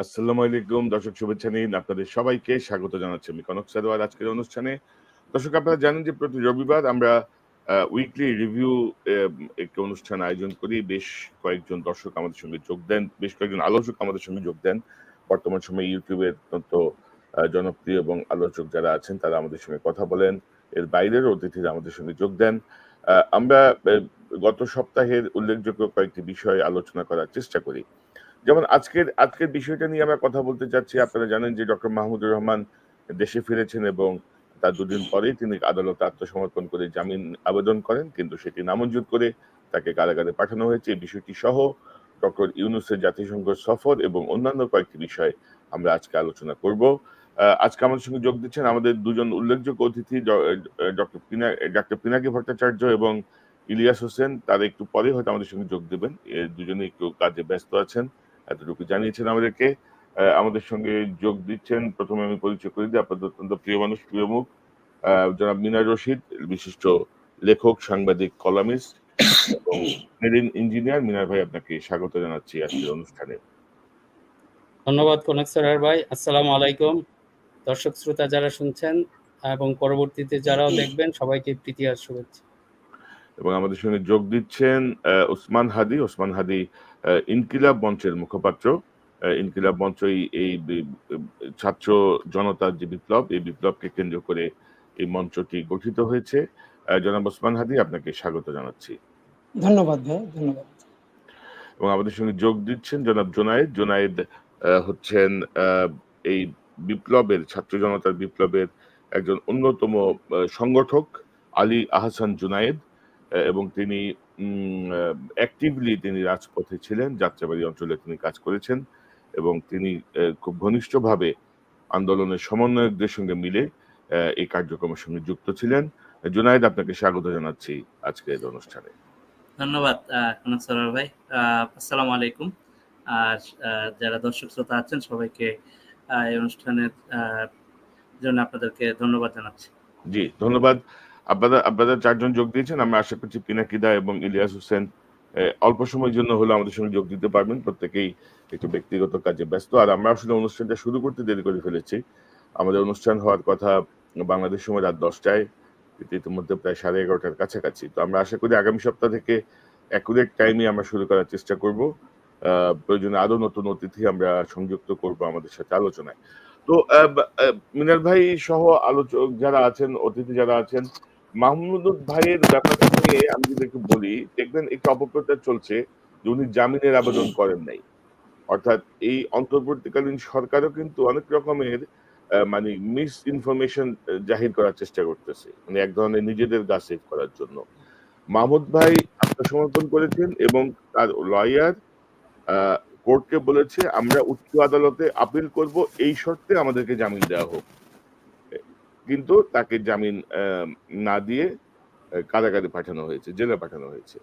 আসসালামু আলাইকুম দর্শক, শুভেচ্ছা নিন। আপনাদের সবাইকে স্বাগত জানাচ্ছি আমি কনক সারোয়ার আজকের অনুষ্ঠানে। দর্শক, আপনারা জানেন যে প্রতি রবিবার আমরা উইকলি রিভিউ একটি অনুষ্ঠান আয়োজন করি। বেশ কয়েকজন দর্শক আমাদের সঙ্গে যোগ দেন, বেশ কয়েকজন আলোচক আমাদের সঙ্গে যোগ দেন। বর্তমান সময়ে ইউটিউবের অত্যন্ত জনপ্রিয় এবং আলোচক যারা আছেন তারা আমাদের সঙ্গে কথা বলেন। এর বাইরেরও অতিথিরা আমাদের সঙ্গে যোগ দেন। আমরা গত সপ্তাহের উল্লেখযোগ্য কয়েকটি বিষয় আলোচনা করার চেষ্টা করি। যেমন আজকের বিষয়টা নিয়ে আমরা কথা বলতে চাচ্ছি। আপনারা জানেন যে ডক্টর মাহমুদুর রহমান দেশে ফিরেছেন এবং তার দুদিন পরেই তিনি আদালতে আত্মসমর্পণ করে জামিন আবেদন করেন, কিন্তু সেটি নামঞ্জুর করে তাকে কারাগারে পাঠানো হয়েছে। এই বিষয়টি সহ ডক্টর ইউনূসের জাতিসংঘ সফর এবং অন্যান্য কয়েকটি বিষয় আমরা আজকে আলোচনা করব। আজকে আমাদের সঙ্গে যোগ দিচ্ছেন আমাদের দুজন উল্লেখযোগ্য অতিথি, ডক্টর পিনাকি ভট্টাচার্য এবং ইলিয়াস হোসেন। তারা একটু পরে হয়তো আমাদের সঙ্গে যোগ দেবেন। দুজনে একটু কাজে ব্যস্ত আছেন, এতটুকু জানিয়েছেন আমাদেরকে। আমাদের সঙ্গে যোগ দিচ্ছেন, প্রথমে আমি পরিচয় করে দিই, আপনাদের অত্যন্ত প্রিয় মানুষ, প্রিয় মুখ, জনাব মিনার রশিদ, বিশিষ্ট লেখক, সাংবাদিক, কলামিস্ট এবং মেরিন ইঞ্জিনিয়ার। মিনার ভাই, আপনাকে স্বাগত জানাচ্ছি আজকের অনুষ্ঠানে। ধন্যবাদ কনক সরার ভাই। আসসালামু আলাইকুম দর্শক শ্রোতা যারা শুনছেন এবং পরবর্তীতে যারাও দেখবেন, সবাইকে প্রীতি আর শুভেচ্ছা। এবং আমাদের সঙ্গে যোগ দিচ্ছেন ওসমান হাদি, ইনকিলাব মঞ্চের মুখপাত্র। ইনকিলাব মঞ্চ এই ছাত্র জনতার যে বিপ্লব, এই বিপ্লবকে কেন্দ্র করে এই মঞ্চটি গঠিত হয়েছে। জনাব ওসমান হাদি, আপনাকে স্বাগত জানাচ্ছি। ধন্যবাদ ভাই, ধন্যবাদ। এবং আমাদের সঙ্গে যোগ দিচ্ছেন জনাব জোনায়েদ হচ্ছেন এই বিপ্লবের, ছাত্র জনতার বিপ্লবের একজন অন্যতম সংগঠক, আলী আহসান জুনায়েদ। এবং তিনি অ্যাক্টিভলি তিনি রাজপথে ছিলেন, যাত্রাবাড়ি অঞ্চলে তিনি কাজ করেছেন এবং তিনি খুব ঘনিষ্ঠভাবে আন্দোলনের সমন্বয়কদের সঙ্গে মিলে এই কার্যক্রমের সঙ্গে যুক্ত ছিলেন। জুনায়েদ, আপনাকে স্বাগত জানাচ্ছি আজকের অনুষ্ঠানে। ধন্যবাদ কনক সরোয়ার ভাই। আসসালামু আলাইকুম। আর যারা দর্শক শ্রোতা আছেন সবাইকে এই অনুষ্ঠানের জন্য আপনাদেরকে ধন্যবাদ জানাচ্ছি। জি, ধন্যবাদ। আপনারা চারজন যোগ দিয়েছেন। আমরা আশা করছি পিনাকিদা এবং ইলিয়াস হোসেন অল্প সময়ের জন্য হলেও আমাদের সঙ্গে যোগ দিতে পারবেন। প্রত্যেকেই একটু ব্যক্তিগত কাজে ব্যস্ত। আর আমরা আসলে অনুষ্ঠানটা শুরু করতে দেরি করে ফেলেছি। আমাদের অনুষ্ঠান হওয়ার কথা বাংলাদেশ সময় রাত 10টায়, কিন্তু ইতিমধ্যে প্রায় 11:30টার কাছাকাছি। তো আমরা আশা করি আগামী সপ্তাহ থেকে অ্যাকুরেট টাইমে আমরা শুরু করার চেষ্টা করব। প্রয়োজনে আরো নতুন অতিথি আমরা সংযুক্ত করব আমাদের সাথে আলোচনায়। তো মিনার ভাই সহ আলোচক যারা আছেন, অতিথি যারা আছেন, মাহমুদ ভাইয়ের ব্যাপারটা নিয়ে আমি যদি একটু বলি, দেখবেন একটু অপপ্রচার চলছে যে উনি জামিনের আবেদন করেন নাই। অর্থাৎ এই অন্তর্বর্তীকালীন সরকারও কিন্তু অনেক রকমের মানে মিস ইনফরমেশন জাহির করার চেষ্টা করতেছে, মানে এক ধরনের নিজেদের গা সেভ করার জন্য। মাহমুদ ভাই আত্মসমর্পণ করেছেন এবং তার লয়ার কোর্টকে বলেছে আমরা উচ্চ আদালতে আপিল করব, এই শর্তে আমাদেরকে জামিন দেওয়া হোক। কিন্তু তাকে জামিন না দিয়ে কারাগারে পাঠানো হয়েছে, জেলে পাঠানো হয়েছে।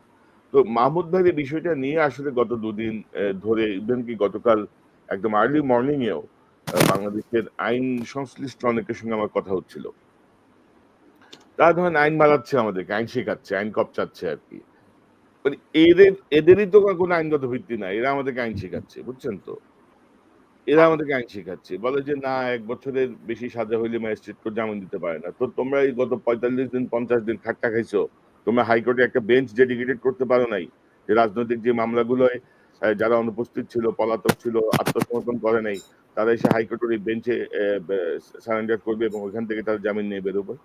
তো মাহমুদ ভাইয়ের এই বিষয়টা নিয়ে আসলে গত দুদিন ধরে, ইভেন কি গতকাল একদম আর্লি মর্নিং এও বাংলাদেশের আইন সংশ্লিষ্ট অনেকের সঙ্গে আমার কথা হচ্ছিল। তারা ধরেন আইন বানাচ্ছে, আমাদেরকে আইন শেখাচ্ছে, আইন কপচাচ্ছে আর কি। মানে এদেরই তো কোনো আইনগত ভিত্তি নাই, এরা আমাদেরকে আইন শেখাচ্ছে, বুঝছেন তো? এরা আমাদেরকে আইন শেখাচ্ছে, বলে যে না 1 বছরের বেশি সাজা হইলে ম্যাজিস্ট্রেট কোর্ট জামিন দিতে পারে না। তো তোমরা এই গত 45 দিন 50 দিন খাট্টা খাইছো, তোমরা হাইকোর্টে একটা বেঞ্চ ডেডিকেটেড করতে পারো নাই যে রাজনৈতিক যে মামলাগুলোয় যারা অনুপস্থিত ছিল, পলাতক ছিল, আত্মসমর্পণ করে নাই, তারা এসে হাইকোর্টের এই বেঞ্চে সারেন্ডার করবে এবং ওইখান থেকে তারা জামিন নিয়ে বেরোবে।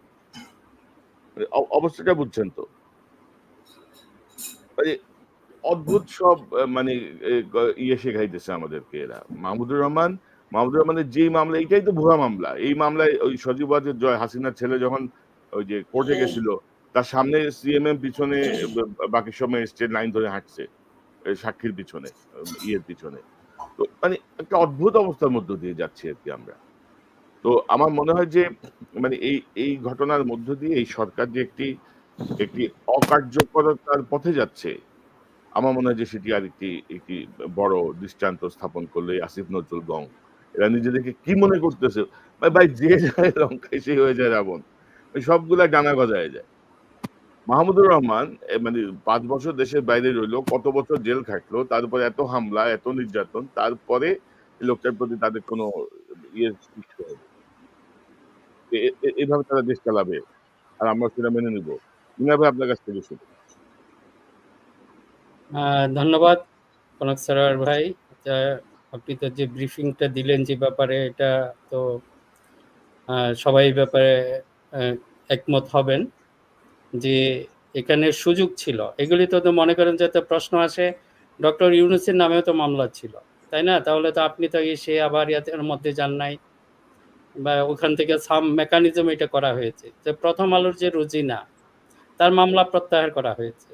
অবস্থাটা বুঝছেন তো? মানে অদ্ভুত সব মানে ইয়ে শেখাইতেছে আমাদেরকে এরা। মাহমুদুর রহমানের যেই মামলা, এইটাই তো ভুয়া মামলা। এই মামলায় ওই সজীব ওয়াজেদ জয়, হাসিনার ছেলে যখন ওই যে কোর্টে গেছিল, তার সামনে সিএমএম, পিছনে বাকি সব ম্যাজিস্ট্রেট লাইন ধরে হাঁটছে সাক্ষীর পিছনে, ইয়ের পিছনে। তো মানে একটা অদ্ভুত অবস্থার মধ্য দিয়ে যাচ্ছি আর কি আমরা। তো আমার মনে হয় যে মানে এই ঘটনার মধ্য দিয়ে এই সরকার যে একটি একটি অকার্যকরতার পথে যাচ্ছে, আমার মনে হয় যে সেটি আর একটি বড় দৃষ্টান্ত স্থাপন করলে আসিফ নজরুল গং। এরা নিজেদেরকে কি মনে করতেছে? ভাই যে যায় লঙ্কায় সেই হয়ে যায় রাবণ। ওই সবগুলা ডানা গজায় যায়। মাহমুদুর রহমান মানে ৫ বছর দেশের বাইরে রইলো, কত বছর জেল খাটলো, তার উপর এত হামলা, এত নির্যাতন, তারপরে এই লোকটার প্রতি তাদের কোনো ইয়ে সৃষ্টি হবে। এইভাবে তারা দেশ চালাবে। আর আমরা সেটা মেনে নিব। মিনা ভাই আপনার কাছ থেকে শুনি। ধন্যবাদ কনক সরোয়ার ভাই। আপনি তো যে ব্রিফিংটা দিলেন যে ব্যাপারে, এটা তো সবাই এই ব্যাপারে একমত হবেন যে এখানে সুযোগ ছিল। এগুলি তো মনে করেন যে একটা প্রশ্ন আসে, ডক্টর ইউনূসের নামেও তো মামলা ছিল, তাই না? তাহলে তো আপনি তো এসে আবার এর মধ্যে যান নাই, বা ওখান থেকে সাম মেকানিজম এটা করা হয়েছে। যে প্রথম আলোর যে রুজিনা, তার মামলা প্রত্যাহার করা হয়েছে।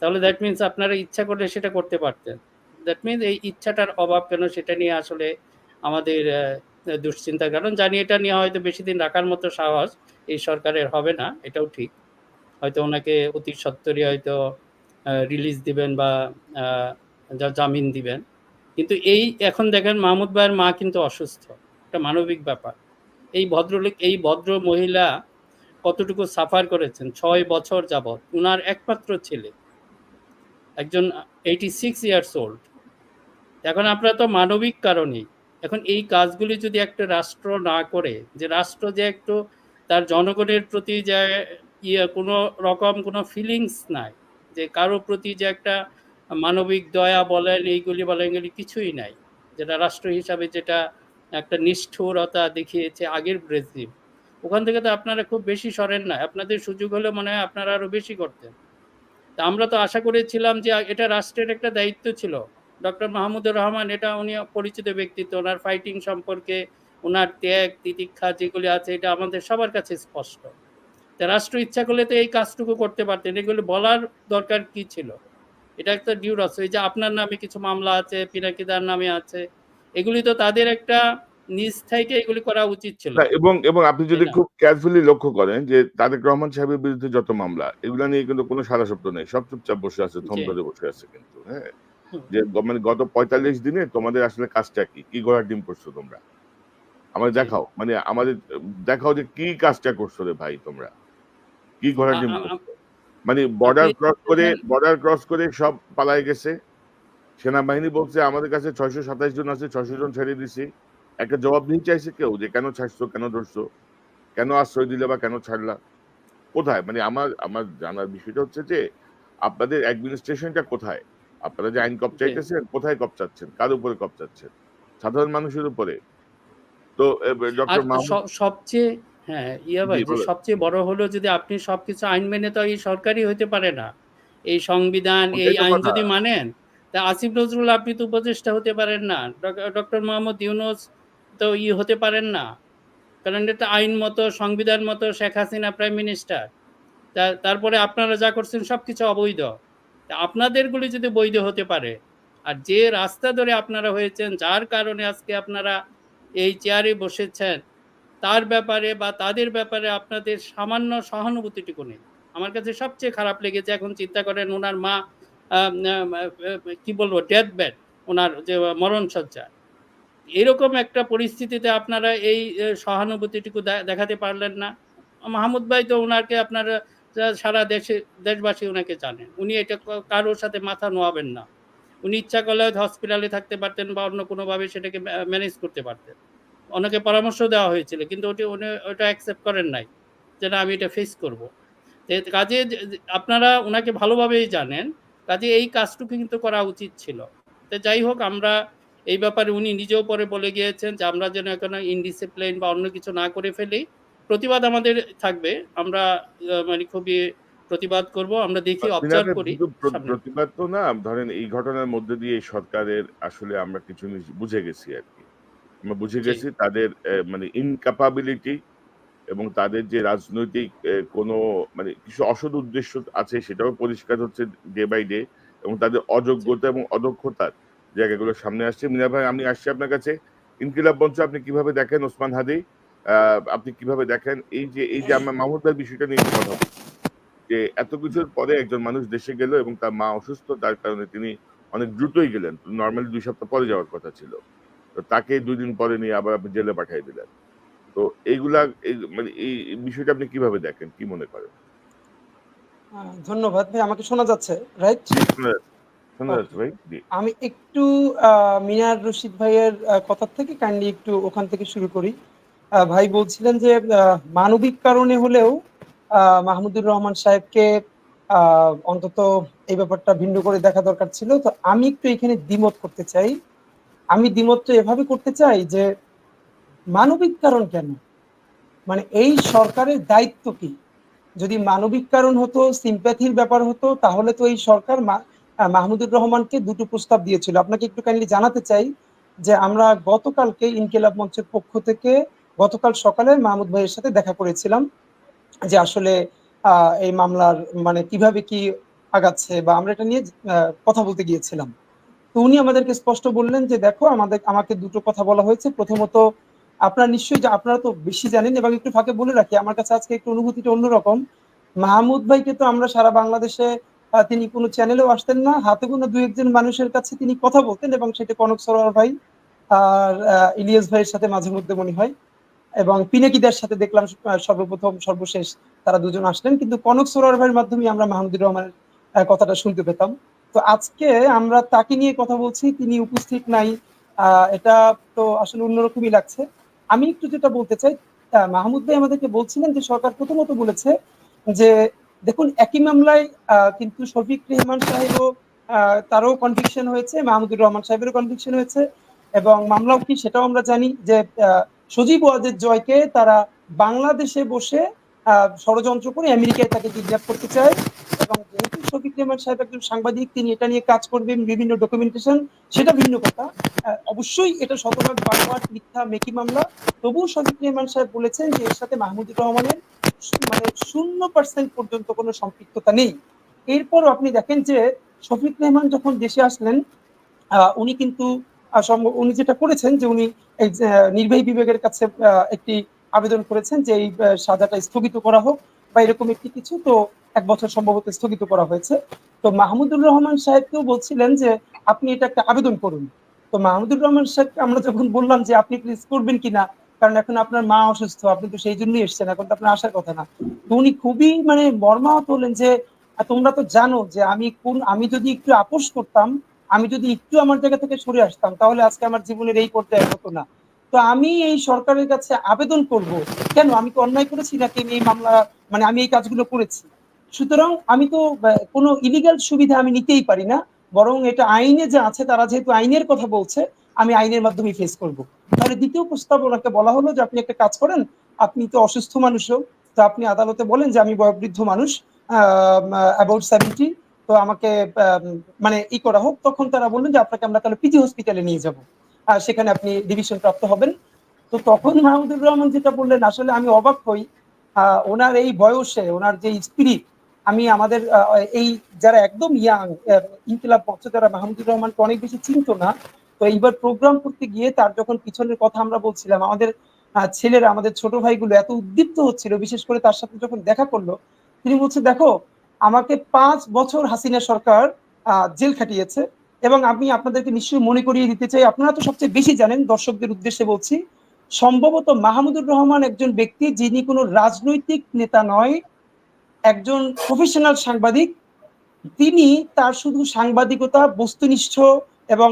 তাহলে দ্যাট মিনস আপনারা ইচ্ছা করলে সেটা করতে পারতেন। দ্যাট মিনস এই ইচ্ছাটার অভাব কেন, সেটা নিয়ে আসলে আমাদের দুশ্চিন্তার কারণ। জানি এটা নিয়ে হয়তো বেশি দিন রাখার মতো সাহস এই সরকারের হবে না, এটাও ঠিক। হয়তো ওনাকে অতি সত্বরই হয়তো রিলিজ দিবেন বা জামিন দিবেন। কিন্তু এই এখন দেখেন মাহমুদ ভাইয়ের মা কিন্তু অসুস্থ, একটা মানবিক ব্যাপার। এই ভদ্রলোক, এই ভদ্র মহিলা কতটুকু সাফার করেছেন 6 বছর যাবৎ। উনার একমাত্র ছেলে, একজন 86 ইয়ার্স ওল্ড। এখন আপনারা তো মানবিক কারণেই এখন এই কাজগুলি যদি একটা রাষ্ট্র না করে, যে রাষ্ট্র যে একটু তার জনগণের প্রতি যে কোনো রকম কোনো ফিলিংস নাই, যে কারো প্রতি যে একটা মানবিক দয়া বলেন, এইগুলি বলেন, এগুলি কিছুই নাই, যেটা রাষ্ট্র হিসাবে যেটা একটা নিষ্ঠুরতা দেখিয়েছে আগের রেজিম, ওখান থেকে তো আপনারা খুব বেশি সরেন না। আপনাদের সুযোগ হলে মনে হয় আপনারা আরো বেশি করতেন। তা আমরা তো আশা করেছিলাম যে এটা রাষ্ট্রের একটা দায়িত্ব ছিল। ডক্টর মাহমুদুর রহমান, এটা উনি পরিচিত ব্যক্তিত্ব, ওনার ফাইটিং সম্পর্কে, ওনার ত্যাগ তিতিক্ষা যেগুলি আছে, এটা আমাদের সবার কাছে স্পষ্ট। তা রাষ্ট্র ইচ্ছা করলে তো এই কাজটুকু করতে পারতেন, এগুলো বলার দরকার কি ছিল? এটা একটা ডিউরাস। এই যে আপনার নামে কিছু মামলা আছে, পিনাকিদার নামে আছে, এগুলি তো তাদের একটা নিজ থেকে এগুলি করা উচিত ছিল, না, এবং আপনি তাই যদি না? খুব কেয়ারফুলি লক্ষ্য করেন যে তারেক রহমান সাহেবের বিরুদ্ধে যত মামলা, এগুলা নিয়ে কিন্তু কোনো সারা শব্দ নেই। সব চুপচাপ বসে আছে, থম জি। ধরে বসে আছে কিন্তু, হ্যাঁ? হুম। যে মানে গত ৪৫ দিনে তোমাদের আসলে কাজটা কি? কি ঘোড়ার ডিম করছো তোমরা? আমাদের জি। দেখাও। মানে আমাদের দেখাও যে কি কাজটা করছো রে ভাই তোমরা? কি ঘোড়ার আ- ডিম আ- আ- করছো? মানে আপনি বর্ডার ক্রস করে সব পালায় গেছে। সেনাবাহিনী বলছে আমাদের কাছে ৬২৭ জন আছে, ৬০০ জন ছেড়ে দিছি। একটা জবাবদিহি চাইছে কেউ যে কেন ছাড়ছো, কেন ধরছো? কেন আশ্রয় দিলে বা কেন ছাড়লা? কোথায়? মানে আমার আমার জানার বিষয়টা হচ্ছে যে আপনাদের অ্যাডমিনিস্ট্রেশনটা কোথায়? আপনারা যে আইন জি। কপচাইতেছেন, কোথায় কপচাচ্ছেন? কার উপরে কপচাচ্ছেন? সাধারণ মানুষের উপরে। তো আর ডক্টর মাহমুদ সবচেয়ে, হ্যাঁ, জি ভাই, যে বলেন। সবচেয়ে বড় হলো, যদি আপনি সবকিছু আইন মেনে, তো এই সরকারই হইতে পারে না। এই সংবিধান, এই ওটাই তো আইন কথা। যদি মানেন, তা আসিফ নজরুল আপনি তো উপদেষ্টা হতে পারেন না, ডক্টর মোহাম্মদ ইউনূস তো হতে পারেন না। কারণ এটা আইন মতো, সংবিধান মতো, শেখ হাসিনা প্রাইম মিনিস্টার। তারপরে আপনারা যা করছেন সবকিছু অবৈধ। তা আপনাদেরগুলি যদি বৈধ হতে পারে, আর যে রাস্তা ধরে আপনারা হয়েছেন, যার কারণে আজকে আপনারা এই চেয়ারে বসেছেন, তার ব্যাপারে বা তাদের ব্যাপারে আপনাদের সামান্য সহানুভূতিটুকু নেই। আমার কাছে সবচেয়ে খারাপ লেগেছে, এখন চিন্তা করেন ওনার মা কি বলবো, ডেথ বেড, ওনার যে মরণশয্যা, এরকম একটা পরিস্থিতিতে আপনারা এই সহানুভূতিটুকু দেখাতে পারলেন না। মাহমুদ ভাই তো ওনাকে আপনারা সারা দেশবাসী ওনাকে জানেন। উনি এটা কারোর সাথে মাথা নোয়াবেন না। উনি ইচ্ছা করলে হয়তো হসপিটালে থাকতে পারতেন বা অন্য কোনোভাবে সেটাকে ম্যানেজ করতে পারতেন। অনেকে পরামর্শ দেওয়া হয়েছিল, কিন্তু উনি ওটা অ্যাকসেপ্ট করেন নাই, যে না, আমি এটা ফেস করব। কাজে আপনারা ওনাকে ভালোভাবেই জানেন, কাজে এই কাজটুকু কিন্তু করা উচিত ছিল। তো যাই হোক, আমরা এই ব্যাপারে, উনি নিজেও পরে বলে গিয়েছেন যে আমরা যেন এখানে ইনডিসিপ্লিন বা অন্য কিছু না করে ফেলি। প্রতিবাদ আমাদের থাকবে, আমরা মানে খুবই প্রতিবাদ করব। আমরা দেখি, অবজার্ভ করি শুধু সামনে। প্রতিবাদ তো না, ধরেন এই ঘটনার মধ্যে দিয়ে এই সরকারের আসলে আমরা কিছু জিনিস বুঝে গেছি আরকি। আমরা বুঝে জি, গেছি তাদের মানে ইনক্যাপাবিলিটি এবং তাদের যে রাজনৈতিক কোনো মানে কিছু অসৎ উদ্দেশ্য আছে সেটাও পরিষ্কার হচ্ছে ডে বাই ডে, এবং তাদের জি। অযোগ্যতা এবং অদক্ষতার জায়গাগুলো সামনে আসছে। মিনা ভাই, আমি আসছি আপনার কাছে। ইনকিলাব মঞ্চ আপনি কিভাবে দেখেন? ওসমান হাদি আপনি কিভাবে দেখেন? এই যে আমরা মাহমুদ ভাইয়ের বিষয়টা নিয়ে একটু কথা বলি। যে এত কিছুর পরে একজন মানুষ দেশে গেল এবং তার মা অসুস্থ, তার কারণে তিনি অনেক দ্রুতই গেলেন। নরমালি ২ সপ্তাহ পরে যাওয়ার কথা ছিল। তো তাকে ২ দিন পরে নিয়ে আবার আপনি জেলে পাঠিয়ে দিলেন। তো এইগুলা মানে এই বিষয়টা আপনি কিভাবে দেখেন? কি মনে করেন? ধন্যবাদ ভাই, আমাকে শোনা যাচ্ছে, রাইট? জি, শোনা যাচ্ছে। শোনা যাচ্ছে ভাই? জি। আমি একটু মিনার রশিদ ভাইয়ের কথা থেকে কাইন্ডলি একটু ওখান থেকে শুরু করি। ভাই বলছিলেন যে মানবিক কারণে হলেও মাহমুদুর রহমান সাহেবকে অন্তত এই ব্যাপারটা ভিন্ন করে দেখা দরকার ছিল। তো আমি একটু এখানে দ্বিমত করতে চাই। আমি দ্বিমতটা এভাবে করতে চাই যে মানবিক কারণ কেন? মানে এই সরকারের দায়িত্ব কি? যদি মানবিক কারণ হতো, সিম্প্যাথির ব্যাপার হতো, তাহলে তো এই সরকার মাহমুদুর রহমানকে দুটো প্রস্তাব দিয়েছিল। আপনাকে একটু কাইন্ডলি জানাতে চাই যে আমরা গতকালকে ইনকিলাব মঞ্চের পক্ষ থেকে গতকাল সকালে মাহমুদ ভাইয়ের সাথে দেখা করেছিলাম যে আসলে এই মামলার মানে কিভাবে কি আগাচ্ছে, বা আমরা এটা নিয়ে কথা বলতে গিয়েছিলাম। তো উনি আমাদেরকে স্পষ্ট বললেন যে দেখো, আমাকে দুটো কথা বলা হয়েছে। প্রথমত, আপনারা নিশ্চয়ই আপনারা তো বেশি জানেন, এবং একটু ফাঁকে বলে রাখি, আমার কাছে আজকে একটু অনুভূতিটা অন্যরকম। মাহমুদ ভাইকে তো আমরা সারা বাংলাদেশে তিনি কোনো চ্যানেলেও আসতেন না, হাতে গোনা দু একজন মানুষের কাছে তিনি কথা বলতেন, এবং সেটা কনক সরোয়ার ভাই আর ইলিয়াস ভাইয়ের সাথে মাঝে মধ্যে মনে হয়, এবং পিনাকিদার সাথে দেখলাম সর্বপ্রথম সর্বশেষ তারা দুজন আসলেন। কিন্তু কনক সরোয়ার ভাইয়ের মাধ্যমে আমরা মাহমুদুর রহমানের কথাটা শুনতে পেতাম। তো আজকে আমরা তাকে নিয়ে কথা বলছি, তিনি উপস্থিত নাই, এটা তো আসলে অন্যরকমই লাগছে। আমি একটু যেটা বলতে চাই, মাহমুদ ভাই আমাদেরকে বলছিলেন যে সরকার প্রথমত বলেছে যে দেখুন, একই মামলায় কিন্তু শফিক রেহমান সাহেবও তারও কনভিকশন হয়েছে, মাহমুদুর রহমান সাহেবেরও কনভিকশন হয়েছে, এবং মামলাও কি সেটাও আমরা জানি যে সজীব ওয়াজেদ জয়কে তারা বাংলাদেশে বসে ষড়যন্ত্র করে আমেরিকায় তাকে কিডন্যাপ করতে চায়। এবং যেহেতু শফিক রেহমান সাহেব একজন সাংবাদিক, তিনি এটা নিয়ে কাজ করবেন, বিভিন্ন ডকুমেন্টেশন, সেটা ভিন্ন কথা। অবশ্যই এটা শতভাগ বানোয়াট, মিথ্যা, মেকি মামলা। তবুও শফিক রেহমান সাহেব বলেছেন যে এর সাথে মাহমুদুর রহমানের মানে 0% পর্যন্ত কোনো সম্পৃক্ততা নেই। এরপরও আপনি দেখেন যে শফিক রেহমান যখন দেশে আসলেন, উনি কিন্তু উনি যেটা করেছেন যে উনি এই নির্বাহী বিভাগের কাছে একটি আবেদন করেছেন যে এই সাজাটা স্থগিত করা হোক বা এরকম একটি কিছু। তো 1 বছর সম্ভবত স্থগিত করা হয়েছে। তো মাহমুদুর রহমান সাহেবকেও বলছিলেন যে আপনি এটা একটা আবেদন করুন। তো মাহমুদুর রহমান সাহেবকে আমরা যখন বললাম যে আপনি প্লিজ করবেন কিনা, কারণ এখন আপনার মা অসুস্থ, আপনি তো সেই জন্যই এসছেন, এখন তো আপনার আসার কথা না। তো উনি খুবই মানে মর্মাহত হলেন যে তোমরা তো জানো যে আমি যদি একটু আপোষ করতাম, আমি যদি একটু আমার জায়গা থেকে সরে আসতাম, তাহলে আজকে আমার জীবনের এই পর্যায়ে হতো না। তো আমি এই সরকারের কাছে আবেদন করব, কেন আমি কি অন্যায় করেছি নাকি আমি এই মামলা মানে আমি এই কাজগুলো করেছি? সুতরাং আমি তো কোনো ইলিগাল সুবিধা আমি নিতেই পারি না, বরং এটা আইনে যা আছে, তারা যেহেতু আইনের কথা বলছে, আমি আইনের মাধ্যমে ফেস করব। তাহলে দ্বিতীয় প্রস্তাব ওনাকে বলা হলো যে আপনি একটা কাজ করেন, আপনি তো অসুস্থ মানুষও, তো আপনি আদালতে বলেন যে আমি বয়োবৃদ্ধ মানুষ, অ্যাবাউট 70, তো আমাকে মানে ই করা হোক। তখন তারা বললেন যে আপনাকে আমরা তাহলে পিজি হসপিটালে নিয়ে যাব, আর সেখানে আপনি ডিভিশন প্রাপ্ত হবেন। তো তখন মাহমুদুর রহমান যেটা বললেন, আসলে আমি অবাক হই। ওনার এই বয়সে ওনার যে স্পিরিট, আমি আমাদের এই যারা একদম ইয়াং ইনকিলাব মঞ্চ, যারা মাহমুদুর রহমানকে অনেক বেশি চিনতো না, তো এইবার প্রোগ্রাম করতে গিয়ে তার যখন পিছনের কথা আমরা বলছিলাম, আমাদের ছেলেরা, আমাদের ছোট ভাইগুলো এত উদ্দীপ্ত হচ্ছিল, বিশেষ করে তার সাথে যখন দেখা করলো, তিনি বলছে দেখো, আমাকে 5 বছর হাসিনা সরকার জেল খাটিয়েছে। এবং আমি আপনাদেরকে নিশ্চয়ই মনে করিয়ে দিতে চাই, আপনারা তো সবচেয়ে বেশি জানেন, দর্শকদের উদ্দেশ্যে বলছি, সম্ভবত মাহমুদুর রহমান একজন ব্যক্তি যিনি কোনো রাজনৈতিক নেতা নয়, একজন প্রফেশনাল সাংবাদিক। তিনি তার শুধু সাংবাদিকতা, বস্তুনিষ্ঠ এবং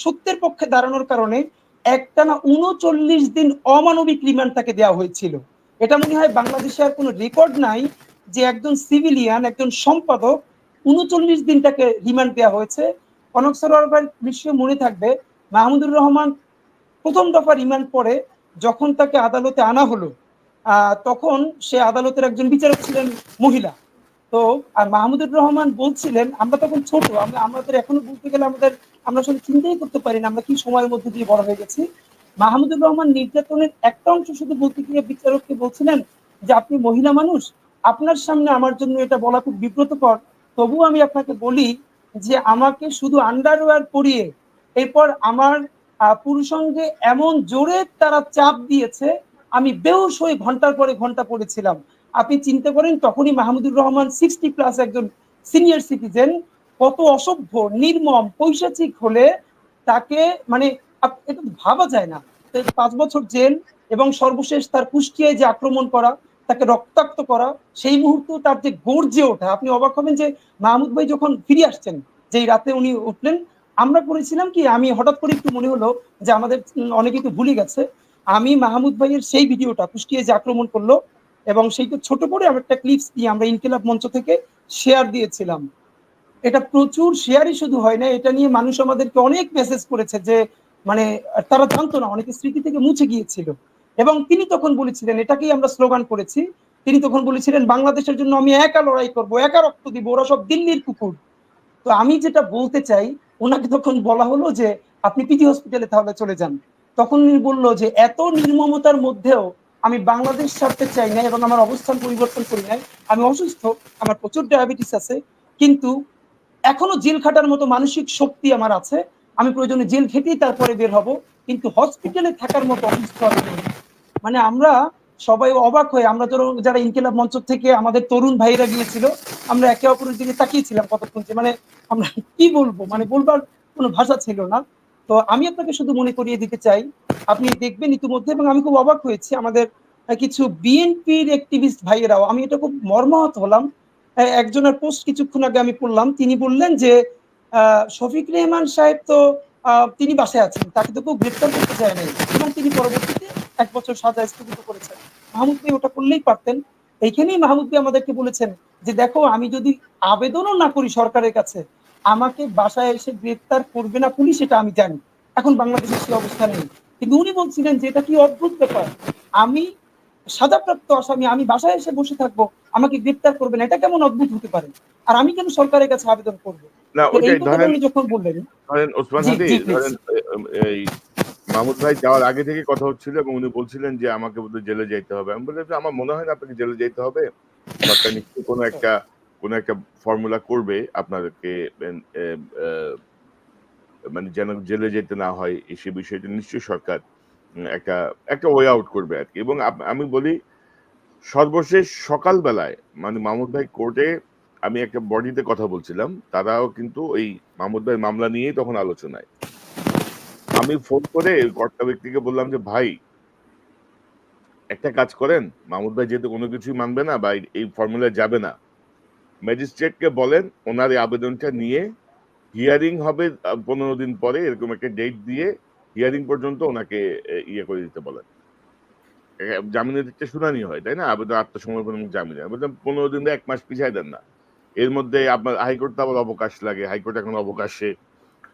সত্যের পক্ষে দাঁড়ানোর কারণে একটানা 39 দিন অমানবিক রিমান্ড তাকে দেওয়া হয়েছিল। এটা মনে হয় বাংলাদেশে আর কোনো রেকর্ড নাই যে একজন সিভিলিয়ান, একজন সম্পাদক 39 দিন তাকে রিমান্ড দেওয়া হয়েছে। কনক সরোয়ার ভাই নিশ্চয়ই মনে থাকবে, মাহমুদুর রহমান প্রথম দফা রিমান্ড পরে যখন তাকে আদালতে আনা হলো, তখন সে আদালতের একজন বিচারক ছিলেন মহিলা। তো আর মাহমুদুর রহমান বলছিলেন, আমরা তখন ছোট, আমাদের এখনো বলতে গেলে আমরা আসলে চিন্তাই করতে পারি না আমরা কি সময়ের মধ্যে দিয়ে বড় হয়ে গেছি। মাহমুদুর রহমান নির্যাতনের একটা অংশ শুধু বলতে গিয়ে বিচারককে বলছিলেন যে আপনি মহিলা মানুষ, আপনার সামনে আমার জন্য এটা বলা খুব বিব্রতকর, তবু আমি আপনাকে বলি যে আমাকে শুধু আন্ডারওয়্যার পরিয়ে এরপর আমার পুরুষাঙ্গে এমন জোরে তারা চাপ দিয়েছে, আমি বেহুশ হয়ে ঘন্টার পরে ঘন্টা পড়েছিলাম। আপনি চিন্তা করেন, তখনই মাহমুদুর রহমান 60+ একজন সিনিয়র সিটিজেন, কত অসভ্য, নির্মম, পৈশাচিক হলে তাকে মানে এটা ভাবা যায় না। 5 বছর জেল, এবং সর্বশেষ তার কুষ্টিয়ায় যে আক্রমণ করা, তাকে রক্তাক্ত করা, সেই মুহূর্তে তার যে গর্জে ওঠা, আপনি অবাক হবেন যে মাহমুদ ভাই যখন ফিরে আসছেন, যেই রাতে উনি উঠলেন। আমরা করেছিলাম কি, আমি হঠাৎ করে একটু মনে হলো যে আমাদের অনেকে একটু ভুলে গেছে, আমি মাহমুদ ভাইয়ের সেই ভিডিওটা কুষ্টিয়ায় যে আক্রমণ করলো এবং সেইটা ছোট করে আমি একটা ক্লিপস দিয়ে আমরা ইনকিলাব মঞ্চ থেকে শেয়ার দিয়েছিলাম। এটা প্রচুর শেয়ারই শুধু হয় না, এটা নিয়ে মানুষ আমাদেরকে অনেক মেসেজ করেছে যে মানে তারা জানতো না, অনেকে স্মৃতি থেকে মুছে গিয়েছিল। এবং তিনি তখন বলেছিলেন, এটাকেই আমরা স্লোগান করেছি, তিনি তখন বলেছিলেন বাংলাদেশের জন্য আমি একা লড়াই করব, একা রক্ত দিব, ওরা সব দিল্লির কুকুর। তো আমি যেটা বলতে চাই, ওনাকে তখন বলা হলো যে আপনি পিজি হসপিটালে তাহলে চলে যান। তখন উনি বললো যে এত নির্মমতার মধ্যেও আমি বাংলাদেশ ছাড়তে চাই না এবং আমার অবস্থান পরিবর্তন করি নাই। আমি অসুস্থ, আমার প্রচুর ডায়াবেটিস আছে, কিন্তু এখনো জেল খাটার মতো মানসিক শক্তি আমার আছে, আমি প্রয়োজনে জেল খেটেই তারপরে বের হব, কিন্তু হসপিটালে থাকার মতো অসুস্থ আমি নেই। মানে আমরা সবাই অবাক হয়ে, আমরা যারা ইনকিলাব মঞ্চ থেকে আমাদের তরুণ ভাইরা গিয়েছিল, আমরা একে অপরের দিকে তাকিয়েছিলাম কতক্ষণ, যে মানে আমরা কি বলবো, মানে বলবার কোনো ভাষা ছিল না। তো আমি আপনাকে শুধু মনে করিয়ে দিতে চাই, আপনি দেখবেন ইতিমধ্যে, এবং আমি খুব অবাক হয়েছি, আমাদের কিছু বিএনপির অ্যাক্টিভিস্ট ভাইয়েরাও, আমি এটা খুব মর্মাহত হলাম। একজনের পোস্ট কিছুক্ষণ আগে আমি পড়লাম, তিনি বললেন যে শফিক রেহমান সাহেব তো তিনি বাসায় আছেন, তাকে তো কেউ গ্রেপ্তার করতে চায় নাই, এবং তিনি পরবর্তীতে 1 বছর সাজা স্থগিত করেছেন। মাহমুদ ভাই ওটা করলেই পারতেন। এইখানেই মাহমুদ ভাই আমাদেরকে বলেছেন যে দেখো, আমি যদি আবেদনও না করি সরকারের কাছে, আমাকে বাসায় এসে গ্রেপ্তার করবে না পুলিশ, এটা আমি জানি। এখন বাংলাদেশের সেই অবস্থা নেই, কিন্তু উনি বলছিলেন যে এটা কি অদ্ভুত ব্যাপার, আমি সাজাপ্রাপ্ত আসামি, আমি বাসায় এসে বসে থাকবো, আমাকে গ্রেপ্তার করবে না, এটা কেমন অদ্ভুত হতে পারে, আর আমি কেন সরকারের কাছে আবেদন করবো? না তো এই ওইটাই কথাটা ধরেন, উনি যখন বললেন, ওসমান জি হাদি জি প্লিজ। ধরেন, এই মাহমুদ ভাই যাওয়ার আগে থেকে কথা হচ্ছিল এবং উনি বলছিলেন যে আমাকে বোধহয় জেলে যেতে হবে। আমি বললাম যে আমার মনে হয় না আপনাকে জেলে যেতে হবে, সরকার নিশ্চয়ই কোনো একটা ফর্মুলা করবে আপনাদেরকে মানে যেন জেলে যেতে না হয়, সে বিষয়টা নিশ্চয়ই সরকার একটা একটা ওয়ে আউট করবে আর কি। এবং আমি বলি, সর্বশেষ সকালবেলায় মানে মাহমুদ ভাই কোর্টে, আমি একটা বডিতে কথা বলছিলাম, তারাও কিন্তু ওই মাহমুদ ভাই মামলা নিয়েই তখন আলোচনায়। আমি ফোন করে কর্তা ব্যক্তিকে বললাম যে ভাই, একটা কাজ করেন, মাহমুদ ভাই যেহেতু কোনো কিছুই মানবে না বা এই ফর্মুলায় যাবে না, ম্যাজিস্ট্রেটকে বলেন ওনার এই আবেদনটা নিয়ে হিয়ারিং হবে 15 দিন পরে, এরকম একটা ডেট দিয়ে হিয়ারিং পর্যন্ত ওনাকে ইয়ে করে দিতে বলেন। জামিনের একটা শুনানি হয়, তাই না, আবেদন আত্মসমর্পণ এবং জামিনে। বললাম 15 দিন 1 মাস পিছাই দেন না, এর মধ্যে আপনার হাইকোর্ট তো আবার অবকাশ লাগে, হাইকোর্ট এখন অবকাশে,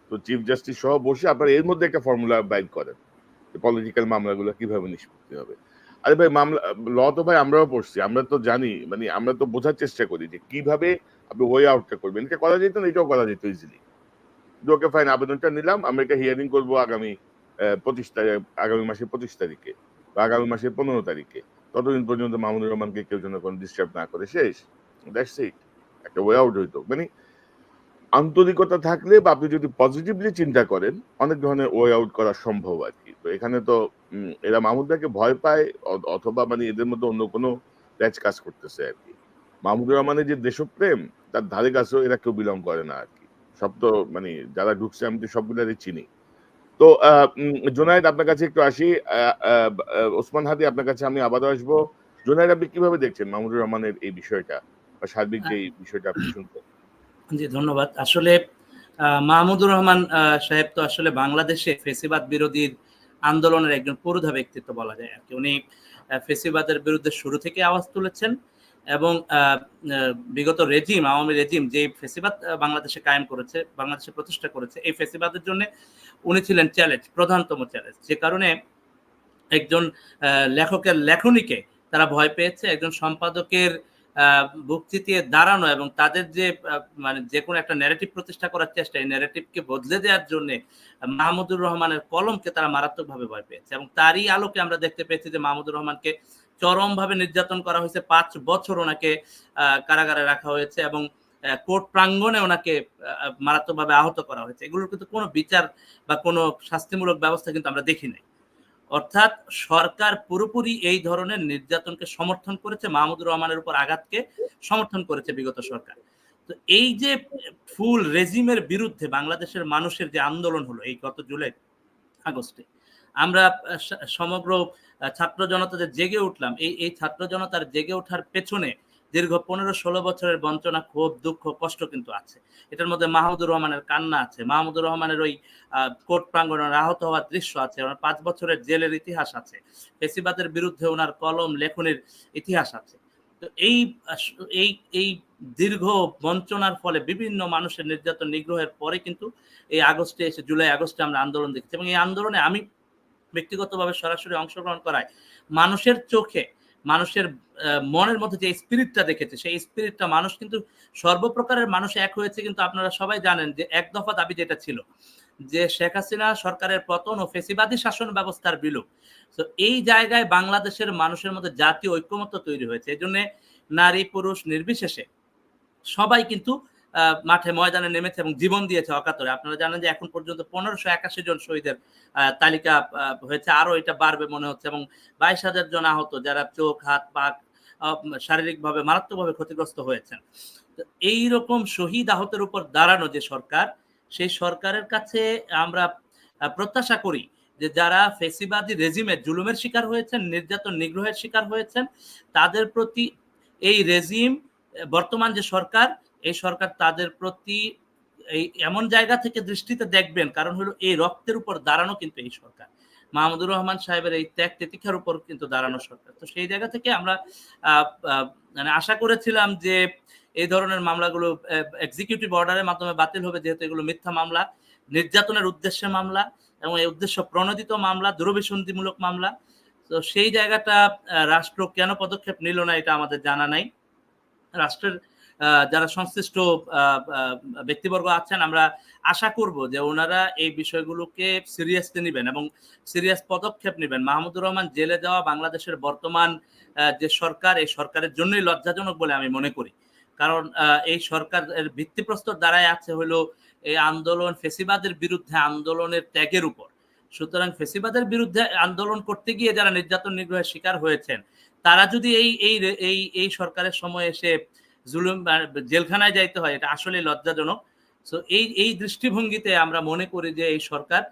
তো চিফ জাস্টিস সহ বসে আপনার এর মধ্যে একটা ফর্মুলা বাইর করেন, পলিটিক্যাল মামলাগুলো কিভাবে নিষ্পত্তি হবে। আরে ভাই, মামলা ল তো ভাই আমরাও পড়ছি, আমরা তো জানি, মানে আমরা তো বোঝার চেষ্টা করি যে কিভাবে আপনি ওয়ে আউটটা করবেন। এটা করা যেত না, এটাও করা যেত ইজিলি। ওকে ফাইন, আবেদনটা নিলাম, আমরা এটা হিয়ারিং করবো আগামী 25 তারিখ, আগামী মাসের 25 তারিখে বা আগামী মাসের 15 তারিখে। ততদিন পর্যন্ত মাহমুদুর রহমানকে কেউ যেন কোনো ডিস্টার্ব না করে, শেষ। That's it. একটা ওয়ে আউট হইতো। মানে আন্তরিকতা থাকলে বা আপনি যদি পজিটিভলি চিন্তা করেন, অনেক ধরনের ওয়ে আউট করা সম্ভব আর কি। তো এখানে তো এরা মাহমুদ ভাইকে ভয় পায়, অথবা মানে এদের মধ্যে অন্য কোনো প্যাচ কাজ করতেছে আর কি। মাহমুদুর রহমানের যে দেশপ্রেম, তার ধারে কাছেও এরা কেউ বিলং করে না আর কি। সব তো মানে যারা ঢুকছে আমি তো সবগুলারই চিনি। তো জুনায়েদ, আপনার কাছে একটু আসি। ওসমান হাদি, আপনার কাছে আমি আবারও আসবো। জুনায়েদ, আপনি কিভাবে দেখছেন মাহমুদুর রহমানের এই বিষয়টা বা সার্বিক যে বিষয়টা আপনি শুনছেন? জি ধন্যবাদ। আসলে মাহমুদুর রহমান সাহেব তো আসলে বাংলাদেশে ফেসিবাদ বিরোধীর আন্দোলনের একজন পুরোধা ব্যক্তিত্ব বলা যায় আর কি। উনি ফেসিবাদের বিরুদ্ধে শুরু থেকে আওয়াজ তুলেছেন এবং বিগত রেজিম, আওয়ামী রেজিম যে ফেসিবাদ বাংলাদেশে কায়েম করেছে, বাংলাদেশে প্রতিষ্ঠা করেছে, এই ফেসিবাদের জন্য উনি ছিলেন চ্যালেঞ্জ, প্রধানতম চ্যালেঞ্জ। যে কারণে একজন লেখকের লেখনীকে তারা ভয় পেয়েছে, একজন সম্পাদকের বুক চিতিয়ে দাঁড়ানো এবং তাদের যে মানে যে কোনো একটা ন্যারেটিভ প্রতিষ্ঠা করার চেষ্টা, এই ন্যারেটিভকে বদলে দেওয়ার জন্য মাহমুদুর রহমানের কলমকে তারা মারাত্মকভাবে ভয় পেয়েছে। এবং তারই আলোকে আমরা দেখতে পেয়েছি যে মাহমুদুর রহমানকে চরমভাবে নির্যাতন করা হয়েছে, 5 বছর ওনাকে কারাগারে রাখা হয়েছে এবং কোর্ট প্রাঙ্গণে ওনাকে মারাত্মকভাবে আহত করা হয়েছে। এগুলোর কিন্তু কোনো বিচার বা কোনো শাস্তিমূলক ব্যবস্থা কিন্তু আমরা দেখি নাই। অর্থাৎ সরকার পুরোপুরি এই ধরনের নির্যাতনকে সমর্থন করেছে, মাহমুদুর রহমানের উপর আঘাতকে সমর্থন করেছে বিগত সরকার। তো এই যে ফুল রেজিমের বিরুদ্ধে বাংলাদেশের মানুষের যে আন্দোলন হলো এই গত জুলাই আগস্টে, আমরা সমগ্র ছাত্র জনতা যে জেগে উঠলাম, এই ছাত্র জনতার জেগে ওঠার পেছনে দীর্ঘ 15-16 বছরের বঞ্চনা, ক্ষোভ, দুঃখ, কষ্ট কিন্তু আছে। এটার মধ্যে মাহমুদুর রহমানের কান্না আছে, মাহমুদুর রহমানের ওই কোর্ট প্রাঙ্গণে আহত হওয়ার দৃশ্য আছে, ওনার 5 বছরের জেলের ইতিহাস আছে, ফেসিবাদের বিরুদ্ধে ওনার কলম লেখনের ইতিহাস আছে। তো এই দীর্ঘ বঞ্চনার ফলে বিভিন্ন মানুষের নির্যাতন নিগ্রহের পরে কিন্তু এই আগস্টে এসে জুলাই আগস্টে আমরা আন্দোলন দেখছি, এবং এই আন্দোলনে আমি ব্যক্তিগতভাবে সরাসরি অংশগ্রহণ করায় মানুষের চোখে, মানুষের মনের মধ্যে যে স্পিরিটটা দেখেছে, সেই স্পিরিটটা মানুষ কিন্তু সর্বপ্রকারের মানুষ এক হয়েছে। কিন্তু আপনারা সবাই জানেন যে এক দফা দাবি যেটা ছিল যে শেখ হাসিনা সরকারের পতন ও ফেসিবাদী শাসন ব্যবস্থার বিলোপ। তো এই জায়গায় বাংলাদেশের মানুষের মধ্যে জাতীয় ঐক্যমত্য তৈরি হয়েছে। এই জন্য নারী পুরুষ নির্বিশেষে সবাই কিন্তু মাঠে ময়দানে নেমেছে এবং জীবন দিয়েছে অকাতরে। আপনারা জানেন যে এখন পর্যন্ত 1581 জন শহীদের তালিকা হয়েছে, আরো এটা বাড়বে মনে হচ্ছে, এবং 22,000 জন আহত, যারা চোখ, হাত, পা শারীরিকভাবে মারাত্মকভাবে ক্ষতিগ্রস্ত হয়েছেন। তো এইরকম শহীদ আহতের উপর দাঁড়ানো যে সরকার, সেই সরকারের কাছে আমরা প্রত্যাশা করি যে যারা ফেসিবাদী রেজিমের জুলুমের শিকার হয়েছেন, নির্যাতন নিগ্রহের শিকার হয়েছেন, তাদের প্রতি এই রেজিম, বর্তমান যে সরকার, এই সরকার তাদের প্রতি এই এমন জায়গা থেকে দৃষ্টিতে দেখবেন, কারণ হলো এই রক্তের উপর দাঁড়ানো কিন্তু এই সরকার, মাহমুদুর রহমান সাহেবের এই ত্যাগ তিতিক্ষার উপর কিন্তু দাঁড়ানো সরকার। তো সেই জায়গা থেকে আমরা মানে আশা করেছিলাম যে এই ধরনের মামলাগুলো এক্সিকিউটিভ অর্ডারের মাধ্যমে বাতিল হবে, যেহেতু এগুলো মিথ্যা মামলা, নির্যাতনের উদ্দেশ্যে মামলা, এবং এই উদ্দেশ্য প্রণোদিত মামলা, দুরভিসন্ধিমূলক মামলা। তো সেই জায়গাটা রাষ্ট্র কেন পদক্ষেপ নিল না এটা আমাদের জানা নাই। রাষ্ট্রের যারা সংশ্লিষ্ট ব্যক্তিবর্গ আছেন, আমরা আশা করব যে ওনারা এই বিষয়গুলোকে সিরিয়াসলি নেবেন এবং সিরিয়াস পদক্ষেপ নেবেন। মাহমুদুর রহমান জেলে যাওয়া বাংলাদেশের বর্তমান যে সরকার, এই সরকারের জন্যই লজ্জাজনক বলে আমি মনে করি। কারণ এই সরকারের ভিত্তিপ্রস্তর দাঁড়ায় আছে হলো এই আন্দোলন, ফেসিবাদের বিরুদ্ধে আন্দোলনের ত্যাগের উপর। সুতরাং ফেসিবাদের বিরুদ্ধে আন্দোলন করতে গিয়ে যারা নির্যাতন নিগ্রহের শিকার হয়েছেন, তারা যদি এই সরকারের সময় এসে জুলুম জেলখানায় যাইতে হয়, এটা আসলে লজ্জাজনক। সো এই দৃষ্টিভঙ্গিতে আমরা মনে করি যে এই সরকার,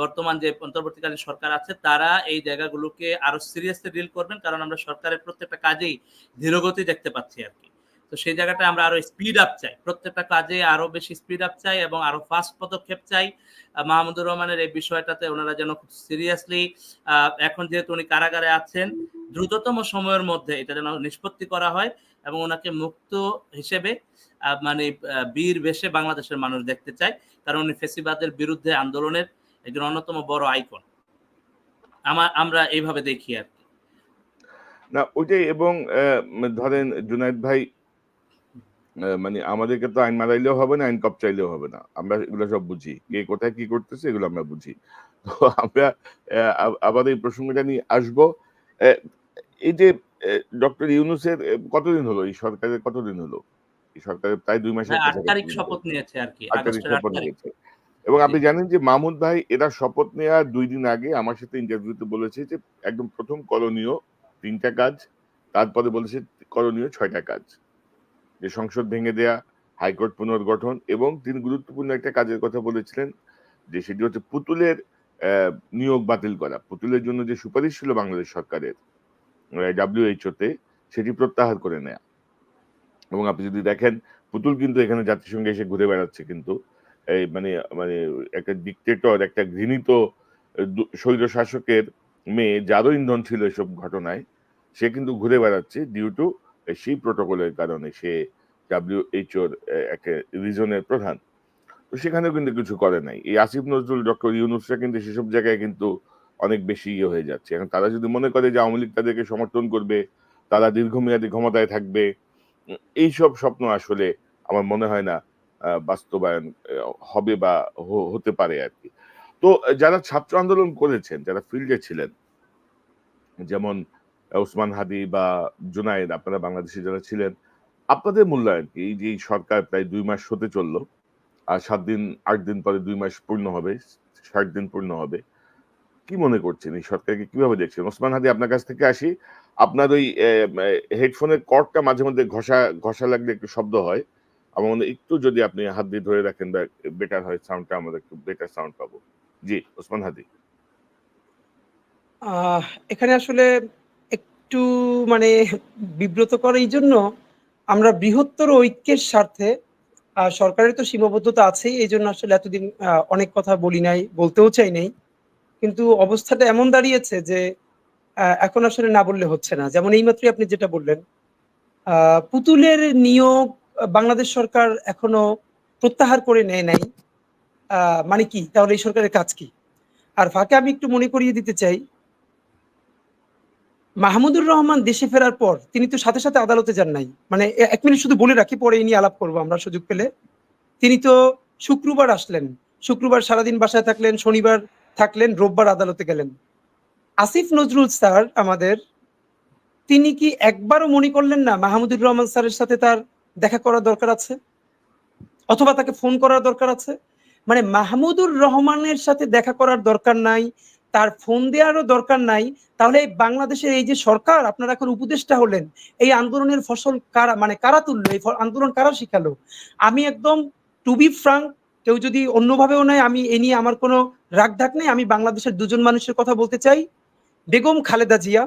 বর্তমান যে অন্তর্বর্তীকালীন সরকার আছে, তারা এই জায়গাগুলোকে আরো সিরিয়াসলি ডিল করবেন, কারণ আমরা সরকারের প্রত্যেকটা কাজেই ধীরগতি দেখতে পাচ্ছি আর কি। তো সেই জায়গাটা আমরা আরো স্পিড আপ চাই, প্রত্যেকটা কাজে আরো বেশি স্পিড আপ চাই এবং আরো ফাস্ট পদক্ষেপ চাই। মাহমুদুর রহমানের এই বিষয়টাতে ওনারা যেন খুব সিরিয়াসলি, এখন যেহেতু উনি কারাগারে আছেন, দ্রুততম সময়ের মধ্যে এটা যেন নিষ্পত্তি করা হয় এবং ওনাকে মুক্ত হিসেবে মানে বীর বেশে বাংলাদেশের মানুষ দেখতে চায়, কারণ উনি ফেসিবাদের বিরুদ্ধে আন্দোলনের একজন অন্যতম বড় আইকন। আমরা এইভাবে দেখি আর কি। না ওইটাই। এবং ধরেন জুনায়েদ ভাই, মানে আমাদেরকে তো আইন মারাইলেও হবে না, আইন কপ চাইলেও হবে না, আমরা এগুলো সব বুঝি, কে কোথায় কি করতেছে এগুলো আমরা বুঝি। তো আমরা আবার এই প্রসঙ্গটা নিয়ে আসবো। এই যে ডক্টর ইউনূসের কতদিন হলো, এই সরকারের কতদিন হলো? এই সরকারের প্রায় 2 মাসের 8 তারিখ শপথ নিয়েছে আর কি, 8 তারিখ আগস্টের 8 শপথ তারিখ। নিয়েছে। এবং আপনি জানেন যে মাহমুদ ভাই এরা শপথ নেওয়ার 2 দিন আগে আমার সাথে ইন্টারভিউতে বলেছে যে একদম প্রথম করণীয় 3টা কাজ, তারপরে বলেছে করণীয় 6টা কাজ, যে সংসদ ভেঙে দেয়া, হাইকোর্ট পুনর্গঠন, এবং তিনি গুরুত্বপূর্ণ একটা কাজের কথা বলেছিলেন, যে সেটি হচ্ছে পুতুলের নিয়োগ বাতিল করা। পুতুলের জন্য যে সুপারিশ ছিল বাংলাদেশ সরকারের WHO তে, সেটি প্রত্যাহার করে নেয়া। এবং আপনি যদি দেখেন, পুতুল কিন্তু এখানে জাতিসংঘে এসে ঘুরে বেড়াচ্ছে, কিন্তু এই মানে মানে একটা ডিক্টেটর, একটা ঘৃণিত স্বৈর শাসকের মেয়ে, যারও ইন্ধন ছিল এসব ঘটনায়, সে কিন্তু ঘুরে বেড়াচ্ছে ডিউ টু সেই প্রোটোকলের কারণে। সে WHOর একটা রিজনের প্রধান, তো সেখানেও কিন্তু কিছু করে নাই। এই আসিফ নজরুল, ডক্টর ইউনূসরা কিন্তু সেসব জায়গায় কিন্তু অনেক বেশি হয়ে যাচ্ছে। এখন তারা যদি মনে করে যে আওয়ামী লীগ তাদেরকে সমর্থন করবে, তারা দীর্ঘমেয়াদী ক্ষমতায় থাকবে, এইসব স্বপ্ন আসলে আমার মনে হয় না বাস্তবায়ন হবে বা হতে পারে আর কি। তো যারা ছাত্র আন্দোলন করেছেন, যারা ফিল্ডে ছিলেন, যেমন ওসমান হাদি বা জুনায়েদ, আপনারা বাংলাদেশে যারা ছিলেন, আপনাদের মূল্যায়ন কি? এই যে এই সরকার প্রায় 2 মাস হতে চললো, আর 7 দিন 8 দিন পরে 2 মাস পূর্ণ হবে, 60 দিন পূর্ণ হবে, কি মনে করছেন এই সরকারকে, কিভাবে দেখছেন? ওসমান হাদি, আপনার কাছ থেকে আসি। আপনার ওই হেডফোনের কর্ডটা মাঝে মধ্যে ঘষা লাগলে একটু শব্দ হয়, আমার মনে একটু যদি আপনি হাত দিয়ে ধরে রাখেন বা বেটার হয়, সাউন্ডটা আমরা একটু বেটার সাউন্ড পাবো। জি ওসমান হাদি। এখানে আসলে একটু মানে বিব্রতকর এই জন্য আমরা বৃহত্তর ঐক্যের স্বার্থে সরকারের তো সীমাবদ্ধতা আছেই, এই জন্য আসলে এতদিন অনেক কথা বলি নাই, বলতেও চাই নাই। কিন্তু অবস্থাটা এমন দাঁড়িয়েছে যে এখন আসলে না বললে হচ্ছে না। যেমন এইমাত্রই আপনি যেটা বললেন, পুতুলের নিয়োগ বাংলাদেশ সরকার এখনো প্রত্যাহার করে নেয় নাই। মানে কি তাহলে এই সরকারের কাজ কি? আর ফাঁকে আমি একটু মনে করিয়ে দিতে চাই, মাহমুদুর রহমান দেশে ফেরার পর তিনি তো সাথে সাথে আদালতে যান নাই। মানে 1 মিনিট শুধু বলে রাখি, পরে এই নিয়ে আলাপ করবো আমরা সুযোগ পেলে। তিনি তো শুক্রবার আসলেন, শুক্রবার সারাদিন বাসায় থাকলেন, শনিবার থাকলেন, রোববার আদালতে গেলেন। আসিফ নজরুল স্যার আমাদের, তিনি কি একবারও মনে করলেন না মাহমুদুর রহমান স্যারের সাথে তার দেখা করার দরকার আছে, অথবা তাকে ফোন করার দরকার আছে? মানে মাহমুদুর রহমানের সাথে দেখা করার দরকার নাই, তার ফোন দেওয়ারও দরকার নাই। তাহলে বাংলাদেশের এই যে সরকার, আপনারা এখন উপদেষ্টা হলেন, এই আন্দোলনের ফসল কারা, মানে কারা তুললো, এই আন্দোলন কারা শিখালো? আমি একদম টু বি ফ্রাঙ্ক, কেউ যদি অন্যভাবেও নেয়, আমি এ নিয়ে আমার কোনো রাগ ঢাক নেই। আমি বাংলাদেশের দুজন মানুষের কথা বলতে চাই, বেগম খালেদা জিয়া,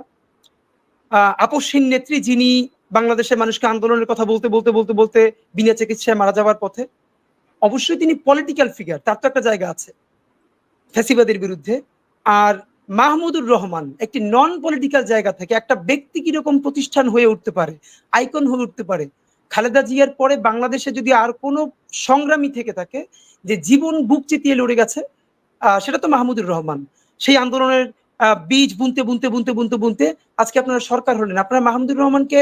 আপসহীন নেত্রী, যিনি বাংলাদেশের মানুষকে আন্দোলনের কথা বলতে বলতে বলতে বলতে বিনা চিকিৎসায় মারা যাওয়ার পথে। অবশ্যই তিনি পলিটিক্যাল ফিগার, তার তো একটা জায়গা আছে ফ্যাসিবাদের বিরুদ্ধে। আর মাহমুদুর রহমান একটি নন পলিটিক্যাল জায়গা থেকে একটা ব্যক্তি কিরকম প্রতিষ্ঠান হয়ে উঠতে পারে, আইকন হয়ে উঠতে পারে। খালেদা জিয়ার পরে বাংলাদেশে যদি আর কোনো সংগ্রামী থেকে থাকে যে জীবন বুক চিতিয়ে লড়ে গেছে, সেটা তো মাহমুদুর রহমান। সেই আন্দোলনের বীজ বুনতে বুনতে বুনতে বুনতে বুনতে আজকে আপনারা সরকার হলেন। আপনারা মাহমুদুর রহমানকে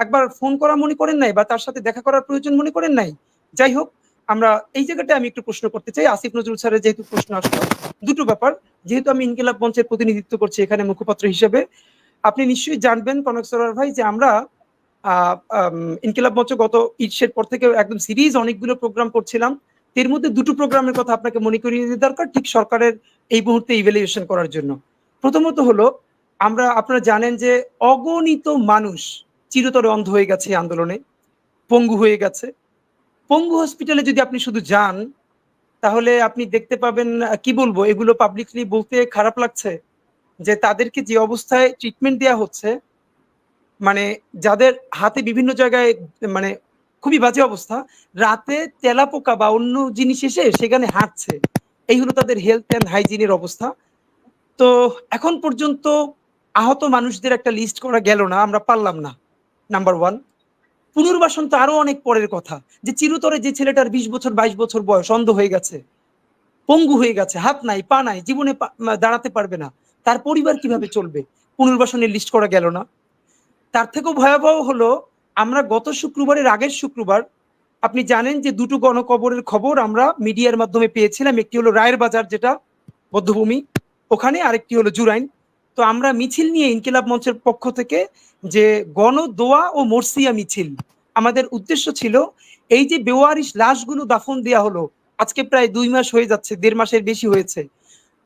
একবার ফোন করা মনে করেন নাই, বা তার সাথে দেখা করার প্রয়োজন মনে করেন নাই? যাই হোক, আমরা এই জায়গাটা আমি একটু প্রশ্ন করতে চাই আসিফ নজরুল স্যারের, যেহেতু প্রশ্ন আসলো। দুটো ব্যাপার, যেহেতু আমি ইনকিলাব মঞ্চের প্রতিনিধিত্ব করছি এখানে মুখপাত্র হিসেবে, আপনি নিশ্চয়ই জানবেন কনক সরোয়ার ভাই যে আমরা ইনকিলাব মঞ্চ গত ঈদের পর থেকে একদম সিরিজ অনেকগুলো প্রোগ্রাম করছিলাম। এর মধ্যে দুটো প্রোগ্রামের কথা আপনাকে মনে করিয়ে দিতে দরকার, ঠিক সরকারের এই মুহূর্তে ইভ্যালুয়েশন করার জন্য। প্রথমত হলো, আপনারা জানেন যে অগণিত মানুষ চিরতরে অন্ধ হয়ে গেছে এই আন্দোলনে, পঙ্গু হয়ে গেছে। পঙ্গু হসপিটালে যদি আপনি শুধু যান, তাহলে আপনি দেখতে পাবেন, কি বলবো, এগুলো পাবলিকলি বলতে খারাপ লাগছে, যে তাদেরকে যে অবস্থায় ট্রিটমেন্ট দেওয়া হচ্ছে, মানে যাদের হাতে বিভিন্ন জায়গায়, মানে খুবই বাজে অবস্থা, রাতে তেলাপোকা বা অন্য জিনিস এসে সেখানে হাঁটছে। এই হলো তাদের হেলথ অ্যান্ড হাইজিনের অবস্থা। তো এখন পর্যন্ত আহত মানুষদের একটা লিস্ট করা গেল না, আমরা পারলাম না, নাম্বার ওয়ান। পুনর্বাসন তো আরো অনেক পরের কথা, যে চিরতরে যে ছেলেটার 20 বছর 22 বছর বয়স, অন্ধ হয়ে গেছে, পঙ্গু হয়ে গেছে, হাত নাই পা নাই, জীবনে দাঁড়াতে পারবে না, তার পরিবার কিভাবে চলবে? পুনর্বাসনের লিস্ট করা গেল না। তার থেকেও ভয়াবহ হলো, আমরা গত শুক্রবারের আগের শুক্রবার, আপনি জানেন যে দুটো গণকবরের খবর আমরা মিডিয়ার মাধ্যমে পেয়েছিলাম। একটি হলো রায়ের বাজার, যেটা বধ্যভূমি, ওখানে, আরেকটি হলো জুরাইন। তো আমরা মিছিল নিয়ে ইনকিলাব মঞ্চের পক্ষ থেকে যে গণদোয়া ও মর্সিয়া মিছিল, আমাদের উদ্দেশ্য ছিল এই যে বেওয়ারিশ লাশগুলো দাফন দেয়া হলো, আজকে প্রায় 2 মাস হয়ে যাচ্ছে, 1.5 মাসের বেশি হয়েছে,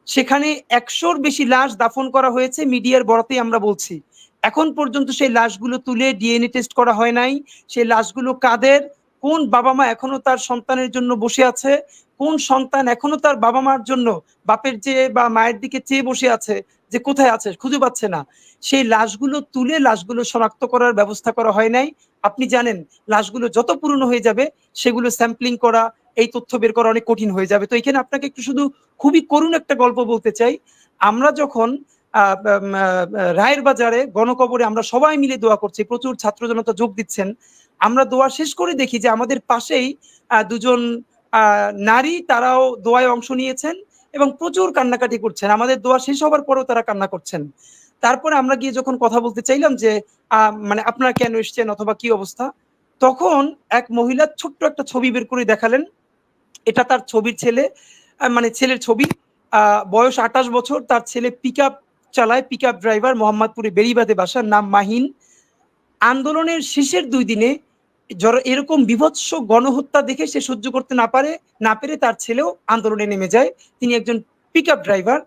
সেখানে 100-র বেশি লাশ দাফন করা হয়েছে, মিডিয়ার বরাতেই আমরা বলছি। এখন পর্যন্ত সেই লাশগুলো তুলে ডিএনএ টেস্ট করা হয় নাই। সেই লাশগুলো কাদের, কোন বাবা মা এখনো তার সন্তানের জন্য বসে আছে, কোন সন্তান এখনো তার বাবা মার জন্য বাপের চেয়ে বা মায়ের দিকে চেয়ে বসে আছে, যে কোথায় আছে, খুঁজে পাচ্ছে না, সেই লাশগুলো তুলে লাশগুলো শনাক্ত করার ব্যবস্থা করা হয় নাই। আপনি জানেন, লাশগুলো যত পুরনো হয়ে যাবে, সেগুলো স্যাম্পলিং করা, এই তথ্য বের করা অনেক কঠিন হয়ে যাবে। তো এখানে আপনাকে একটু শুধু খুবই করুণ একটা গল্প বলতে চাই। আমরা যখন রায়ের বাজারে গণকবরে আমরা সবাই মিলে দোয়া করছি, প্রচুর ছাত্র জনতা যোগ দিচ্ছেন, আমরা দোয়া শেষ করে দেখি যে আমাদের পাশেই দুজন নারী, তারাও দোয়ায় অংশ নিয়েছেন এবং প্রচুর কান্নাকাটি করছেন। আমাদের দোয়া শেষ হবার পরেও তারা কান্না করছেন। তারপরে আমরা গিয়ে যখন কথা বলতে চাইলাম যে মানে আপনারা কেন এসছেন অথবা কি অবস্থা, তখন এক মহিলা ছোট্ট একটা ছবি বের করে দেখালেন। এটা তার ছবির ছেলে, মানে ছেলের ছবি, বয়স 28 বছর, তার ছেলে পিকআপ চালায়, পিকআপ ড্রাইভার, মোহাম্মদপুরে বেড়িবাঁধে বাসা, নাম মাহিন। আন্দোলনের শেষের 2 দিনে এরকম বিভৎস গণহত্যা দেখে সে সহ্য করতে না পেরে তার ছেলেও আন্দোলনে নেমে যায়। তিনি একজন পিকআপ ড্রাইভার,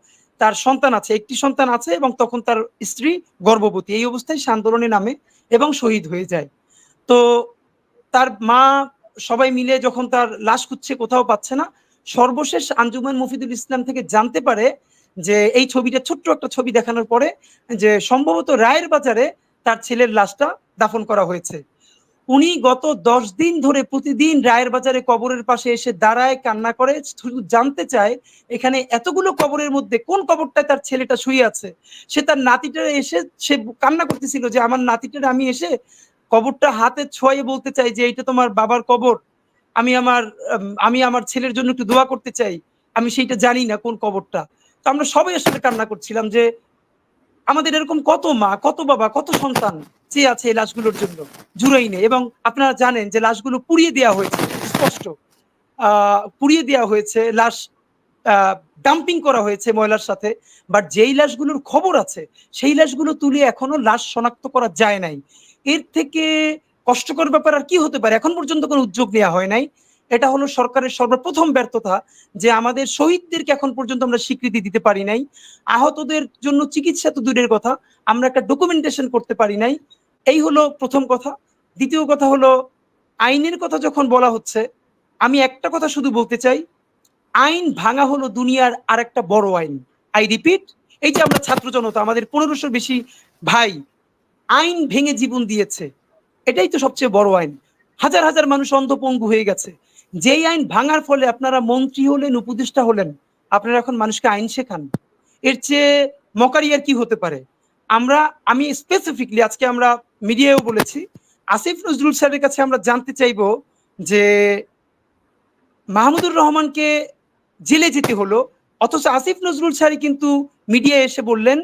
তার সন্তান আছে, একটি সন্তান আছে, এবং তখন তার স্ত্রী গর্ভবতী। এই অবস্থায় সে আন্দোলনে নামে এবং শহীদ হয়ে যায়। তো তার মা সবাই মিলে যখন তার লাশ খুঁজছে, কোথাও পাচ্ছে না, সর্বশেষ আঞ্জুমান মফিদুল ইসলাম থেকে জানতে পারে যে এই ছবিটা, ছোট্ট একটা ছবি দেখানোর পরে, যে সম্ভবত রায়ের বাজারে তার ছেলের লাশটা দাফন করা হয়েছে। উনি গত 10 দিন ধরে প্রতিদিন রায়ের বাজারে কবরের পাশে এসে দাঁড়ায়, কান্না করে, শুধু জানতে চায় এখানে এতগুলো কবরের মধ্যে কোন কবরটায় তার ছেলেটা শুয়ে আছে। সে তার নাতিটা এসে সে কান্না করতেছিল যে আমার নাতিটার আমি এসে কবরটা হাতে ছোঁয়ে বলতে চাই যে এইটা তোমার বাবার কবর, আমি আমার ছেলের জন্য একটু দোয়া করতে চাই, আমি সেইটা জানি না কোন কবরটা। তো আমরা সবাই আসলে কান্না করছিলাম যে আমাদের এরকম কত মা, কত বাবা, কত সন্তান চেয়ে আছে এই লাশগুলোর জন্য, জুড়েই নেই। এবং আপনারা জানেন যে লাশগুলো পুড়িয়ে দেওয়া হয়েছে, স্পষ্ট পুড়িয়ে দেওয়া হয়েছে, লাশ ডাম্পিং করা হয়েছে ময়লার সাথে। বাট যেই লাশগুলোর খবর আছে সেই লাশগুলো তুলে এখনো লাশ শনাক্ত করা যায় নাই। এর থেকে কষ্টকর ব্যাপার আর কি হতে পারে? এখন পর্যন্ত কোনো উদ্যোগ নেওয়া হয় নাই। এটা হলো সরকারের সর্বপ্রথম ব্যর্থতা, যে আমাদের শহীদদেরকে এখন পর্যন্ত আমরা স্বীকৃতি দিতে পারি নাই। আহতদের জন্য চিকিৎসা তো দূরের কথা, আমরা একটা ডকুমেন্টেশন করতে পারি নাই। এই হলো প্রথম কথা। দ্বিতীয় কথা হলো, আইনের কথা যখন বলা হচ্ছে, আমি একটা কথা শুধু বলতে চাই, আইন ভাঙা হলো দুনিয়ার আরেকটা বড় আইন। আই রিপিট, এই যে আমরা ছাত্র জনতা, আমাদের 1500 বেশি ভাই আইন ভেঙে জীবন দিয়েছে, এটাই তো সবচেয়ে বড় আইন। হাজার হাজার মানুষ অন্ধপঙ্গু হয়ে গেছে। যেই আইন ভাঙার ফলে আপনারা মন্ত্রী হলেন, উপদেষ্টা হলেন, আপনারা এখন মানুষকে আইন শেখান, এর চেয়ে মকারি আর কি হতে পারে? আমি স্পেসিফিকলি আজকে আমরা মিডিয়ায়ও বলেছি, আসিফ নজরুল স্যারের কাছে আমরা জানতে চাইবো যে মাহমুদুর রহমানকে জেলে যেতে হলো, অথচ আসিফ নজরুল স্যারই কিন্তু মিডিয়ায় এসে বললেন,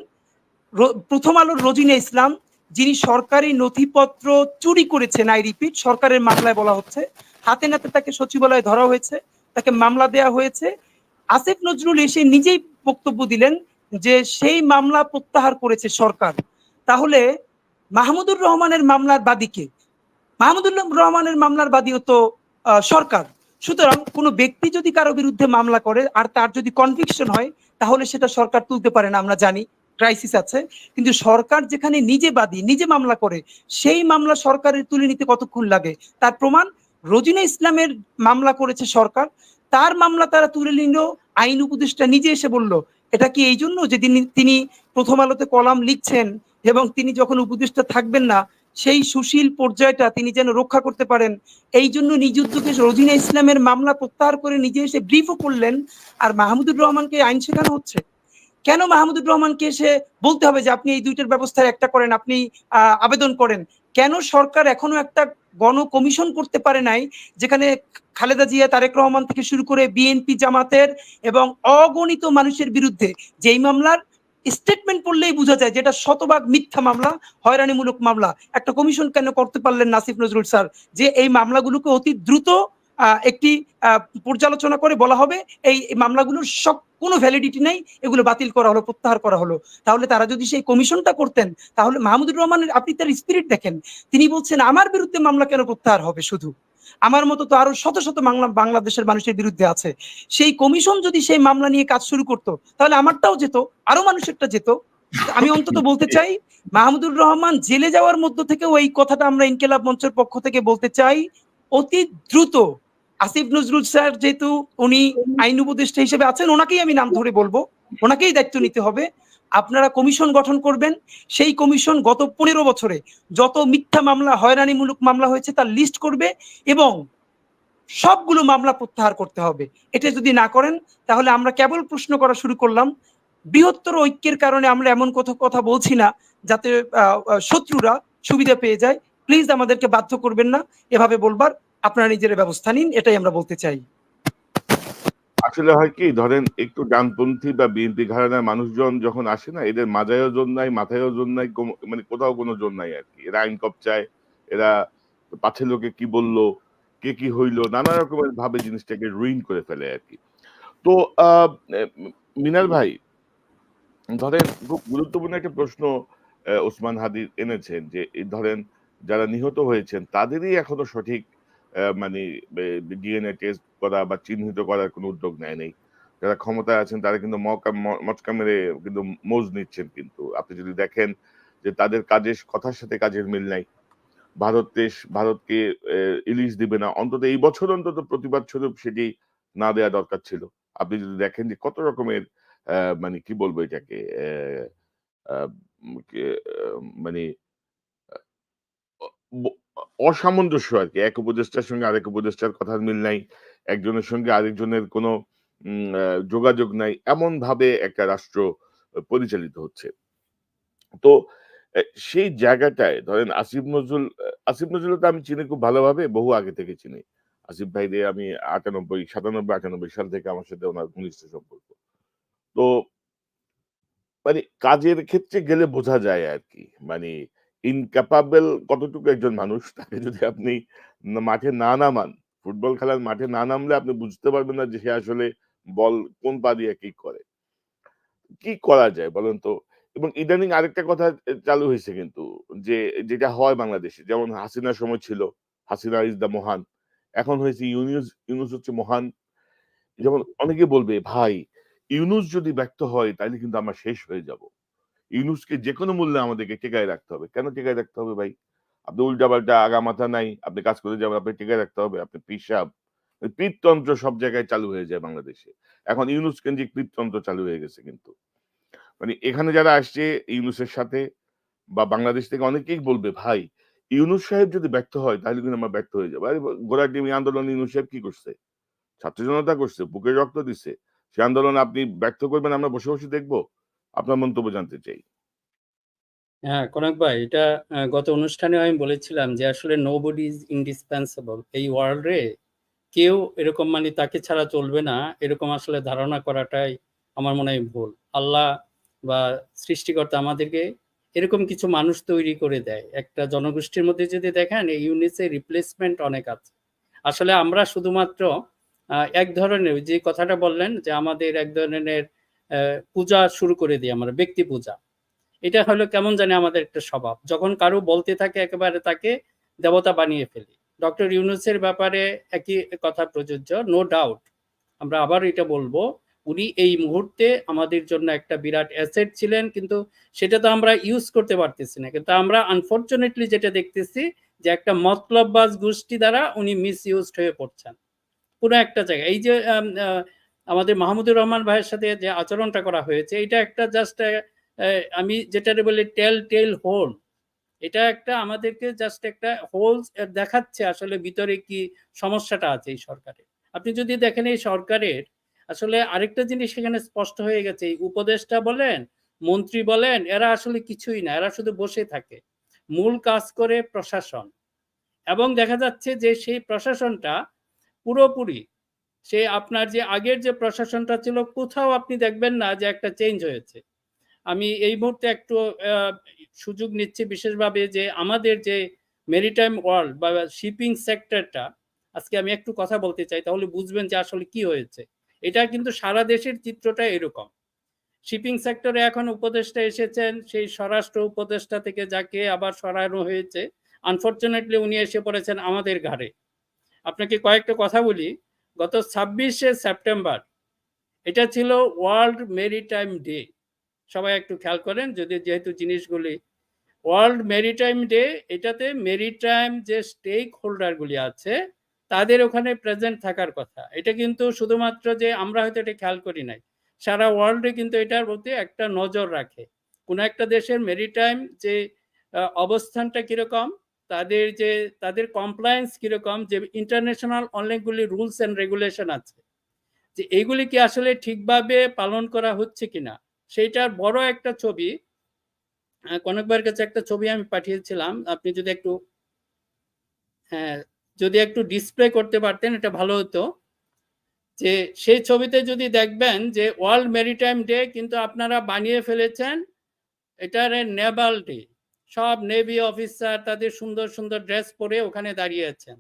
প্রথম আলোর রোজিনা ইসলাম, যিনি সরকারি নথিপত্র চুরি করেছেন, আই রিপিট, সরকারের মামলায় বলা হচ্ছে, হাতে নাতে তাকে সচিবালয়ে ধরা হয়েছে, তাকে মামলা দেয়া হয়েছে। আসিফ নজরুল এসে নিজেই বক্তব্য দিলেন যে সেই মামলা প্রত্যাহার করেছে সরকার। তাহলে মাহমুদুর রহমানের মামলার বাদীকে? মাহমুদুর রহমানের মামলার বাদীও তো সরকার। সুতরাং কোনো ব্যক্তি যদি কারো বিরুদ্ধে মামলা করে আর তার যদি কনভিকশন হয়, তাহলে সেটা সরকার তুলতে পারে না, আমরা জানি ক্রাইসিস আছে। কিন্তু সরকার যেখানে নিজে বাদী, নিজে মামলা করে, সেই মামলা সরকারের তুলে নিতে কতক্ষণ লাগে? তার প্রমাণ, রোজিনা ইসলামের মামলা করেছে সরকার, তার মামলা তারা তুলে নিল, আইন উপদেষ্টা নিজে এসে বলল। এটা কি এই জন্য যে তিনি প্রথম আলোতে কলাম লিখছেন এবং তিনি যখন উপদেষ্টা থাকবেন না সেই সুশীল পর্যায়টা তিনি যেন রক্ষা করতে পারেন, এই জন্য নিজ উদ্যোগে রোজিনা ইসলামের মামলা প্রত্যাহার করে নিজে এসে ব্রিফও করলেন? আর মাহমুদুর রহমানকে আইন শেখানো হচ্ছে? কেন মাহমুদুর রহমানকে এসে বলতে হবে যে আপনি এই দুইটার ব্যবস্থায় একটা করেন, আপনি আবেদন করেন? কেন সরকার এখনো একটা গণ কমিশন করতে পারে নাই, যেখানে খালেদা জিয়া, তারেক রহমান থেকে শুরু করে বিএনপি, জামাতের এবং অগণিত মানুষের বিরুদ্ধে যেই মামলার স্টেটমেন্ট পড়লেই বোঝা যায় যেটা শতভাগ মিথ্যা মামলা, হয়রানিমূলক মামলা, একটা কমিশন কেন করতে পারলেন নাসিফ নজরুল স্যার, যে এই মামলাগুলোকে অতি দ্রুত একটি পর্যালোচনা করে বলা হবে এই মামলাগুলোর সব কোনো ভ্যালিডিটি নেই, এগুলো বাতিল করা হলো, প্রত্যাহার করা হলো? তাহলে তারা যদি সেই কমিশনটা করতেন, তাহলে মাহমুদুর রহমানের, আপনি তার স্পিরিট দেখেন, তিনি বলছেন আমার বিরুদ্ধে মামলা কেন প্রত্যাহার হবে? শুধু আমার মতো তো আরো শত শত বাংলাদেশের মানুষের বিরুদ্ধে আছে। সেই কমিশন যদি সেই মামলা নিয়ে কাজ শুরু করতো, তাহলে আমারটাও যেত, আরো মানুষেরটা যেত। আমি অন্তত বলতে চাই, মাহমুদুর রহমান জেলে যাওয়ার মধ্য থেকেও এই কথাটা আমরা ইনকিলাব মঞ্চের পক্ষ থেকে বলতে চাই, অতি দ্রুত আসিফ নজরুল স্যার যেহেতু উনি আইন উপদেষ্টা হিসেবে আছেন, ওনাকেই আমি নাম ধরে বলবো, ওনাকেই দায়িত্ব নিতে হবে। আপনারা কমিশন গঠন করবেন, সেই কমিশন গত 15 বছরে যত মিথ্যা মামলা, হয়রানিমূলক মামলা হয়েছে তার লিস্ট করবে এবং সবগুলো মামলা প্রত্যাহার করতে হবে। এটা যদি না করেন, তাহলে আমরা কেবল প্রশ্ন করা শুরু করলাম। বৃহত্তর ঐক্যের কারণে আমরা এমন কথা বলছি না যাতে শত্রুরা সুবিধা পেয়ে যায়। প্লিজ আমাদেরকে বাধ্য করবেন না এভাবে বলবার, আপনারা নিজের ব্যবস্থা নিন, এটাই আমরা বলতে চাই। আসলে হয় কি, ধরেন একটু ডানপন্থী বা বিএনপি ঘরানার মানুষজন যখন আসে না, এদের মাজায়ও জোর নাই, মাথায়ও জোর নাই, মানে কোথাও কোনো জোর নাই আর কি। এরা আইন কপচায়, এরা পাছে লোকে কি বললো, কে কি হইলো, নানা রকমের ভাবে জিনিসটাকে রুইন করে ফেলে আর কি। তো মিনার ভাই, ধরেন খুব গুরুত্বপূর্ণ একটা প্রশ্ন ওসমান হাদি এনেছেন, যে ধরেন যারা নিহত হয়েছেন তাদেরই এখনো সঠিক মানে ডিএনএ টেস্ট করা বা চিহ্নিত করার কোনো উদ্যোগ নেয় নেই। যারা ক্ষমতায় আছেন তারা কিন্তু মচকা মেরে কিন্তু মোজ নিচ্ছেন। কিন্তু আপনি যদি দেখেন যে তাদের কাজের কথার সাথে কাজের মিল নাই। ভারতকে ইলিশ দিবে না, অন্তত এই বছর অন্তত প্রতিবাদ স্বরূপ সেটি না দেওয়া দরকার ছিল। আপনি যদি দেখেন যে কত রকমের মানে কি বলবো এটাকে আহ, মানে অ ব অসামঞ্জস্য আরকি। এক উপদেষ্টার সঙ্গে আরেক উপদেষ্টার কথার মিল নাই। একজনের সঙ্গে আরেকজনের কোনো উম আ যোগাযোগ নাই। এমনভাবে একটা রাষ্ট্র পরিচালিত হচ্ছে। তো সেই জায়গাটায় ধরেন আসিফ নজরুলকে আমি চিনি খুব ভালোভাবে, বহু আগে থেকে চিনি। আসিফ ভাইরে আমি ৯৮, ৯৭, ৯৮ সাল থেকে আমার সাথে উনার ঘনিষ্ঠ সম্পর্ক। তো মানে কাজের ক্ষেত্রে গেলে বোঝা যায় আরকি। মানে ইনক্যাপাবল কতটুকু একজন মানুষ তাকে যদি আপনি মাঠে না নামান, ফুটবল খেলার মাঠে না নামলে আপনি বুঝতে পারবেন না যে সে আসলে বল কোন পা দিয়ে কিক করে। কি করা যায় বলেন তো? এবং ইদানিং আরেকটা কথা চালু হইছে কিন্তু যে যেটা হয় বাংলাদেশে। যেমন হাসিনার সময় ছিল, হাসিনা ইস দ্যা মহান। এখন হয়েছে ইউনূস হচ্ছে মহান। যেমন অনেকে বলবে, "ভাই ইউনূস যদি ব্যর্থ হয় তাইলে কিন্তু আমরা শেষ হয়ে যাব।" ইউনূসকে যেকোনো মূল্যে আমাদেরকে টেকায় রাখতে হবে। কেন টেকায় রাখতে হবে ভাই? আপনি উল্টাপাল্টা আগামাথা নাই, আপনি কাজ করে যাবেন, আপনাকে টেকায় রাখতে হবে। আপনি পিশাব। পিঠতন্ত্র সব জায়গায় চালু হয়ে যায় বাংলাদেশে। এখন ইউনূস কেন্দ্রিক পিঠতন্ত্র চালু হয়ে গেছে কিন্তু। মানে এখানে যারা আসছে ইউনূসের সাথে বা বাংলাদেশ থেকে অনেকেই বলবে, "ভাই ইউনূস সাহেব যদি ব্যর্থ হয় তাহলে কিন্তু আমরা ব্যর্থ হয়ে যাবো।" আরে ঘোড়ার ডিম আন্দোলনে ইউনূস সাহেব কি করছে? ছাত্র জনতা করছে, বুকে রক্ত দিছে। সে আন্দোলন আপনি ব্যর্থ করবেন আমরা বসে, বসে দেখব? আপনার মন্তব্য জানতে চাই। হ্যাঁ, কনক ভাই, এটা গত অনুষ্ঠানেও আমি বলেছিলাম যে আসলে নোবডি ইজ ইন্ডিসপেন্সেবল। এই ওয়ার্ল্ডে কেউ এরকম মানে তাকে ছাড়া চলবে না, এরকম আসলে ধারণা করাটাই আমার মনে হয় ভুল। আল্লাহ বা সৃষ্টিকর্তা আমাদেরকে এরকম কিছু মানুষ তৈরি করে দেয়। একটা জনগোষ্ঠীর মধ্যে যদি দেখেন এই ইউনিসের রিপ্লেসমেন্ট অনেক আছে। আসলে আমরা শুধুমাত্র এক ধরনের যে কথাটা বললেন যে আমাদের এক ধরনের পূজা শুরু করে দিই আমরা, ব্যক্তি পূজা। এটা হলো কেমন জানি আমাদের একটা স্বভাব। যখন কারো বলতে থাকে একেবারে তাকে দেবতা বানিয়ে ফেলি। ডক্টর ইউনূসের ব্যাপারে একই কথা প্রযোজ্য। No doubt. আমরা আবার এটা বলবো, উনি এই মুহূর্তে আমাদের জন্য একটা বিরাট অ্যাসেট ছিলেন, কিন্তু সেটা তো আমরা ইউজ করতে পারতেছি না। কিন্তু আমরা আনফরচুনেটলি যেটা দেখতেছি যে একটা মতলববাজ গোষ্ঠী দ্বারা উনি মিসইউজড হয়ে পড়ছেন। পুরো একটা জায়গায়। এই যে আমাদের মাহমুদুর রহমান ভাইয়ের সাথে যে আচরণটা করা হয়েছে, এটা একটা জাস্ট আমি যেটারে বলি টেল হোল। এটা একটা আমাদেরকে জাস্ট একটা হোলস দেখাচ্ছে আসলে ভিতরে কি সমস্যাটা আছে এই সরকারের। আপনি যদি দেখেন এই সরকারের আসলে আরেকটা জিনিস সেখানে স্পষ্ট হয়ে গেছে। এই উপদেষ্টা বলেন, মন্ত্রী বলেন, এরা আসলে কিছুই না। এরা শুধু বসে থাকে। মূল কাজ করে প্রশাসন। এবং দেখা যাচ্ছে যে সেই প্রশাসনটা পুরোপুরি সে আপনার যে আগের যে প্রশাসনটা ছিল কোথাও আপনি দেখবেন না যে একটা চেঞ্জ হয়েছে। আমি এই মুহূর্তে একটু সুযোগ নিচ্ছি বিশেষভাবে যে আমাদের যে মেরিটাইম ওয়ার্ল্ড বা শিপিং সেক্টরটা আজকে আমি একটু কথা বলতে চাই, তাহলে বুঝবেন যে আসলে কি হয়েছে। এটা কিন্তু সারা দেশের চিত্রটা এরকম। শিপিং সেক্টরে এখন উপদেষ্টা এসেছেন, সেই স্বরাষ্ট্র উপদেষ্টা থেকে যাকে আবার সরানো হয়েছে, আনফরচুনেটলি উনি এসে পড়েছেন আমাদের ঘাড়ে। আপনাকে কয়েকটা কথা বলি। গত ২৬শে সেপ্টেম্বর এটা ছিল ওয়ার্ল্ড মেরিটাইম ডে। সবাই একটু খেয়াল করেন, যদি যেহেতু জিনিসগুলি ওয়ার্ল্ড মেরিটাইম ডে, এটাতে মেরিটাইম যে স্টেক হোল্ডারগুলি আছে তাদের ওখানে প্রেজেন্ট থাকার কথা। এটা কিন্তু শুধুমাত্র যে আমরা হয়তো এটা খেয়াল করি নাই, সারা ওয়ার্ল্ডে কিন্তু এটার প্রতি একটা নজর রাখে। কোনো একটা দেশের মেরিটাইম যে অবস্থানটা কীরকম, তাদের কমপ্লায়েন্স কীরকম, যে ইন্টারন্যাশনাল অনেকগুলি রুলস অ্যান্ড রেগুলেশন আছে, যে এইগুলি কি আসলে ঠিকভাবে পালন করা হচ্ছে কিনা সেইটার বড় একটা ছবি। কনকবার কাছে একটা ছবি আমি পাঠিয়েছিলাম, আপনি যদি একটু হ্যাঁ যদি একটু ডিসপ্লে করতে পারতেন এটা ভালো হতো। যে সেই ছবিতে যদি দেখবেন যে ওয়ার্ল্ড মেরিটাইম ডে কিন্তু আপনারা বানিয়ে ফেলেছেন এটার নেভাল ডে। সব নেভি অফিসার তাদের সুন্দর সুন্দর ড্রেস পরে ওখানে দাঁড়িয়ে আছেন।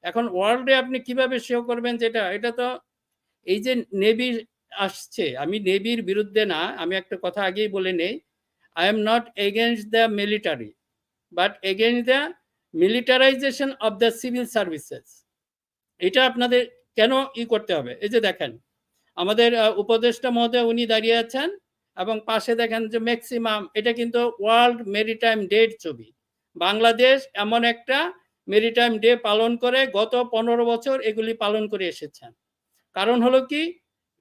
এখন ওয়ার্ল্ডে আপনি কিভাবে শো করবেন যেটা, এটা তো এই যে নেভি আসছে, আমি নেভির বিরুদ্ধে না, আমি একটা কথা আগেই বলে নেই, I am not against the military but against the militarization of the civil services. এটা আপনাদের কেন করতে হবে? এই যে দেখেন আমাদের উপদেষ্টা মহোদয় উনি দাঁড়িয়ে আছেন এবং পাশে দেখেন যে ম্যাক্সিমাম, এটা কিন্তু ওয়ার্ল্ড মেরিটাইম ডের ছবি। বাংলাদেশ এমন একটা মেরিটাইম ডে পালন করে গত 15 বছর এগুলি পালন করে এসেছেন। কারণ হলো কি,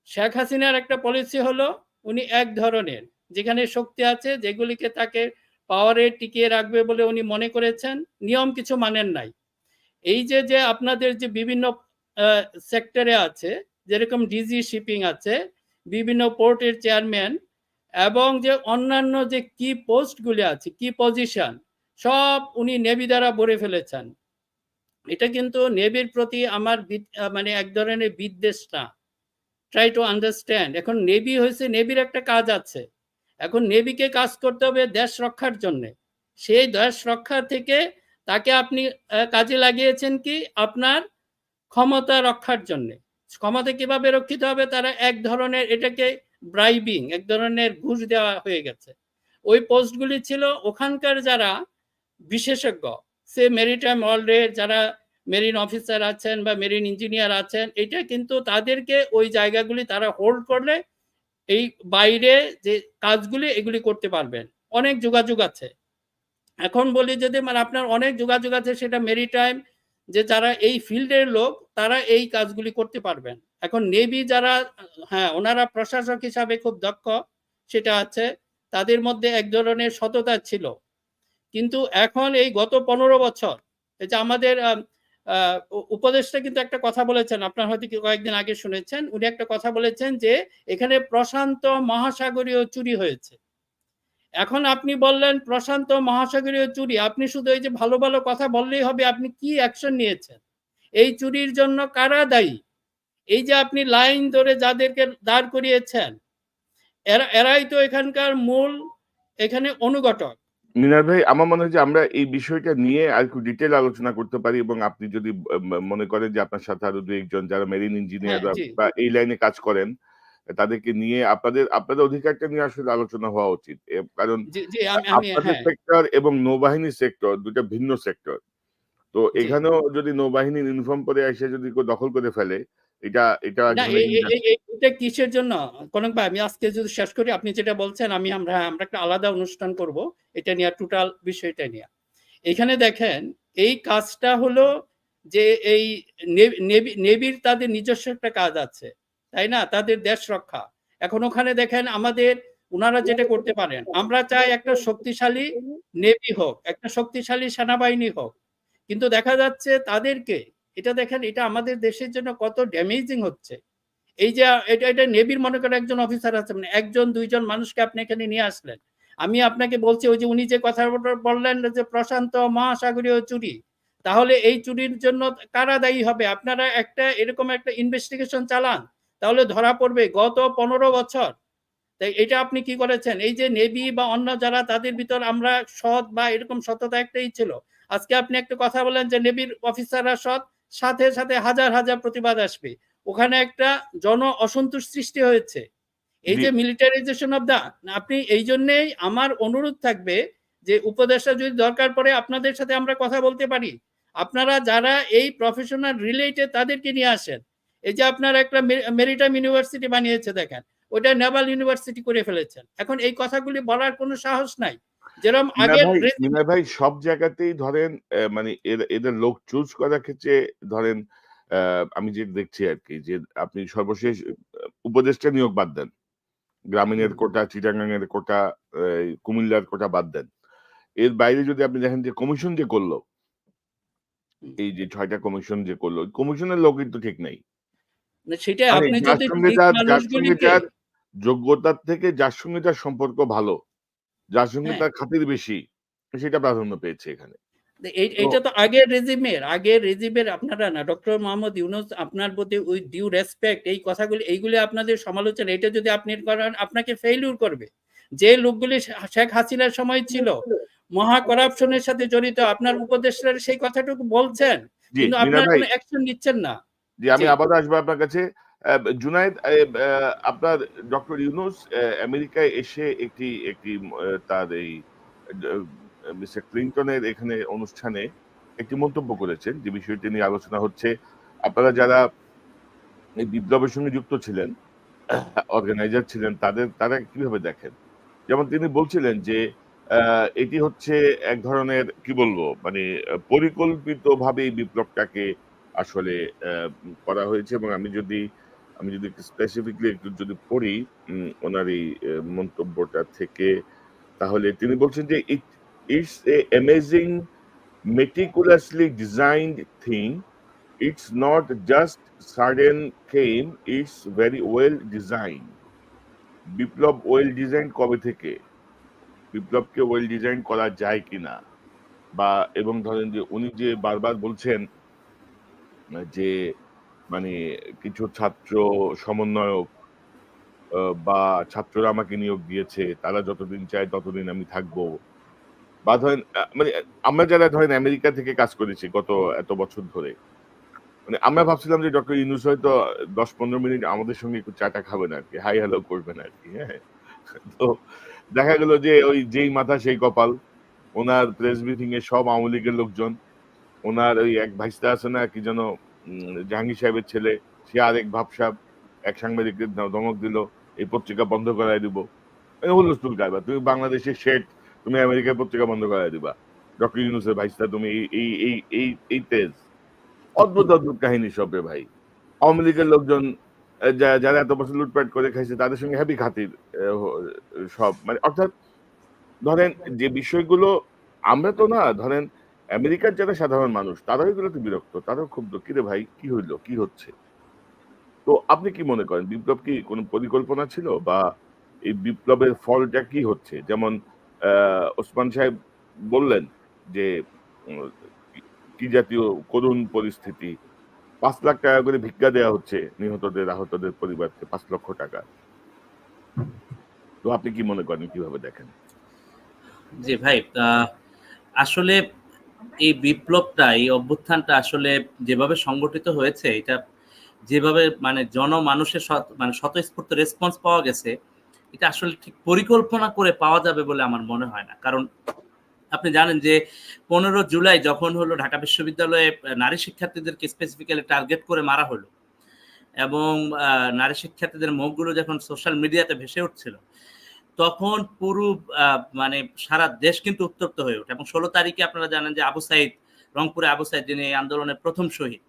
শেখ হাসিনার একটা পলিসি হলো উনি এক ধরনের, যেখানে শক্তি আছে যেগুলিকে তাকে পাওয়ারে টিকিয়ে রাখবে বলে উনি মনে করেছেন, নিয়ম কিছু মানেন নাই। এই যে আপনাদের যে বিভিন্ন সেক্টরে আছে, যেরকম ডিজি শিপিং আছে, বিভিন্ন পোর্টের চেয়ারম্যান এবং যে অন্যান্য যে কি পোস্টগুলি আছে, কি পজিশন, সব উনি নেভি দ্বারা ভরে ফেলেছেন। এটা কিন্তু নেভির প্রতি আমার মানে এক ধরনের বিদ্বেষ না। Try to understand. এখন নেভি হয়েছে, নেভির একটা কাজ আছে। এখন নেভিকে কাজ করতে হবে দেশ রক্ষার জন্য। সেই দেশ রক্ষা থেকে তাকে আপনি কাজে লাগিয়েছেন কি আপনার ক্ষমতা রক্ষার জন্য। ক্ষমতা কিভাবে রক্ষিত হবে? তারা এক ধরনের এটাকে ব্রাইবিং, এক ধরনের ঘুষ দেওয়া হয়ে গেছে। ওই পোস্টগুলি ছিল ওখানকার যারা বিশেষজ্ঞ, সে মেরিটাইম ওয়ার্ল্ডের যারা মেরিন অফিসার আছেন বা মেরিন ইঞ্জিনিয়ার আছেন, এটা কিন্তু তাদেরকে ওই জায়গাগুলি তারা হোল্ড করলে এই বাইরে যে কাজগুলি এগুলি করতে পারবেন। অনেক যোগাযোগ আছে। এখন বলি যদি মানে আপনার অনেক যোগাযোগ আছে, সেটা মেরিটাইম যে যারা এই ফিল্ডের লোক তারা এই কাজগুলি করতে পারবেন। এখন নেভি যারা, হ্যাঁ ওনারা প্রশাসক হিসাবে খুব দক্ষ, সেটা আছে, তাদের মধ্যে এক ধরনের সততা ছিল। কিন্তু এখন এই গত 15 বছর এই যে আমাদের উপদেষ্টা কিন্তু একটা কথা বলেছেন, আপনার হয়তো কয়েকদিন আগে শুনেছেন, উনি একটা কথা বলেছেন যে এখানে প্রশান্ত মহাসাগরীয় চুরি হয়েছে। এখন আপনি বললেন প্রশান্ত মহাসাগরীয় চুরি, আপনি শুধু এই যে ভালো ভালো কথা বললেই হবে? আপনি কি অ্যাকশন নিয়েছেন? এই চুরির জন্য কারা দায়ী? এই যে আপনি লাইন ধরে যাদেরকে দাঁড় করিয়েছেন, এরাই তো এখানকার মূল এখানে অনুঘটক। মিনার ভাই, আমার মনে হয় যে আমরা এই বিষয়টা নিয়ে আর একটু ডিটেল আলোচনা করতে পারি, এবং আপনি যদি মনে করেন যে আপনার সাথে আরো দু একজন যারা মেরিন ইঞ্জিনিয়ার হ্যাঁ, জি বা এই লাইনে কাজ করেন, তাদেরকে নিয়ে আপনাদের অধিকারটা নিয়ে আসলে আলোচনা হওয়া উচিত। কারণ জি জি আমি আপনাদের হ্যাঁ সেক্টর এবং নৌবাহিনীর সেক্টর দুটা ভিন্ন সেক্টর। তো জি এখানেও যদি নৌবাহিনীর ইউনিফর্ম পরে এসে যদি কেউ দখল করে ফেলে, এটা এটা এক না, ধরনের এটা কিসের জন্য কনক ভাই? আমি আজকে যদি শেষ করি, আপনি যেটা বলছেন, আমরা একটা আলাদা অনুষ্ঠান করব এটা নিয়ে, টোটাল বিষয়টা নিয়ে। এখানে দেখেন এই কাজটা হলো যে এই নেভির তাদের নিজস্ব একটা কাজ আছে, তাই না? তাদের দেশ রক্ষা। এখন ওখানে দেখেন আমাদের ওনারা যেটা করতে পারেন, আমরা চাই একটা শক্তিশালী নেভি হোক, একটা শক্তিশালী সেনাবাহিনী হোক, কিন্তু দেখা যাচ্ছে তাদেরকে, এটা দেখেন এটা আমাদের দেশের জন্য কত ড্যামেজিং হচ্ছে। এই যে এটা নেভির মনে করেন একজন অফিসার আছে, মানে একজন দুইজন মানুষকে আপনি এখানে নিয়ে আসলেন। আমি আপনাকে বলছি ওই যে উনি যে কথা বললেন যে প্রশান্ত মহাসাগরীয় চুরি, তাহলে এই চুরির জন্য কারা দায়ী হবে? আপনারা একটা এরকম একটা ইনভেস্টিগেশন চালান, তাহলে ধরা পড়বে। গত 15 বছর তাই এটা আপনি কি করেছেন? এই যে নেভি বা অন্য যারা তাদের ভিতর আমরা সৎ বা এরকম সততা একটাই ছিল। আজকে আপনি একটা কথা বলেন যে নেভির অফিসাররা সৎ, সাথে সাথে হাজার হাজার প্রতিবাদ আসবে। ওখানে একটা জন অসন্তোষ সৃষ্টি হয়েছে। এই যে মিলিটারাইজেশন অফ দা, আপনি এই জন্যেই আমার অনুরোধ থাকবে যে উপদেষ্টা যদি দরকার পড়ে আপনাদের সাথে আমরা কথা বলতে পারি, আপনারা যারা এই প্রফেশনাল রিলেটেড তাদেরকে নিয়ে আসেন। এই যে আপনারা একটা মেরিটাইম ইউনিভার্সিটি বানিয়েছে দেখেন, ওটা নেভাল ইউনিভার্সিটি করে ফেলেছেন। এখন এই কথাগুলি বলার কোনো সাহস নাই। যেরকম আগের মিনার ভাই সব জায়গাতেই ধরেন মানে এদের লোক চুজ করার ক্ষেত্রে ধরেন আমি যে দেখছি আরকি যে আপনি সর্বশেষ উপদেষ্টা নিয়োগ বাদ দেন। গ্রামীণের কোটা, চিটাগাং এর কোটা, কুমিল্লার কোটা বাদ দেন। এর বাইরে যদি আপনি দেখেন যে কমিশন যে করলো, এই যে ৬ টা কমিশন যে করলো, কমিশনের লোক কিন্তু ঠিক নাই। সেটা মানে আপনি যার যদি সঙ্গে ঠিক মানুষগুলিকে, যার যোগ্যতার থেকে যার সঙ্গে তার সম্পর্ক ভালো, যার সঙ্গে হ্যাঁ তার খাতির বেশি, সেটা প্রাধান্য পেয়েছে এখানে। তো এইটা তো আগের রেজিমের আপনারা না, ডক্টর মোহাম্মদ ইউনূস আপনার প্রতি ওই ডিউ রেসপেক্ট, এই কথাগুলি এইগুলি আপনাদের সমালোচনা, এটা যদি আপনি করেন আপনাকে ফেইলিউর করবে। যে লোকগুলি শেখ হাসিনার সময় ছিল, মহা করাপশনের সাথে জড়িত, আপনার উপদেষ্টারা সেই কথাটুকু বলছেন, জি, কিন্তু মিনা আপনারা ভাই, কোনো অ্যাকশন নিচ্ছেন না। জি আমি জি আবারও আসবো আপনার কাছে। জুনায়েদ, আপনার ডক্টর ইউনূস আমেরিকায় এসে একটি একটি তার এই মিস্টার ক্লিনটনের এখানে অনুষ্ঠানে একটি মন্তব্য করেছেন, যে বিষয়টি নিয়ে আলোচনা হচ্ছে। আপনারা যারা এই বিপ্লবের সঙ্গে যুক্ত ছিলেন, অর্গানাইজার ছিলেন, তারা কিভাবে দেখেন? যেমন তিনি বলছিলেন যে এটি হচ্ছে এক ধরনের কি বলবো মানে পরিকল্পিতভাবে এই বিপ্লবটাকে আসলে করা হয়েছে, এবং আমি যদি আমি যদি একটু স্পেসিফিকলি একটু যদি পড়ি ওনার এই মন্তব্যটা থেকে, তাহলে তিনি বলছেন যে it's a amazing meticulously designed thing. It's not just sudden came, it's very well designed. Biplab well design কবে থেকে? বিপ্লবকে ওয়েল ডিজাইন করা যায় কিনা, বা এবং ধরেন যে উনি যে বারবার বলছেন যে মানে কিছু ছাত্র সমন্বয়ক বা ছাত্ররা আমাকে নিয়োগ দিয়েছে, তারা যতদিন চায় ততদিন আমি থাকবো, বা ধরেন মানে আমরা যারা ধরেন আমেরিকা থেকে কাজ করেছি গত এত বছর ধরে, মানে আমরা ভাবছিলাম যে ডক্টর ইউনূস হয়তো 10-15 মিনিট আমাদের সঙ্গে একটু চাটা খাবেন আর কি, হাই হ্যালো করবেন আর কি। হ্যাঁ, তো দেখা গেল যে ওই যেই মাথা সেই কপাল, ওনার প্রেস মিটিং এ সব আওয়ামী লীগের লোকজন, ওনার ওই এক ভাইস্তা আছে না কি যেন জাহাঙ্গীর সাহেবের ছেলে, সে আরেক ভাবসাব, এক সাংবাদিককে ধমক দিল এই পত্রিকা বন্ধ করাই দিব। হুলস্থুল গাইবা, তুমি বাংলাদেশের শেঠ, তুমি আমেরিকার পত্রিকা বন্ধ করাই দিবা, ডক্টর ইউনূসের ভাইস্তা তুমি এই এই এই এই তেজ। অদ্ভুত অদ্ভুত কাহিনী সব রে ভাই। আওয়ামী লীগের লোকজন যারা এত বছর লুটপাট করে খাইছে তাদের সঙ্গে হ্যাপি খাতির সব, মানে অর্থাৎ ধরেন যে বিষয়গুলো আমরা তো না, ধরেন আমেরিকার যারা সাধারণ মানুষ তারাও এগুলোতে বিরক্ত, তারাও ক্ষুব্ধ, কিরে ভাই কি হইলো, কি হচ্ছে। তো আপনি কি মনে করেন বিপ্লব কি কোনো পরিকল্পনা ছিল, বা এই বিপ্লবের ফলটা কি হচ্ছে? যেমন ওসমান সাহেব বললেন যে কি জাতীয় করুণ পরিস্থিতি, 5 লাখ টাকা করে ভিক্ষা দেওয়া হচ্ছে নিহতদের আহতদের পরিবারকে, 5 লক্ষ টাকা। তো আপনি কি মনে করেন, কিভাবে দেখেন? জি ভাই, আসলে এই বিপ্লবটা, এই অভ্যুত্থানটা আসলে যেভাবে সংগঠিত হয়েছে, এটা যেভাবে মানে জনমানুষের মানে স্বতঃস্ফূর্ত রেসপন্স পাওয়া গেছে, এটা আসলে ঠিক পরিকল্পনা করে পাওয়া যাবে বলে আমার মনে হয় না। কারণ আপনি জানেন যে 15 জুলাই যখন হলো ঢাকা বিশ্ববিদ্যালয়ে নারী শিক্ষার্থীদেরকে স্পেসিফিক্যালি টার্গেট করে মারা হলো, এবং নারী শিক্ষার্থীদের মুখগুলো যখন সোশ্যাল মিডিয়াতে ভেসে উঠছিল, তখন পুরো মানে সারা দেশ কিন্তু উত্তপ্ত হয়ে ওঠে। এবং 16 তারিখে আপনারা জানেন যে আবু সাইদ, রংপুরে আবু সাইদ, যিনি এই আন্দোলনের প্রথম শহীদ,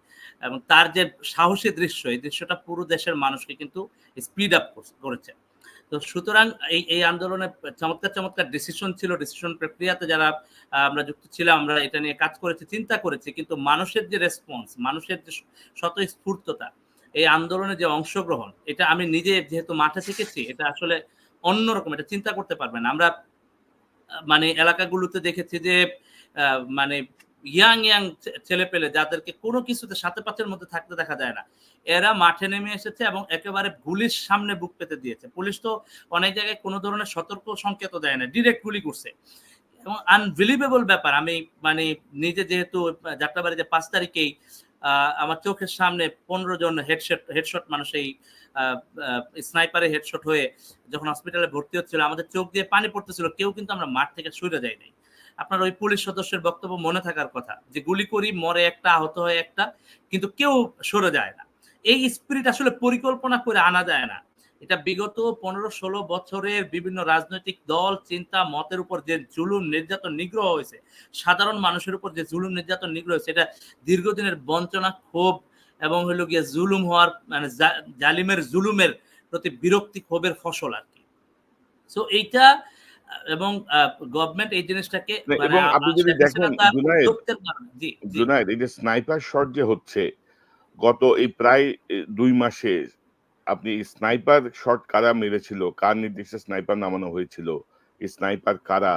এবং তার যে সাহসী দৃশ্য, এই দৃশ্যটা পুরো দেশের মানুষকে কিন্তু স্পিড আপ করেছে। তো সুতরাং এই আন্দোলনে চমৎকার চমৎকার ডিসিশন ছিল, ডিসিশন প্রক্রিয়াতে যারা আমরা যুক্ত ছিলাম, আমরা এটা নিয়ে কাজ করেছি, চিন্তা করেছি, কিন্তু মানুষের যে রেসপন্স, মানুষের যে স্বতঃস্ফূর্ততা, এই আন্দোলনে যে অংশগ্রহণ, এটা আমি নিজে যেহেতু মাঠে থেকেছি, এটা আসলে অন্যরকম, এটা চিন্তা করতে পারবেন। আমরা মানে এলাকাগুলোতে দেখেছি যে মানে ইয়াং ছেলে পেলে যাদেরকে কোনো কিছুতে সাথে পাঁচের মধ্যে থাকতে দেখা যায় না, এরা মাঠে নেমে এসেছে এবং একেবারে পুলিশ সামনে বুক পেতে দিয়েছে। পুলিশ তো অনেক জায়গায় কোনো ধরনের সতর্ক সংকেত দেয় না, ডিরেক্ট গুলি করছে। এবং আনবিলিভেবল ব্যাপার, আমি মানে নিজে যেহেতু যাত্রাবাড়িতে 5 তারিখেই আমার চোখের সামনে 15 জন হেডশট মানুষ এই স্নাইপারে হেডশট হয়ে যখন হসপিটালে ভর্তি হচ্ছিল, আমাদের চোখ দিয়ে পানি পড়তেছিল, কেউ কিন্তু আমরা মাঠ থেকে সরে যাই নাই। আপনার ওই পুলিশ সদস্যের বক্তব্য মনে থাকার কথা যে গুলি করি, মরে একটা, আহত হয় একটা, কিন্তু কেউ সরে যায় না। এই স্পিরিট আসলে পরিকল্পনা করে আনা যায় না। এটা বিগত 15-16 বছরের বিভিন্ন রাজনৈতিক দল চিন্তা মতের উপর যে জুলুম নির্যাতন নিগ্রহ হয়েছে, সাধারণ মানুষের উপর যে জুলুম নির্যাতন নিগ্রহ হয়েছে, এটা দীর্ঘদিনের বঞ্চনা, ক্ষোভ এবং হলো গিয়ে জুলুম হওয়ার মানে জালিমের জুলুমের প্রতি বিরক্তি, ক্ষোভের ফসল আর কি। সো এইটা, এবং গভর্নমেন্ট এই জিনিসটাকে মানে এবং আপনি যদি দেখেন জুনায়েদ, এই যে স্নাইপার শট যে হচ্ছে গত এই প্রায় 2 মাসে, আপনি স্নাইপার শট কারা মেরেছিল, কার নির্দেশে স্নাইপার নামানো হয়েছিল, এই স্নাইপার কারা,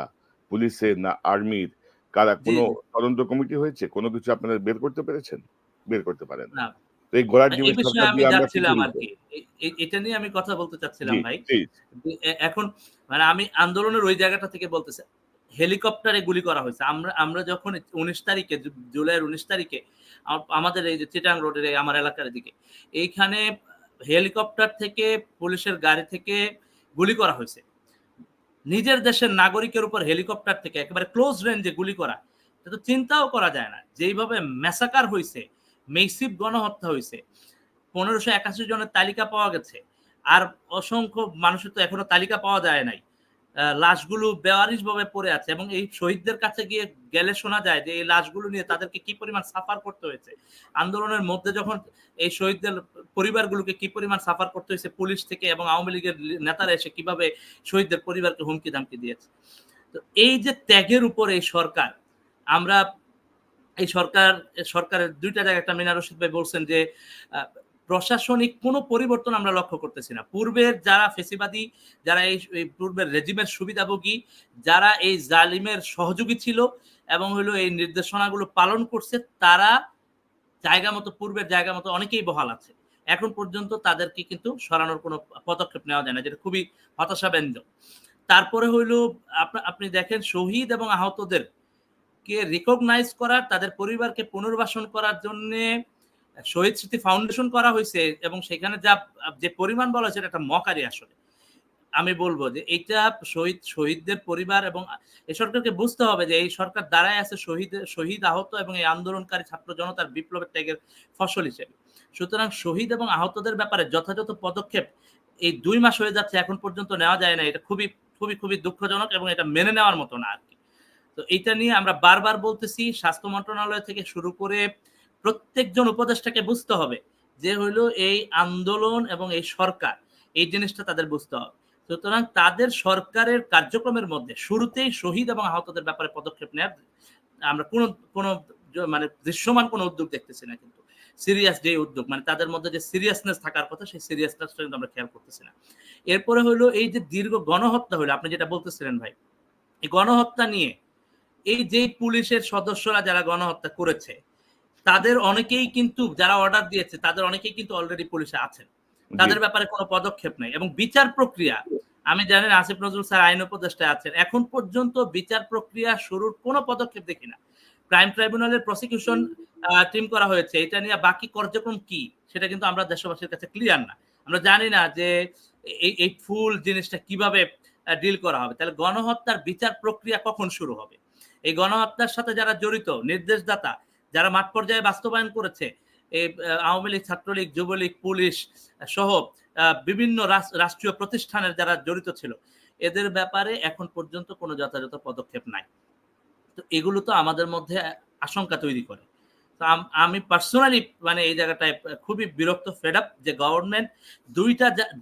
পুলিশের না আর্মির, কারা, কোনো তদন্ত কমিটি হয়েছে, কোনো কিছু আপনারা বের করতে পেরেছেন? বের করতে পারেন না। তো এই ঘোড়ার ডিমের সরকার দিয়ে আমরা কি করব? এটা নিয়ে আমি কথা বলতে চাচ্ছিলাম ভাই। এখন মানে আমি আন্দোলনের ওই জায়গাটা থেকে বলতেছি, হেলিকপ্টারে গুলি করা হয়েছে। আমরা যখন 19 তারিখে, জুলাইয়ের 19 তারিখে আমাদের এই যে চিটাং রোডের আমার এলাকার দিকে, এইখানে হেলিকপ্টার থেকে, পুলিশের গাড়ি থেকে গুলি করা হয়েছে। নিজের দেশের নাগরিকের উপর হেলিকপ্টার থেকে একেবারে ক্লোজ রেঞ্জে গুলি করা, এটা তো চিন্তাও করা যায় না। যেইভাবে ম্যাসাকার হয়েছে, মেসিভ গণহত্যা হয়েছে, 1581 জনের তালিকা পাওয়া গেছে, আর অসংখ্য মানুষের তো এখনো তালিকা পাওয়া যায় নাই। লাশগুলো বেওয়ারিশ ভাবে পড়ে আছে, এবং এই শহীদদের কাছে গিয়ে গেলে শোনা যায় যে এই লাশগুলো নিয়ে তাদেরকে কি পরিমাণ সাফার করতে হয়েছে, আন্দোলনের মধ্যে যখন এই শহীদদের পরিবারগুলোকে কি পরিমাণ সাফার করতে হয়েছে পুলিশ থেকে, এবং আওয়ামী লীগের নেতারা এসে কিভাবে শহীদদের পরিবারকে হুমকি ধামকি দিয়েছে। তো এই যে ত্যাগের উপর এই সরকার, আমরা এই সরকারের দুইটা জায়গায়, একটা মিনা রশিদ ভাই বলছেন যে প্রশাসনিক কোনো পরিবর্তন আমরা লক্ষ্য করতেছি না। পূর্বের যারা ফেসিবাদী, যারা এই পূর্বের রেজিমের সুবিধাভোগী, যারা এই জালিমের সহযোগী ছিল এবং হলো এই নির্দেশনাগুলো পালন করছে, তারা জায়গা মতো, পূর্বের জায়গা মতো অনেকেই বহাল আছে। এখন পর্যন্ত তাদেরকে কিন্তু সরানোর কোনো পদক্ষেপ নেওয়া যায় না, যেটা খুবই হতাশাব্যঞ্জক। তারপরে হইলো আপনি দেখেন শহীদ এবং আহতদের কে রিকগনাইজ করার, তাদের পরিবারকে পুনর্বাসন করার জন্য শহীদ স্মৃতি ফাউন্ডেশন করা হয়েছে, এবং সেখানে যে পরিমাণ বলা হয়েছে একটা মকারি। আসলে আমি বলবো যে এইটা শহীদদের পরিবার এবং এই সরকারকে বুঝতে হবে যে এই সরকার দাঁড়ায় আছে শহীদ আহত এবং এই আন্দোলনকারী ছাত্র জনতার বিপ্লবের ত্যাগের ফসল হিসেবে। সুতরাং শহীদ এবং আহতদের ব্যাপারে যথাযথ পদক্ষেপ এই 2 মাস হয়ে যাচ্ছে এখন পর্যন্ত নেওয়া যায় না। এটা খুবই খুবই খুবই দুঃখজনক এবং এটা মেনে নেওয়ার মতো না আর কি। তো এইটা নিয়ে আমরা বারবার বলতেছি, স্বাস্থ্য মন্ত্রণালয় থেকে শুরু করে প্রত্যেকজন উপদেষ্টাকে বুঝতে হবে যে হইলো এই আন্দোলন এবং এই সরকার, এই জিনিসটা তাদের বুঝতে হবে। সুতরাং তাদের সরকারের কার্যক্রমের মধ্যে শুরুতেই শহীদ এবং আহতদের ব্যাপারে পদক্ষেপ নেওয়ার আমরা কোনো মানে দৃশ্যমান কোনো উদ্যোগ দেখতেছি না। কিন্তু সিরিয়াস যে উদ্যোগ, মানে তাদের মধ্যে যে সিরিয়াসনেস থাকার কথা, সেই সিরিয়াসনেসটা কিন্তু আমরা খেয়াল করতেছি না। এরপরে হইলো এই যে দীর্ঘ গণহত্যা হইলো, আপনি যেটা বলতেছিলেন ভাই, এই গণহত্যা নিয়ে এই যে পুলিশের সদস্যরা যারা গণহত্যা করেছে তাদের অনেকেই কিন্তু, যারা অর্ডার দিয়েছে তাদের অনেকেই কিন্তু অলরেডি পুলিশে আছেন, তাদের ব্যাপারে কোনো পদক্ষেপ নেই। এবং বিচার প্রক্রিয়া, আমি জানেন আসিফ নজরুল স্যার আইন উপদেষ্টায় আছেন, এখন পর্যন্ত বিচার প্রক্রিয়া শুরুর কোনো পদক্ষেপ দেখি না। ক্রাইম ট্রাইব্যুনালের প্রসিকিউশন টিম করা হয়েছে, এটা নিয়ে বাকি কার্যক্রম কি সেটা কিন্তু আমরা দেশবাসীর কাছে ক্লিয়ার না। আমরা জানি না যে এই ফুল জিনিসটা কিভাবে ডিল করা হবে। তাহলে গণহত্যার বিচার প্রক্রিয়া কখন শুরু হবে? এই গণহত্যার সাথে যারা জড়িত, নির্দেশদাতা যারা মাঠ পর্যায়ে বাস্তবায়ন করেছে, এই আওয়ামী লীগ, ছাত্রলীগ, যুবলীগ, পুলিশ সহ বিভিন্ন রাষ্ট্রীয় প্রতিষ্ঠানের যারা জড়িত ছিল, এদের ব্যাপারে এখন পর্যন্ত কোনো যথাযথ পদক্ষেপ নাই। তো এগুলো তো আমাদের মধ্যে আশঙ্কা তৈরি করে। তো আমি পার্সোনালি মানে এই জায়গাটায় খুবই বিরক্ত, ফেড আপ যে গভর্নমেন্ট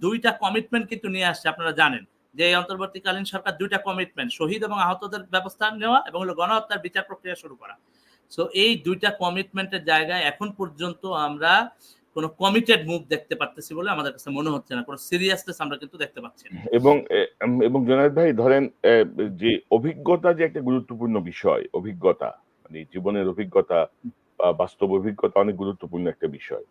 দুইটা কমিটমেন্ট কিন্তু নিয়ে আসছে। আপনারা জানেন যে এই অন্তর্বর্তীকালীন সরকার 2টা কমিটমেন্ট, শহীদ এবং আহতদের ব্যবস্থা নেওয়া এবং হলো গণহত্যার বিচার প্রক্রিয়া শুরু করা। সো এই 2টা কমিটমেন্টের জায়গায় এখন পর্যন্ত আমরা কোনো কমিটেড মুভ দেখতে পারতেছি বলে আমাদের কাছে মনে হচ্ছে না, কোনো সিরিয়াসনেস আমরা কিন্তু দেখতে পাচ্ছি না। এবং জনায়েত ভাই ধরেন যে অভিজ্ঞতা যে একটা গুরুত্বপূর্ণ বিষয়, অভিজ্ঞতা মানে জীবনের অভিজ্ঞতা বা বাস্তব অভিজ্ঞতা অনেক গুরুত্বপূর্ণ একটা বিষয়।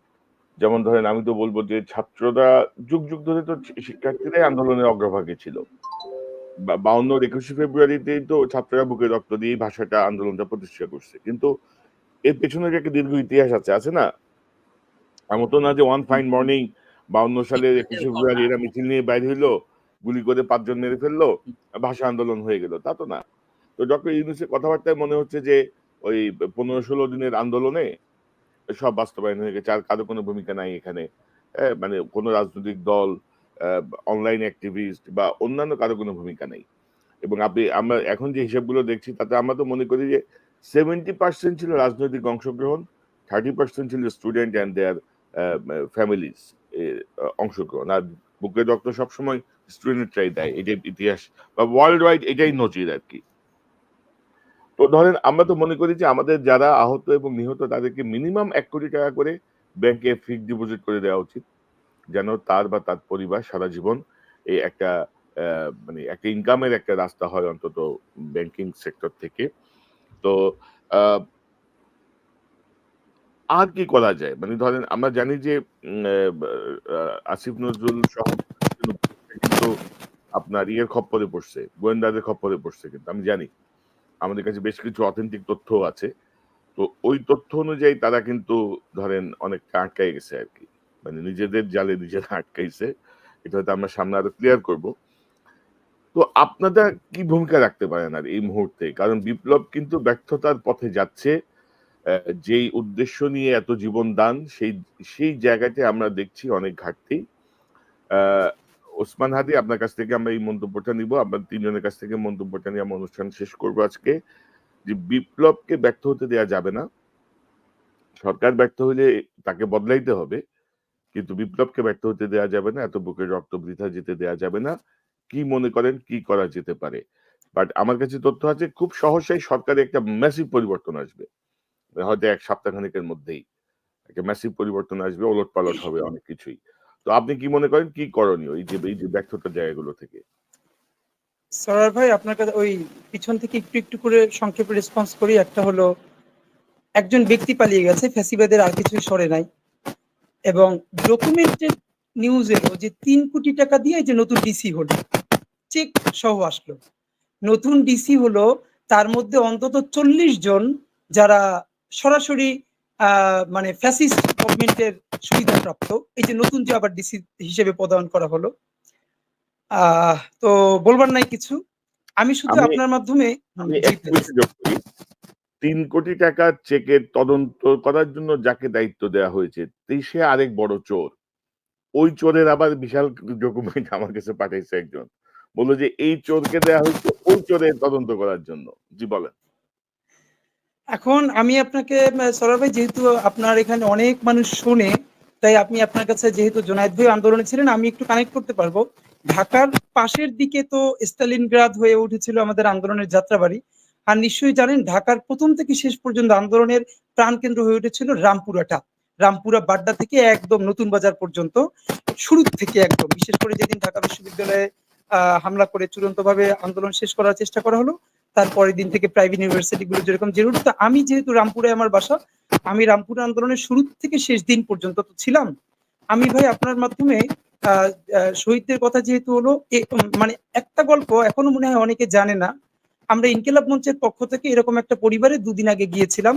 যেমন ধরেন আমি তো বলবো যে ছাত্ররা যুগ যুগ ধরে তো শিক্ষার্থীরাই আন্দোলনের অগ্রভাগে ছিল। 52 21 ফেব্রুয়ারিতেই তো ছাত্ররা বুকে রক্ত দিয়ে ভাষাটা আন্দোলনটা প্রতিষ্ঠা করছে, কিন্তু এর পেছনে একটা দীর্ঘ ইতিহাস আছে না? এমন তো না যে ওয়ান ফাইন মর্নিং 52 সালের 21 ফেব্রুয়ারি এরা মিছিল নিয়ে বাইরে হইলো, গুলি করে 5 জন মেরে ফেললো, ভাষা আন্দোলন হয়ে গেল, তা তো না। তো ডক্টর ইউনূসের কথাবার্তায় মনে হচ্ছে যে ওই 15-16 দিনের আন্দোলনে সব বাস্তবায়ন হয়ে গেছে, আর কারো কোনো ভূমিকা নাই এখানে। মানে কোনো রাজনৈতিক দল, অনলাইন অ্যাক্টিভিস্ট বা অন্যান্য কারো কোনো ভূমিকা নেই। এবং আমরা এখন যে হিসাবগুলো দেখছি তাতে আমরা তো মনে করি যে 70% ছিল রাজনৈতিক অংশগ্রহণ, 30% ছিল স্টুডেন্ট অ্যান্ড দেয়ার ফ্যামিলিজ অংশগ্রহণ। আর বুকে রক্ত সবসময় স্টুডেন্টরাই দেয়, এটাই ইতিহাস বা ওয়ার্ল্ড ওয়াইড এটাই নজির আর কি। তো ধরেন আমরা তো মনে করি যে আমাদের যারা আহত এবং নিহত তাদেরকে মিনিমাম 1 কোটি টাকা করে ব্যাংকে ফিক্সড ডিপোজিট করে দেওয়া উচিত, যেন তার বা তার পরিবার সারা জীবন এই একটা মানে একটা ইনকামের একটা রাস্তা হয় অন্তত ব্যাংকিং সেক্টর থেকে। তো আর কি করা যায়? মানে ধরেন আমরা জানি যে আসিফ নজরুল সহ কিন্তু আপনার ইয়ের খপ্পরে পড়ছে, গোয়েন্দাদের খপ্পরে পড়ছে, কিন্তু আমি জানি আমাদের কাছে বেশ কিছু অথেন্টিক তথ্য আছে। তো ওই তথ্য অনুযায়ী তারা কিন্তু ধরেন অনেকটা আটকাই গেছে আর কি, মানে নিজেদের জালে নিজেরা আটকাইছে। এটা হয়তো আমরা সামনে আরো ক্লিয়ার করব। তো আপনারা কি ভূমিকা রাখতে পারেন আর এই মুহূর্তে? কারণ বিপ্লব কিন্তু ব্যর্থতার পথে যাচ্ছে। যেই উদ্দেশ্য নিয়ে এত জীবন দান সেই জায়গাতে আমরা দেখছি অনেক ঘাটতি। ওসমান হাদি, আপনার কাছ থেকে আমরা এই মন্তব্যটা নিব, আপনার তিনজনের কাছ থেকে মন্তব্যটা নিয়ে আমরা অনুষ্ঠান শেষ করবো আজকে। যে বিপ্লবকে ব্যর্থ হতে দেওয়া যাবে না, সরকার ব্যর্থ হলে তাকে বদলাইতে হবে, কিন্তু বিপ্লবকে ব্যর্থ হতে দেওয়া যাবে না, এত বুকের রক্ত বৃথা যেতে দেওয়া যাবে না। কি মনে করেন কি করা যেতে পারে? বাট আমার কাছে তথ্য আছে খুব সহসাই সরকারে একটা ম্যাসিভ পরিবর্তন আসবে, হয়তো এক সপ্তাহখানেকের মধ্যেই একটা ম্যাসিভ পরিবর্তন আসবে, ওলট পালট হবে অনেক কিছুই। তো আপনি কি মনে করেন কি করণীয় এই যে ব্যর্থতার জায়গাগুলো থেকে? সরার ভাই, আপনার কাছে ওই পিছন থেকে একটু একটু করে সংক্ষেপে রেসপন্স করি। একটা হলো, একজন ব্যক্তি পালিয়ে গেছে, ফ্যাসিবাদের আর কিছু সরে নাই, এবং ডকুমেন্টেড নিউজের যে 3 কোটি টাকা দিয়ে যে নতুন ডিসি হলো, চেক সহ আসলো, নতুন ডিসি হলো, তার মধ্যে অন্তত 40 জন যারা সরাসরি মানে ফ্যাসিস্ট গভর্নমেন্টের সুবিধাপ্রাপ্ত, এই যে নতুন যে আবার ডিসি হিসেবে পদায়ন করা হলো, তো বলবার নাই কিছু। আমি শুধু আমি আপনার মাধ্যমে আমি একটু বেশি যোগ করি, 3 কোটি টাকা চেকের তদন্ত করার জন্য যাকে দায়িত্ব দেওয়া হয়েছে সে আরেক বড় চোর। ওই চোরের আবার বিশাল ডকুমেন্ট আমার কাছে পাঠাইছে একজন, বললো যে এই চোরকে দেওয়া হয়েছে ওই চোরের তদন্ত করার জন্য। জি বলেন। এখন আমি আপনাকে সরার ভাই, যেহেতু আপনার এখানে অনেক মানুষ শোনে, তাই আপনি আপনার কাছে, যেহেতু জোনায়েদ ভাই আন্দোলনে ছিলেন, আমি একটু কানেক্ট করতে পারবো। ঢাকার পাশের দিকে তো স্টালিনগ্রাদ হয়ে উঠেছিল আমাদের আন্দোলনের যাত্রাবাড়ি। আর নিশ্চয়ই জানেন, ঢাকার প্রথম থেকে শেষ পর্যন্ত আন্দোলনের প্রাণকেন্দ্র হয়ে উঠেছিল রামপুরাটা। রামপুরা বাড্ডা থেকে একদম নতুন বাজার পর্যন্ত, শুরু থেকে একদম, বিশেষ করে যেদিন ঢাকা বিশ্ববিদ্যালয়ে হামলা করে চূড়ান্তভাবে আন্দোলন শেষ করার চেষ্টা করা হলো, তারপরের দিন থেকে প্রাইভেট ইউনিভার্সিটি গুলো যেরকম জেরে উঠতো, আমি যেহেতু রামপুরে আমার বাসা, আমি রামপুর আন্দোলনের শুরু থেকে শেষ দিন পর্যন্ত তো ছিলাম। আমি ভাই আপনার মাধ্যমে শহীদদের কথা যেহেতু হলো, মানে একটা গল্প এখনো মনে হয় অনেকে জানে না। আমরা ইনকিলাব মঞ্চের পক্ষ থেকে এরকম একটা পরিবারে 2 দিন আগে গিয়েছিলাম,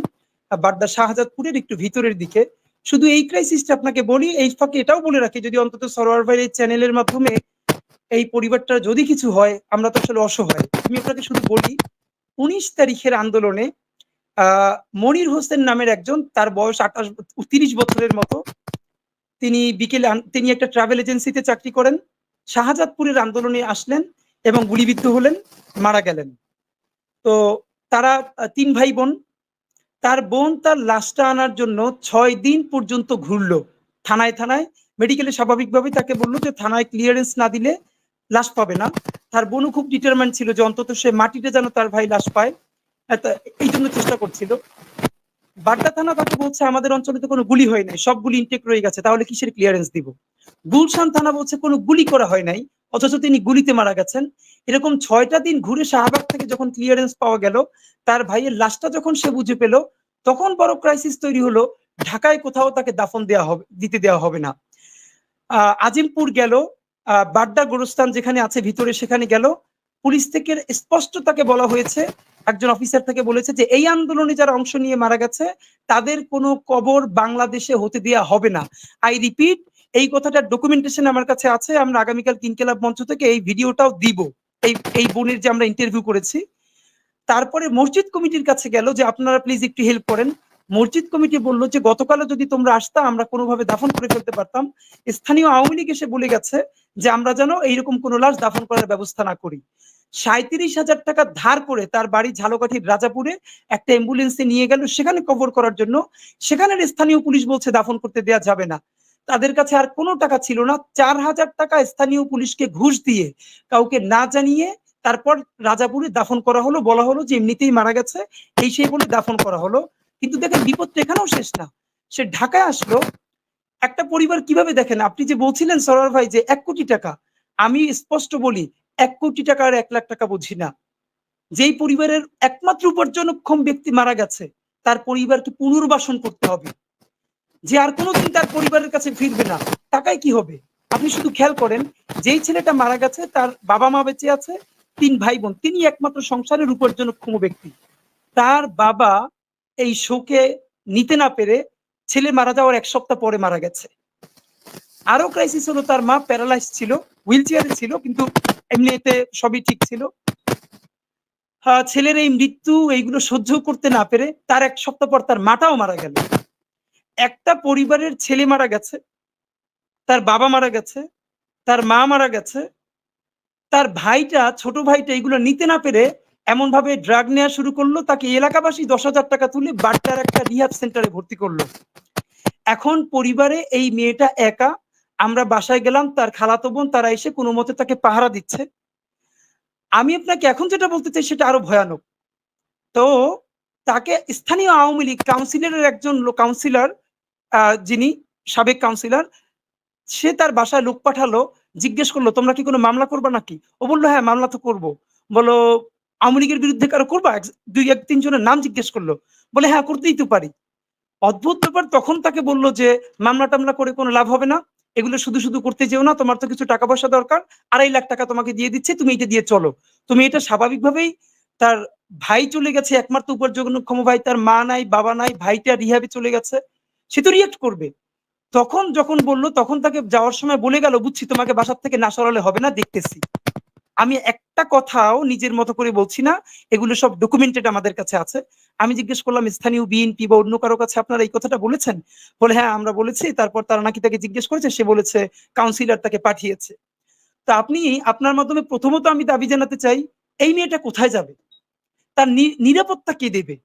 বাড্ডা শাহজাদপুরের একটু ভিতরের দিকে। শুধু এই ক্রাইসিসটা আপনাকে বলি, এই ফাঁকে এটাও বলে রাখি, যদি অন্তত সরোয়ার ভাইয়ের চ্যানেলের মাধ্যমে এই পরিবারটা যদি কিছু হয়, আমরা তো আসলে অসহায়। আমি আপনাকে শুধু বলি, 19 তারিখের আন্দোলনে মনির হোসেন নামের একজন, তার বয়স 30 বছরের মতো, তিনি বিকেলে তিনি একটা ট্রাভেল এজেন্সিতে চাকরি করেন, শাহজাদপুরের আন্দোলনে আসলেন এবং গুলিবিদ্ধ হলেন, মারা গেলেন। তো তারা 3 ভাই বোন। তার বোন তার লাশটা আনার জন্য 6 দিন পর্যন্ত ঘুরলো থানায় থানায়। মেডিকেলে স্বাভাবিকভাবেই তাকে বললো যে থানায় ক্লিয়ারেন্স না দিলে লাশ পাবে না। তার বোনও খুব ডিটারমেন্ট ছিল যে অন্তত সে মাটিতে যেন তার ভাই লাশ পায়, এই জন্য চেষ্টা করছিল। বাড্ডা থানা তাকে বলছে আমাদের অঞ্চলে তো কোনো গুলি হয় নাই, সব গুলি ইনটেক রয়ে গেছে, তাহলে কিসের ক্লিয়ারেন্স দিব। গুলশান থানা বলছে কোনো গুলি করা হয় নাই, অথচ তিনি গুলিতে মারা গেছেন। এরকম 6টা দিন ঘুরে শাহবাগ থেকে যখন ক্লিয়ারেন্স পাওয়া গেল, তার ভাইয়ের লাশটা যখন সে বুঝে পেল, তখন বড় ক্রাইসিস তৈরি হলো। ঢাকায় কোথাও তাকে দাফন দিতে দেওয়া হবে না। আজিমপুর গেল, বাড্ডা গোরস্থান যেখানে আছে ভিতরে সেখানে গেল, পুলিশ থেকে স্পষ্ট তাকে বলা হয়েছে, একজন অফিসার থেকে বলেছে যে এই আন্দোলনে যারা অংশ নিয়ে মারা গেছে তাদের কোনো কবর বাংলাদেশে হতে দেওয়া হবে না। আই রিপিট, এই কথাটার ডকুমেন্টেশন আমার কাছে আছে। আমরা আগামীকাল ইনকিলাব মঞ্চ থেকে এই ভিডিওটাও দিব, এই বোনের যে আমরা ইন্টারভিউ করেছি। তারপরে মসজিদ কমিটির কাছে গেল যে আপনারা প্লিজ একটু হেল্প করেন। মসজিদ কমিটি বলল যে গতকালও যদি তোমরা আসতা আমরা কোনোভাবে দাফন করে ফেলতে পারতাম। স্থানীয় আওয়ামী লীগ এসে বলে গেছে যে আমরা যেন এইরকম কোনো লাশ দাফন করার ব্যবস্থা না করি। 37,000 টাকা ধার করে তার বাড়ি ঝালকাঠির রাজাপুরে একটা অ্যাম্বুলেন্সে নিয়ে গেল সেখানে কবর করার জন্য। সেখানের স্থানীয় পুলিশ বলছে দাফন করতে দেওয়া যাবে না। তাদের কাছে আর কোনো টাকা ছিল না। 4,000 টাকা স্থানীয় পুলিশকে ঘুষ দিয়ে কাউকে না জানিয়ে তারপর রাজাপুরে দাফন করা হলো। বলা হলো যে এমনিতেই মারা গেছে, এই সেই বলে দাফন করা হলো। কিন্তু দেখেন বিপদটা এখানেও শেষ না। সে ঢাকায় আসলো। একটা পরিবার কিভাবে দেখেন, আপনি যে বলছিলেন সরোয়ার ভাই যে 1 কোটি টাকা, আমি স্পষ্ট বলি 1 কোটি টাকা আর 1 লাখ টাকা বুঝি না। যেই পরিবারের একমাত্র উপার্জনক্ষম ব্যক্তি মারা গেছে তার পরিবারকে পুনর্বাসন করতে হবে, যে আর কোনোদিন তার পরিবারের কাছে ফিরবে না। টাকায় কি হবে? আপনি শুধু খেয়াল করেন, যেই ছেলেটা মারা গেছে তার বাবা মা বেঁচে আছে, 3 ভাই বোন, তিনি একমাত্র সংসারের উপার্জনক্ষম ব্যক্তি। তার বাবা এই শোকে নিতে না পেরে ছেলে মারা যাওয়ার 1 সপ্তাহ পরে মারা গেছে। আরো ক্রাইসিস হলো, তার মা প্যারালাইজ ছিল, হুইল চেয়ারে ছিল, কিন্তু এমনিতে সবই ঠিক ছিল। ছেলের এই মৃত্যু এইগুলো সহ্য করতে না পেরে তার 1 সপ্তাহ পর তার মাটাও মারা গেল। একটা পরিবারের ছেলে মারা গেছে, তার বাবা মারা গেছে, তার মা মারা গেছে, তার ভাইটা, ছোট ভাইটা এগুলো নিতে না পেরে এমন ভাবে ড্রাগ নেওয়া শুরু করলো, তাকে এলাকাবাসী 10,000 টাকা তুলে বাড্ডার একটা রিহাব সেন্টারে ভর্তি করলো। এখন পরিবারে এই মেয়েটা একা। আমরা বাসায় গেলাম, তার খালাতো বোন তারা এসে কোনো মতে তাকে পাহারা দিচ্ছে। আমি আপনাকে এখন যেটা বলতে চাই সেটা আরো ভয়ানক। তো তাকে স্থানীয় আওয়ামী লীগ কাউন্সিলরের একজন কাউন্সিলর, যিনি সাবেক কাউন্সিলর, সে তার বাসায় লোক পাঠালো, জিজ্ঞেস করলো তোমরা কি কোনো মামলা করবা নাকি? ও বললো হ্যাঁ মামলা তো করবো। বলো আওয়ামী লীগের বিরুদ্ধে কারো করবা? দুই এক তিন জনের নাম জিজ্ঞেস করলো, বলে হ্যাঁ করতেই তো পারি। অদ্ভুত ব্যাপার, তখন তাকে বললো যে মামলা টামলা করে কোনো লাভ হবে না, এগুলো শুধু শুধু করতে যেও না, তোমার তো কিছু টাকা পয়সা দরকার, 2.5 লাখ টাকা তোমাকে দিয়ে দিচ্ছে, তুমি এটা দিয়ে চলো। তুমি এটা স্বাভাবিকভাবেই, তার ভাই চলে গেছে, একমাত্র উপার্জনক্ষম ভাই, তার মা নাই বাবা নাই, ভাইটা রিহাবে চলে গেছে, সে তো রিয়াক্ট করবে। তখন যখন বললো, তখন তাকে যাওয়ার সময় বলে গেল, বুঝছি তোমাকে বাসার থেকে না সরালে হবে না, দেখতেছি। আমি একটা কথাও নিজের মতো করে বলছি না, এগুলো সব ডকুমেন্টেড আমাদের কাছে আছে। আমি জিজ্ঞেস করলাম স্থানীয় বিএনপি বা অন্য কারো কাছে আপনারা এই কথাটা বলেছেন? বলে হ্যাঁ আমরা বলেছি। তারপর তারা নাকি তাকে জিজ্ঞেস করেছে, সে বলেছে কাউন্সিলর তাকে পাঠিয়েছে। তো আপনি, আপনার মাধ্যমে প্রথমত আমি দাবি জানাতে চাই, এই মেয়েটা কোথায় যাবে? তার নিরাপত্তা কে দেবে?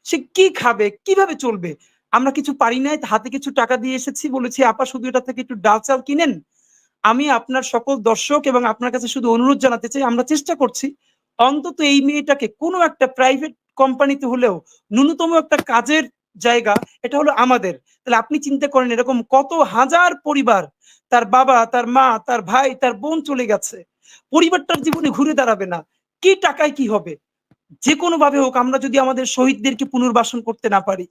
সে কি খাবে, কিভাবে চলবে? আমরা কিছু পারি নাই, হাতে কিছু টাকা দিয়ে এসেছি, বলেছি আপা শুধু এটা থেকে একটু ডাল চাল কিনেন। আমি আপনার সকল দর্শক এবং আপনার কাছে শুধু অনুরোধ জানাতে চাই, আমরা চেষ্টা করছি অন্তত এই মেয়েটাকে কোনো একটা প্রাইভেট কোম্পানিতে হলেও ন্যূনতম একটা কাজের জায়গা, এটা হলো আমাদের। তাহলে আপনি চিন্তা করেন এরকম কত হাজার পরিবার, তার বাবা, তার মা, তার ভাই, তার বোন চলে গেছে, পরিবারটার জীবনে ঘুরে দাঁড়াবে না, কি টাকায় কি হবে? যে কোনো ভাবে হোক, আমরা যদি আমাদের শহীদদেরকে পুনর্বাসন করতে না পারি,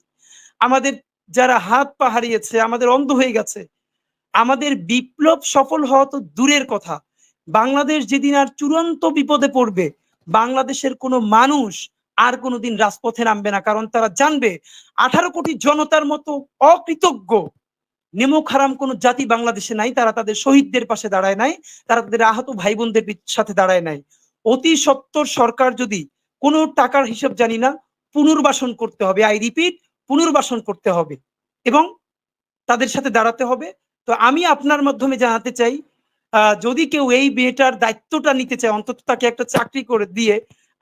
আমাদের যারা হাত পা হারিয়েছে, আমাদের অন্ধ হয়ে গেছে, আমাদের বিপ্লব সফল হওয়া তো দূরের কথা, বাংলাদেশ যেদিন আর চূড়ান্ত বিপদে পড়বে, বাংলাদেশের কোনো মানুষ আর কোনোদিন রাজপথে নামবে না। কারণ তারা জানবে 18 কোটি জনতার মতো অকৃতজ্ঞ নেমক হারাম কোন জাতি বাংলাদেশে নাই। তারা তাদের শহীদদের পাশে দাঁড়ায় নাই, তারা তাদের আহত ভাই বোনদের সাথে দাঁড়ায় নাই। অতি সত্বর সরকার যদি কোনো টাকার হিসাব জানি না, পুনর্বাসন করতে হবে, আই রিপিট, পুনর্বাসন করতে হবে এবং তাদের সাথে দাঁড়াতে হবে। তো আমি আপনার মাধ্যমে জানাতে চাই, যদি কেউ এই মেয়েটার দায়িত্বটা নিতে চায়, অন্তত তাকে একটা চাকরি করে দিয়ে,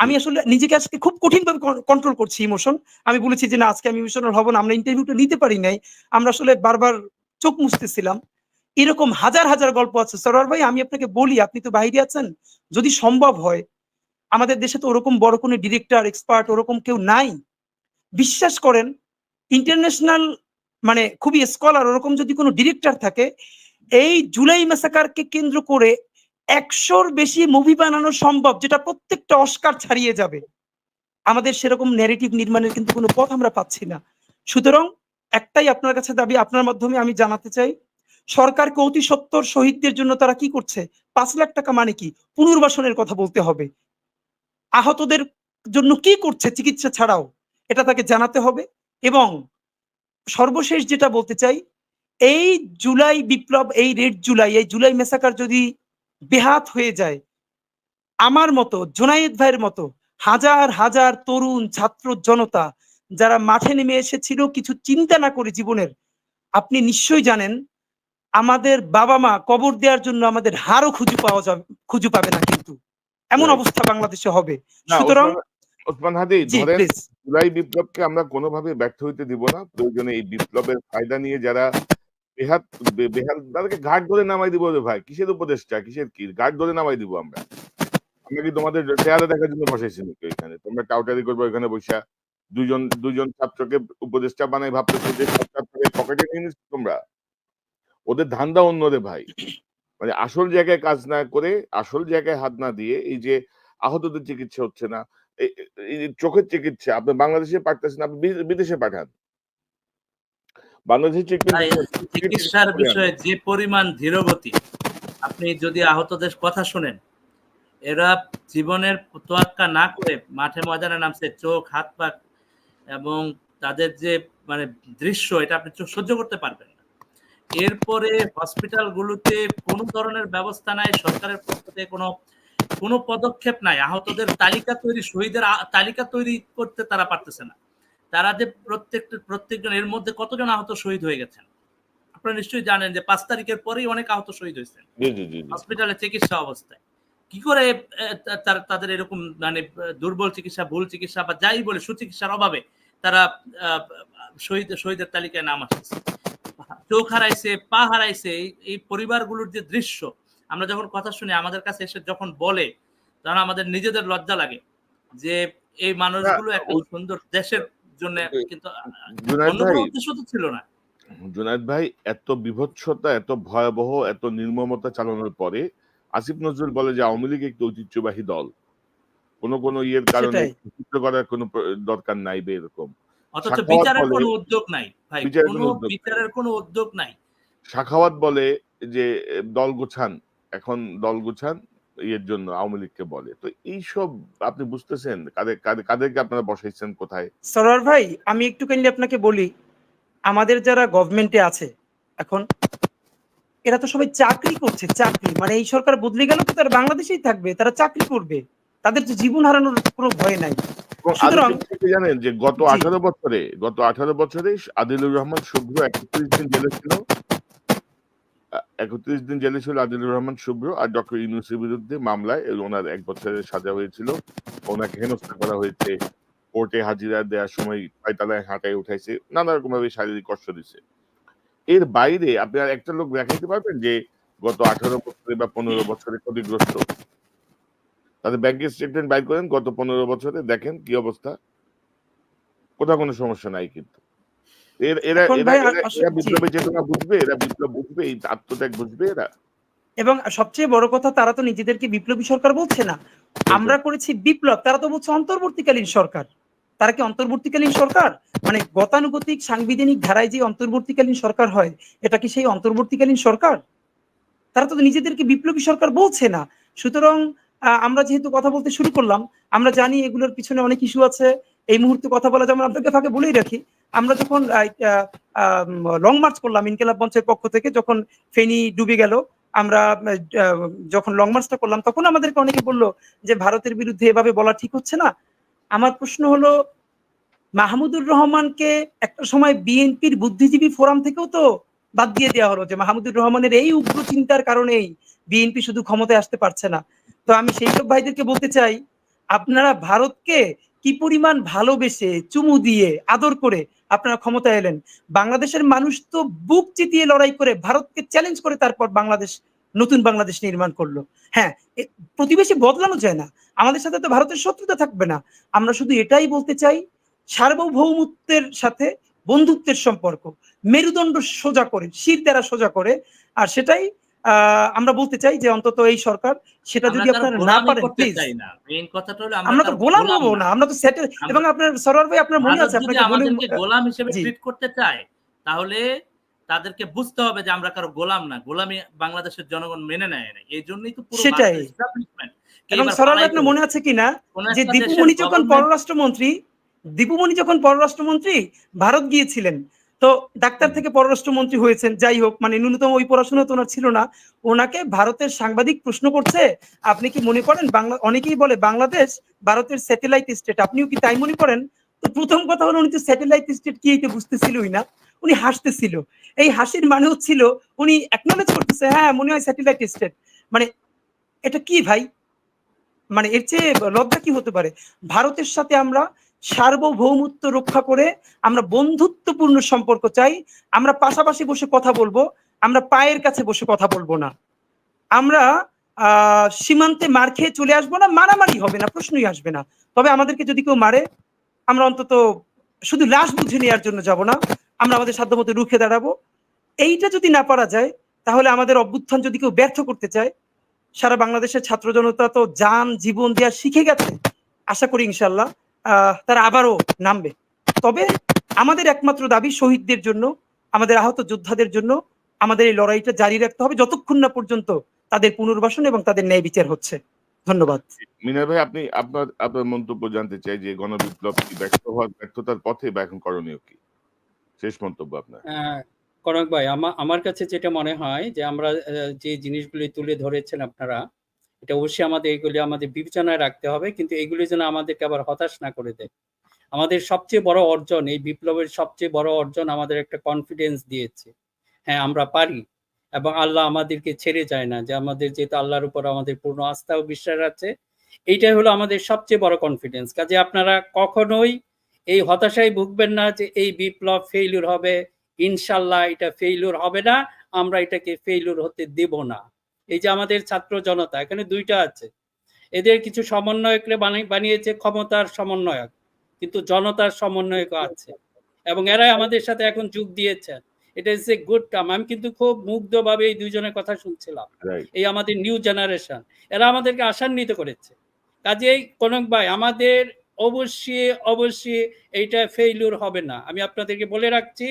আমি আসলে নিজেকে আজকে খুব কঠিনভাবে কন্ট্রোল করছি ইমোশন। আমি বলেছি যে না আজকে আমি ইমোশনাল হব না, আমরা ইন্টারভিউটা নিতে পারি নাই, আমরা আসলে বারবার চোখ মুছতেছিলাম। এরকম হাজার হাজার গল্প আছে। সরোয়ার ভাই আমি আপনাকে বলি, আপনি তো বাইরে আছেন, যদি সম্ভব হয়, আমাদের দেশে তো ওরকম বড় কোনো ডিরেক্টর এক্সপার্ট ওরকম কেউ নাই, বিশ্বাস করেন, ইন্টারন্যাশনাল মানে খুবই স্কলার ওরকম যদি কোনো ডিরেক্টর থাকে, এই জুলাই ম্যাসাকারকে কেন্দ্র করে 100-র বেশি মুভি বানানো সম্ভব, যেটা প্রত্যেকটা অস্কার ছাড়িয়ে যাবে। আমাদের সেরকম ন্যারেটিভ নির্মাণের কিন্তু কোনো পথ আমরা পাচ্ছি না। সুতরাং একটাই আপনার কাছে দাবি, আপনার মাধ্যমে আমি জানাতে চাই, সরকারকে অতি সত্বর শহীদদের জন্য তারা কি করছে, 5 লাখ টাকা মানে কি, পুনর্বাসনের কথা বলতে হবে। আহতদের জন্য কি করছে চিকিৎসা ছাড়াও, এটা তাকে জানাতে হবে। এবং সর্বশেষ যেটা বলতে চাই, এই জুলাই বিপ্লব, এই রেড জুলাই, এই জুলাই মেসাকার যদি বেহাত হয়ে যায়, আমার মতো, জোনায়েদ ভাইয়ের মতো হাজার হাজার তরুণ ছাত্র জনতা যারা মাঠে নেমে এসেছিল কিছু চিন্তা না করে জীবনের, আপনি নিশ্চয়ই জানেন আমাদের বাবা মা কবর দেওয়ার জন্য আমাদের হারও খুঁজে পাবে না, কিন্তু এমন অবস্থা বাংলাদেশে হবে। সুতরাং ওসমান হাদি, জি ধরেন প্লিজ, জুলাই বিপ্লবকে আমরা কোনোভাবে ব্যর্থ হইতে দিব না। প্রয়োজনে এই বিপ্লবের ফায়দা নিয়ে যারা বেহাল তাদেরকে ঘাট ধরে নামাই দিব। রে ভাই, কিসের উপদেষ্টা, কিসের কি ঘাট ধরে নামাই দিব আমরা? আমরা কি তোমাদের চেহারা দেখার জন্য বসাইছি নাকি ওইখানে? তোমরা টাউটারি করবে ওইখানে বসা, দুইজন ছাত্রকে উপদেষ্টা বানাই ভাবতেছো যে সরকার থেকে পকেটে নিয়ে নিচ্ছ তোমরা। ওদের ধান্দা অন্য রে ভাই। মানে আসল জায়গায় কাজ না করে, আসল জায়গায় হাত না দিয়ে, এই যে আহতদের চিকিৎসা হচ্ছে না, এই যে চোখের চিকিৎসা আপনি বাংলাদেশে পাঠাচ্ছেন, আপনি বিদেশে পাঠান। বাংলাদেশের চিকিৎসার বিষয়ে যে পরিমাণ ধীরগতি, আপনি যদি আহতদের কথা শুনেন, এরা জীবনের তোয়াক্কা না করে মাঠে ময়দানে নামছে, চোখ হাত পা এবং তাদের যে মানে দৃশ্য, এটা আপনি সহ্য করতে পারবেন না। এরপরে হসপিটালগুলোতে কোনো ধরনের ব্যবস্থা নাই, সরকারের পক্ষ থেকে কোনো পদক্ষেপ নাই। আহতদের তালিকা তৈরি, শহীদের তালিকা তৈরি করতে তারা পারতেছে না। তারা যে প্রত্যেকজন, এর মধ্যে কতজন আহত শহীদ হয়ে গেছেন আপনারা নিশ্চয়ই জানেন যে 5 তারিখের পরেই অনেক আহত শহীদ হয়েছেন জি জি জি জি। হসপিটালে চিকিৎসা অবস্থায়। কি করে তাদের এরকম মানে দুর্বল চিকিৎসা, ভুল চিকিৎসা বা যাই বলে সুচিকিৎসার অভাবে তারা শহীদের তালিকায় নাম আসছে। চোখ হারাইছে, পা হারাইছে, এই পরিবারগুলোর যে দৃশ্য আমরা যখন কথা শুনি আমাদের কাছে এসে যখন বলে তখন আমাদের নিজেদের লজ্জা লাগে যে এই মানুষগুলো একটা সুন্দর দেশের জন্য কিন্তু জুনায়েদ অন্য ভাই, কোনো উদ্দেশ্য তো ছিল না। জুনায়েদ ভাই, এত বিভৎসতা, এত ভয়াবহ, এত নির্মমতা চালানোর পরে আসিফ নজরুল বলে যে আওয়ামী লীগ একটি ঐতিহ্যবাহী দল, কোনো ইয়ের কারণে সেটাই। চিত্র করার কোনো দরকার নাই বা এরকম। অথচ সাখাওয়াত বিচারের বলে, কোনো উদ্যোগ নাই ভাই, বিচারের কোনো কোনো উদ্যোগ নাই। বিচারের কোনো উদ্যোগ নাই। সাখাওয়াত বলে যে দল গোছান, এখন দল গোছান ইয়ের জন্য আওয়ামী লীগকে বলে। তো এইসব আপনি বুঝতেছেন কাদেরকে আপনারা বসাইছেন কোথায়? সরোয়ার ভাই, আমি একটুখানি আপনাকে বলি, আমাদের যারা গভর্নমেন্টে আছে এখন, এরা তো সবাই চাকরি করছে, চাকরি। মানে এই সরকার বদলে গেল তো তারা বাংলাদেশেই থাকবে, তারা চাকরি করবে, তাদের তো জীবন হারানোর কোনো ভয় নাই। এবং সুতরাং আরেকটা বিষয় কি জানেন যে গত জি 18 বছরে আদিলুর রহমান শুভ্র 31 দিন জেলে ছিল। 31 দিন জেলে ছিল আদিলুর রহমান শুভ্র, আর ডক্টর ইউনূসের বিরুদ্ধে মামলায় ওনার 1 বছরের সাজা হয়েছিল। ওনাকে হেনস্থা করা হয়েছে, কোর্টে হাজিরা দেওয়ার সময় পায়তালায় হাঁটায় উঠাইছে, নানা রকম ভাবে শারীরিক কষ্ট দিছে। এর বাইরে আপনি আর একটা লোক দেখাইতে পারবেন যে গত 18 বছরে বা 15 বছরে ক্ষতিগ্রস্ত? তাদের ব্যাংকের স্টেটমেন্ট বাইর করেন গত 15 বছরে, দেখেন কি অবস্থা। কোথাও কোনো সমস্যা নাই কিন্তু। এরা এখন এরা ভাই এরা এরা জি, বিপ্লবের চেতনা বুঝবে, এরা বিপ্লব বুঝবে, এই আত্মত্যাগ বুঝবে এরা? এবং সবচেয়ে বড় কথা, তারা তো নিজেদেরকে বিপ্লবী সরকার বলছে না। বলছে আমরা না। করেছি বিপ্লব, তারা তো বলছে অন্তর্বর্তীকালীন সরকার। তারা কি অন্তর্বর্তীকালীন সরকার? মানে গতানুগতিক সাংবিধানিক ধারায় যে অন্তর্বর্তীকালীন সরকার হয়, এটা কি সেই অন্তর্বর্তীকালীন সরকার? তারা তো নিজেদেরকে বিপ্লবী সরকার বলছে না। সুতরাং আমরা যেহেতু কথা বলতে শুরু করলাম, আমরা জানি এগুলোর পিছনে অনেক ইস্যু আছে। এই মুহূর্তে কথা বলা, যেমন আপনাকে ফাঁকে বলেই রাখি, আমরা যখন লং মার্চ করলাম ইনকিলাব মঞ্চের পক্ষ থেকে, যখন ফেনী ডুবে গেল, আমরা যখন লং মার্চটা করলাম, তখন আমাদেরকে অনেকে বলল যে ভারতের বিরুদ্ধে এভাবে বলা ঠিক হচ্ছে না। আমার প্রশ্ন হলো, মাহমুদুর রহমানকে একটা সময় বিএনপির বুদ্ধিজীবী ফোরাম থেকেও তো বাদ দিয়ে দেওয়া হলো, যে মাহমুদুর রহমানের এই উগ্র চিন্তার কারণেই বিএনপি শুধু ক্ষমতায় আসতে পারছে না। তো আমি সেই সব ভাইদেরকে বলতে চাই, আপনারা ভারতকে কি পরিমাণ ভালোবেসে, চুমু দিয়ে, আদর করে আপনারা ক্ষমতায় এলেন। বাংলাদেশের মানুষ তো বুক চিতিয়ে লড়াই করে ভারতকে চ্যালেঞ্জ করে তারপর বাংলাদেশ, নতুন বাংলাদেশ নির্মাণ করলো। হ্যাঁ, প্রতিবেশী বদলানো যায় না, আমাদের সাথে তো ভারতের শত্রুতা থাকবে না। আমরা শুধু এটাই বলতে চাই, সার্বভৌমত্বের সাথে বন্ধুত্বের সম্পর্ক মেরুদণ্ড সোজা করে, শির দ্বারা সোজা করে। আর সেটাই আমরা বলতে চাই যে অন্তত এই সরকার, সেটা আমরা যদি কারো আপনারা না গোলামি পারেন, করতে প্লিজ। চাই না। মেইন কথাটা হলো আমরা আমরা তো কারো গোলাম গোলাম হবো না। না, আমরা তো সেটেল। এবং আমরা আপনার সরোয়ার ভাই, আপনার মনে ভারত আছে, যদি আপনাকে বলে আমাদেরকে গোলাম হিসেবে জি, ট্রিট করতে চায় তাহলে তাদেরকে বুঝতে হবে যে আমরা কারো গোলাম না। গোলামি বাংলাদেশের জনগণ মেনে নেয় না। এইজন্যই তো পুরো সেটাই। ভারতের এস্টাবলিশমেন্ট কে এবং এবার সরোয়ার ভাই, পালাই আপনার মনে ফেলেছে। আছে কিনা কোন যে একটা দেশের দীপুমণি যখন গভর্নমেন্ট পররাষ্ট্রমন্ত্রী, দীপুমণি যখন পররাষ্ট্রমন্ত্রী ভারত গিয়েছিলেন, তো ডাক্তার থেকে পররাষ্ট্রমন্ত্রী হয়েছেন, যাই হোক, মানে ন্যূনতম ওই পড়াশোনা তো ওনার ছিল না। ওনাকে ভারতের সাংবাদিক প্রশ্ন করছে, আপনি কি মনে করেন বাংলা, অনেকেই বলে বাংলাদেশ ভারতের স্যাটেলাইট স্টেট, আপনিও কি তাই মনে করেন? তো প্রথম কথা হলো, উনি তো স্যাটেলাইট স্টেট কি এটা বুঝতেছিলই না, উনি হাসতেছিল। এই হাসির মানে হচ্ছিল উনি অ্যাকনলেজ করতেছে, হ্যাঁ মনে হয় স্যাটেলাইট স্টেট। মানে এটা কি ভাই? মানে এর চেয়ে লজ্জা কি হতে পারে? ভারতের সাথে আমরা সার্বভৌমত্ব রক্ষা করে আমরা বন্ধুত্বপূর্ণ সম্পর্ক চাই। আমরা পাশাপাশি বসে কথা বলবো, আমরা পায়ের কাছে বসে কথা বলবো না। আমরা সীমান্তে মার খেয়ে চলে আসবো না, মারামারি হবে না, প্রশ্নই আসবে না। তবে আমাদেরকে যদি কেউ মারে, আমরা অন্তত শুধু লাশ বুঝে নেওয়ার জন্য যাব না, আমরা আমাদের সাধ্যমতো রুখে দাঁড়াবো। এইটা যদি না পারা যায়, তাহলে আমাদের অভ্যুত্থান যদি কেউ ব্যর্থ করতে চায়, সারা বাংলাদেশের ছাত্র জনতা তো যান জীবন দেওয়া শিখে গেছে। আশা করি ইনশাল্লাহ তারা আবারও নামবে। তবে আমাদের একমাত্র দাবি, শহীদদের জন্য, আমাদের আহত যোদ্ধাদের জন্য আমাদের এই লড়াইটা জারি রাখতে হবে, যতক্ষণ না পর্যন্ত তাদের পুনর্বাসন এবং তাদের ন্যায় বিচার হচ্ছে। ধন্যবাদ। মিনার ভাই, আপনি আপনার মন্তব্য জানতে চাই যে গণবিপ্লব কি ব্যর্থতার পথে বা এখন করণীয় কি? শেষ মন্তব্য আপনার। কনক ভাই, আমার কাছে যেটা মনে হয় যে আমরা যে জিনিসগুলি তুলে ধরেছেন আপনারা, এটা অবশ্যই এগুলি আমাদের বিবেচনায় রাখতে হবে, কিন্তু এগুলি যেন আমাদেরকে আবার হতাশ না করে দেয়। আমাদের সবচেয়ে বড় অর্জন, এই বিপ্লবের সবচেয়ে বড় অর্জন আমাদের একটা কনফিডেন্স দিয়েছে। হ্যাঁ আমরা পারি, এবং আল্লাহ আমাদেরকে ছেড়ে যায় না, যে আমাদের যেহেতু আল্লাহর উপর আমাদের পূর্ণ আস্থা ও বিশ্বাস আছে, এইটাই হলো আমাদের সবচেয়ে বড় কনফিডেন্স। কাজে আপনারা কখনোই এই হতাশায় ভুগবেন না যে এই বিপ্লব ফেইলিউর হবে। ইনশাল্লাহ এটা ফেইলিউর হবে না, আমরা এটাকে ফেইলিউর হতে দেব না। এই যে আমাদের ছাত্র জনতা, এখানে দুইটা আছে, এদের কিছু সমন্বয়করে বানিয়েছে ক্ষমতার সমন্বয়ক, কিন্তু জনতার সমন্বয়ক আছে, এবং এরাই আমাদের সাথে এখন যোগ দিয়েছেন। এটা ইজ এ গুড কাম। আমি কিন্তু খুব মুগ্ধভাবে এই দুইজনের কথা শুনছিলাম, রাইট। এই আমাদের নিউ জেনারেশন, এরা আমাদেরকে আশান্বিত করেছে। কাজেই কনক ভাই, আমাদের অবশ্যই এইটা ফেইলিউর হবে না। আমি আপনাদেরকে বলে রাখছি,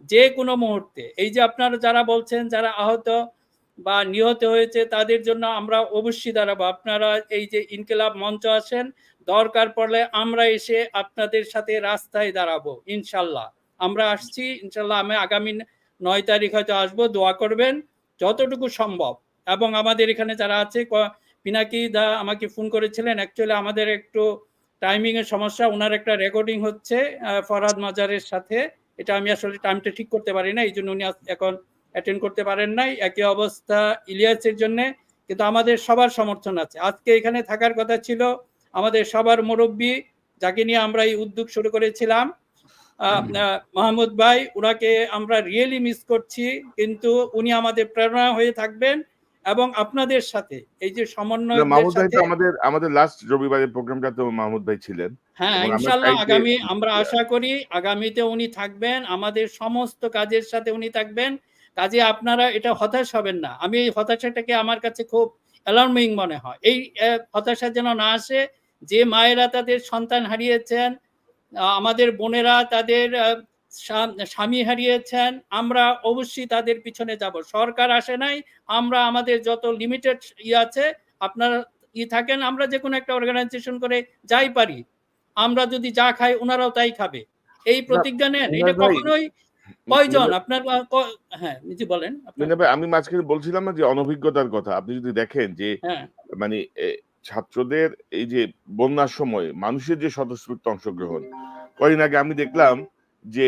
যে কোনো মুহূর্তে এই যে আপনারা যারা বলছেন যারা আহত বা নিহত হয়েছে তাদের জন্য আমরা অবশ্যই দাঁড়াবো। আপনারা এই যে ইনকিলাব মঞ্চ আসেন, দরকার পড়লে আমরা এসে আপনাদের সাথে রাস্তায় দাঁড়াবো ইনশাল্লাহ। আমরা আসছি ইনশাল্লাহ। আমি আগামী 9 তারিখ হয়তো আসবো, দোয়া করবেন যতটুকু সম্ভব। এবং আমাদের এখানে যারা আছে, পিনাকি দা আমাকে ফোন করেছিলেন, অ্যাকচুয়ালি আমাদের একটু টাইমিং এর সমস্যা, ওনার একটা রেকর্ডিং হচ্ছে ফরহাদ মাজারের সাথে, এটা আমি আসলে টাইমটা ঠিক করতে পারি না, এই জন্য উনি এখন অ্যাটেন্ড করতে পারেন নাই। একই অবস্থা ইলিয়াসের জন্য, কিন্তু আমাদের সবার সমর্থন আছে। আজকে এখানে থাকার কথা ছিল আমাদের সবার মুরব্বী, যাকে নিয়ে আমরা এই উদ্যোগ শুরু করেছিলাম, মাহমুদ ভাই, ওনাকে আমরা রিয়েলি মিস করছি, কিন্তু উনি আমাদের প্রেরণা হয়ে থাকবেন এবং আপনাদের সাথে এই যে সমন্বয়কদের মাহমুদ ভাই সাথে। তো আমাদের লাস্ট রবিবারের প্রোগ্রামটাতে মাহমুদ ভাই ছিলেন। হ্যাঁ এবং আমরা ইনশাল্লাহ চাই যে আগামী আমরা আশা করি আগামীতে উনি থাকবেন, আমাদের সমস্ত কাজের সাথে উনি থাকবেন। কাজে আপনারা এটা হতাশ হবেন না। আমি এই হতাশাটাকে আমার কাছে খুব অ্যালার্মিং মনে হয়। এই হতাশা যেন না আসে। যে মায়েরা তাদের সন্তান হারিয়েছেন, আমাদের বোনেরা তাদের স্বামী হারিয়েছেন, আমরা অবশ্যই তাদের পিছনে যাব। সরকার আসে নাই, আমরা আমাদের যত লিমিটেড আছে, আপনারা থাকেন, আমরা যে কোনো একটা অর্গানাইজেশন করে যাই পারি, আমরা যদি যা খাই ওনারাও তাই খাবে, এই প্রতিজ্ঞা নেন। এটা কখনোই কয়জন আপনার হ্যাঁ জি বলেন। আমি মাঝখানে বলছিলাম না যে অনভিজ্ঞতার কথা। আপনি যদি দেখেন যে হ্যাঁ মানে ছাত্রদের এই যে বন্যার সময় মানুষের যে স্বতঃস্ফূর্ত অংশগ্রহণ, কয়েকদিন আগে আমি দেখলাম যে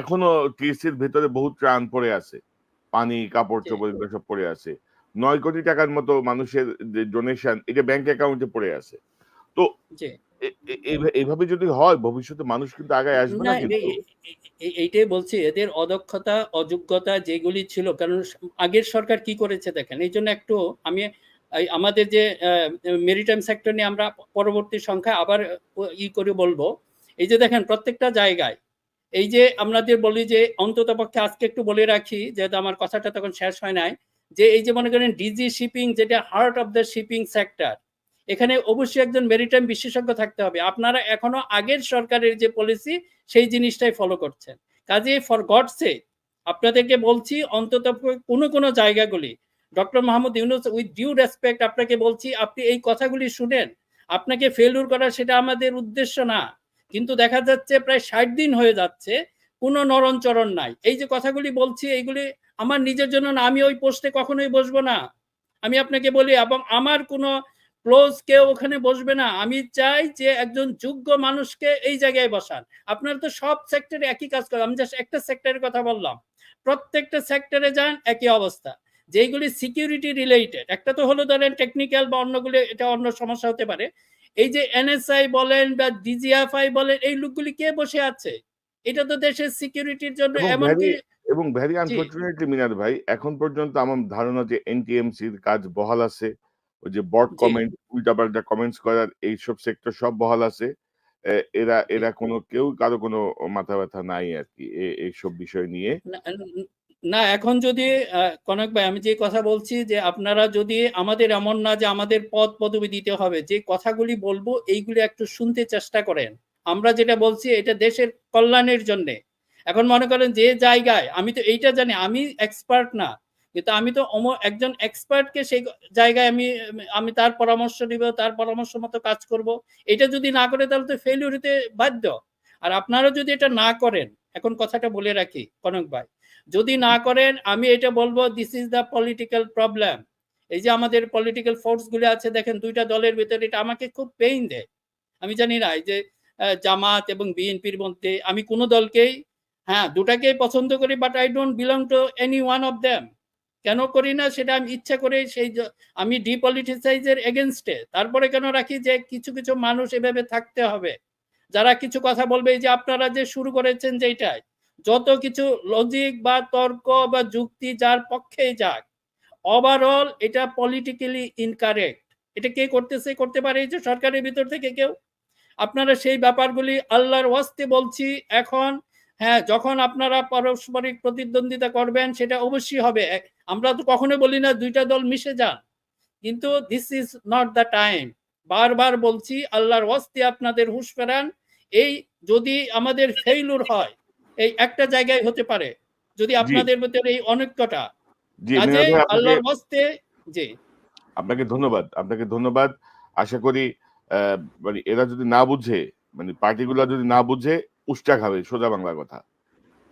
এখনো টিএসসির ভেতরে বহু ত্রাণ পড়ে আছে, পানি, কাপড় চোপড় এগুলো সব পড়ে আছে। 9 কোটি টাকার মতো মানুষের যে ডোনেশন, এটা ব্যাংক অ্যাকাউন্টে পড়ে আছে। তো এইভাবে যদি হয় ভবিষ্যতে মানুষ কিন্তু আগায় আসবে না। কিন্তু এইটাই বলছি, এদের অদক্ষতা অযোগ্যতা যেগুলি ছিল, কারণ আগের সরকার কি করেছে দেখেন। এই জন্য একটু আমি আমাদের যে মেরিটাইম সেক্টর নিয়ে আমরা পরবর্তী সংখ্যা আবার করে বলবো। এই যে দেখেন প্রত্যেকটা জায়গায়, এই যে আমাদের বলি যে অন্তত পক্ষে আজকে একটু বলে রাখি, যেহেতু আমার কথাটা তখন শেষ হয় নাই, যে এই যে মনে করেন ডিজি শিপিং, যেটা heart of the shipping sector, এখানে অবশ্যই একজন মেরিটাইম বিশেষজ্ঞ থাকতে হবে। আপনারা এখনো আগের সরকারের যে পলিসি সেই জিনিসটাই ফলো করছেন। কাজে ফর গড সেক আপনাদেরকে বলছি, অন্তত কোনো জায়গাগুলি, doctor Mohammad Yunus, with due respect আপনাকে বলছি, আপনি এই কথাগুলি শুনেন। আপনাকে ফেলিউর করা সেটা আমাদের উদ্দেশ্য না, কিন্তু দেখা যাচ্ছে প্রায় 60 দিন হয়ে যাচ্ছে, কোনো নরণচরণ নাই। এই যে কথাগুলি বলছি, এইগুলি আমার নিজের জন্য না, আমি ওই পোস্টে কখনোই বসবো না, আমি আপনাকে বলি, এবং আমার কোনো ক্লোজ কেউ ওখানে বসবে না। আমি চাই যে একজন যোগ্য মানুষকে এই জায়গায় বসান। আপনারা তো সব সেক্টরে একই কাজ করেন, আমি জাস্ট একটা সেক্টরের কথা বললাম, প্রত্যেকটা সেক্টরে যান একই অবস্থা। যেগুলি সিকিউরিটি রিলেটেড, একটা তো হলো ধরেন টেকনিক্যাল বা অন্যগুলো, এটা অন্য সমস্যা হতে পারে। এই যে এনএসআই বলেন বা ডিজিএফআই বলেন, এই লোকগুলি কে বসে আছে? এটা তো দেশের সিকিউরিটির জন্য, এমনকি এবং ভেরি আনফরচুনেটলি মিনার ভাই, এখন পর্যন্ত আমার ধারণা যে এনটিএমসির কাজ বহাল আছে। ওই যে বট কমেন্ট, উল্টাপাল্টা কমেন্টস করার এইসব সেক্টর সব বহাল আছে। এরা কোনো কেউ কারো কোনো মাথা ব্যথা নাই আর কি এইসব বিষয় নিয়ে। না এখন যদি কনক ভাই, আমি যে কথা বলছি যে আপনারা যদি, আমাদের এমন না যে আমাদের পদ পদবি দিতে হবে, যে কথাগুলি বলবো এইগুলি একটু শুনতে চেষ্টা করেন। আমরা যেটা বলছি এটা দেশের কল্যাণের জন্য। এখন মনে করেন যে জায়গায়, আমি তো এইটা জানি, আমি এক্সপার্ট না, কিন্তু আমি তো একজন এক্সপার্টকে সেই জায়গায় আমি তার পরামর্শ নিব, তার পরামর্শ মতো কাজ করব। এটা যদি না করে তাহলে তো ফেলিউর হতে বাধ্য। আর আপনারা যদি এটা না করেন, এখন কথাটা বলে রাখি কনক ভাই, যদি না করেন, আমি এটা বলবো this is the political problem. এই যে আমাদের পলিটিক্যাল ফোর্স গুলো আছে দেখেন, দুইটা দলের ভিতরে, এটা আমাকে খুব পেইন দেয়। আমি জানি না এই যে জামাত এবং বিএনপির মধ্যে আমি কোনো দলকেই হ্যাঁ, দুটাকেই পছন্দ করি, but I don't belong to any one of them. কেন করি না সেটা আমি ইচ্ছা করে, আমি ডিপলিটিসাইজের এগেনস্টে। তারপরে কেন রাখি যে কিছু কিছু মানুষ এভাবে থাকতে হবে, যারা কিছু কথা বলবে। এই যে আপনারা যে শুরু করেছেন, যেটাই যত কিছু লজিক বা তর্ক বা যুক্তি যার পক্ষেই যাক, ওভারঅল এটা পলিটিক্যালি ইনকারেক্ট। এটা কে করতেছে, করতে পারে এই যে সরকারের ভিতর থেকে কেউ। আপনারা সেই ব্যাপারগুলি আল্লাহর ওয়াস্তে বলছি এখন। হ্যাঁ, যখন আপনারা পারস্পরিক প্রতিদ্বন্দ্বিতা করবেন সেটা অবশ্যই হবে। আমরা তো কখনো বলি না দুইটা দল মিশে যান, কিন্তু this is not the time. বারবার বলছি, আল্লাহর ওয়াস্তে আপনাদের হুঁশ ফেরান। এই যদি আমাদের ফেইলুর হয়, এই একটা জায়গায় হতে পারে, যদি জি আপনাদের ভিতরে এই অনৈক্যটা। জি মিনার কাজেই ভাই, আপনাকে আল্লাহর ওয়াস্তে। জি, আপনাকে ধন্যবাদ, আপনাকে ধন্যবাদ। আশা করি মানে এরা যদি না বুঝে, মানে পার্টিগুলো যদি না বুঝে, উষ্টা খাবে, সোজা বাংলা কথা,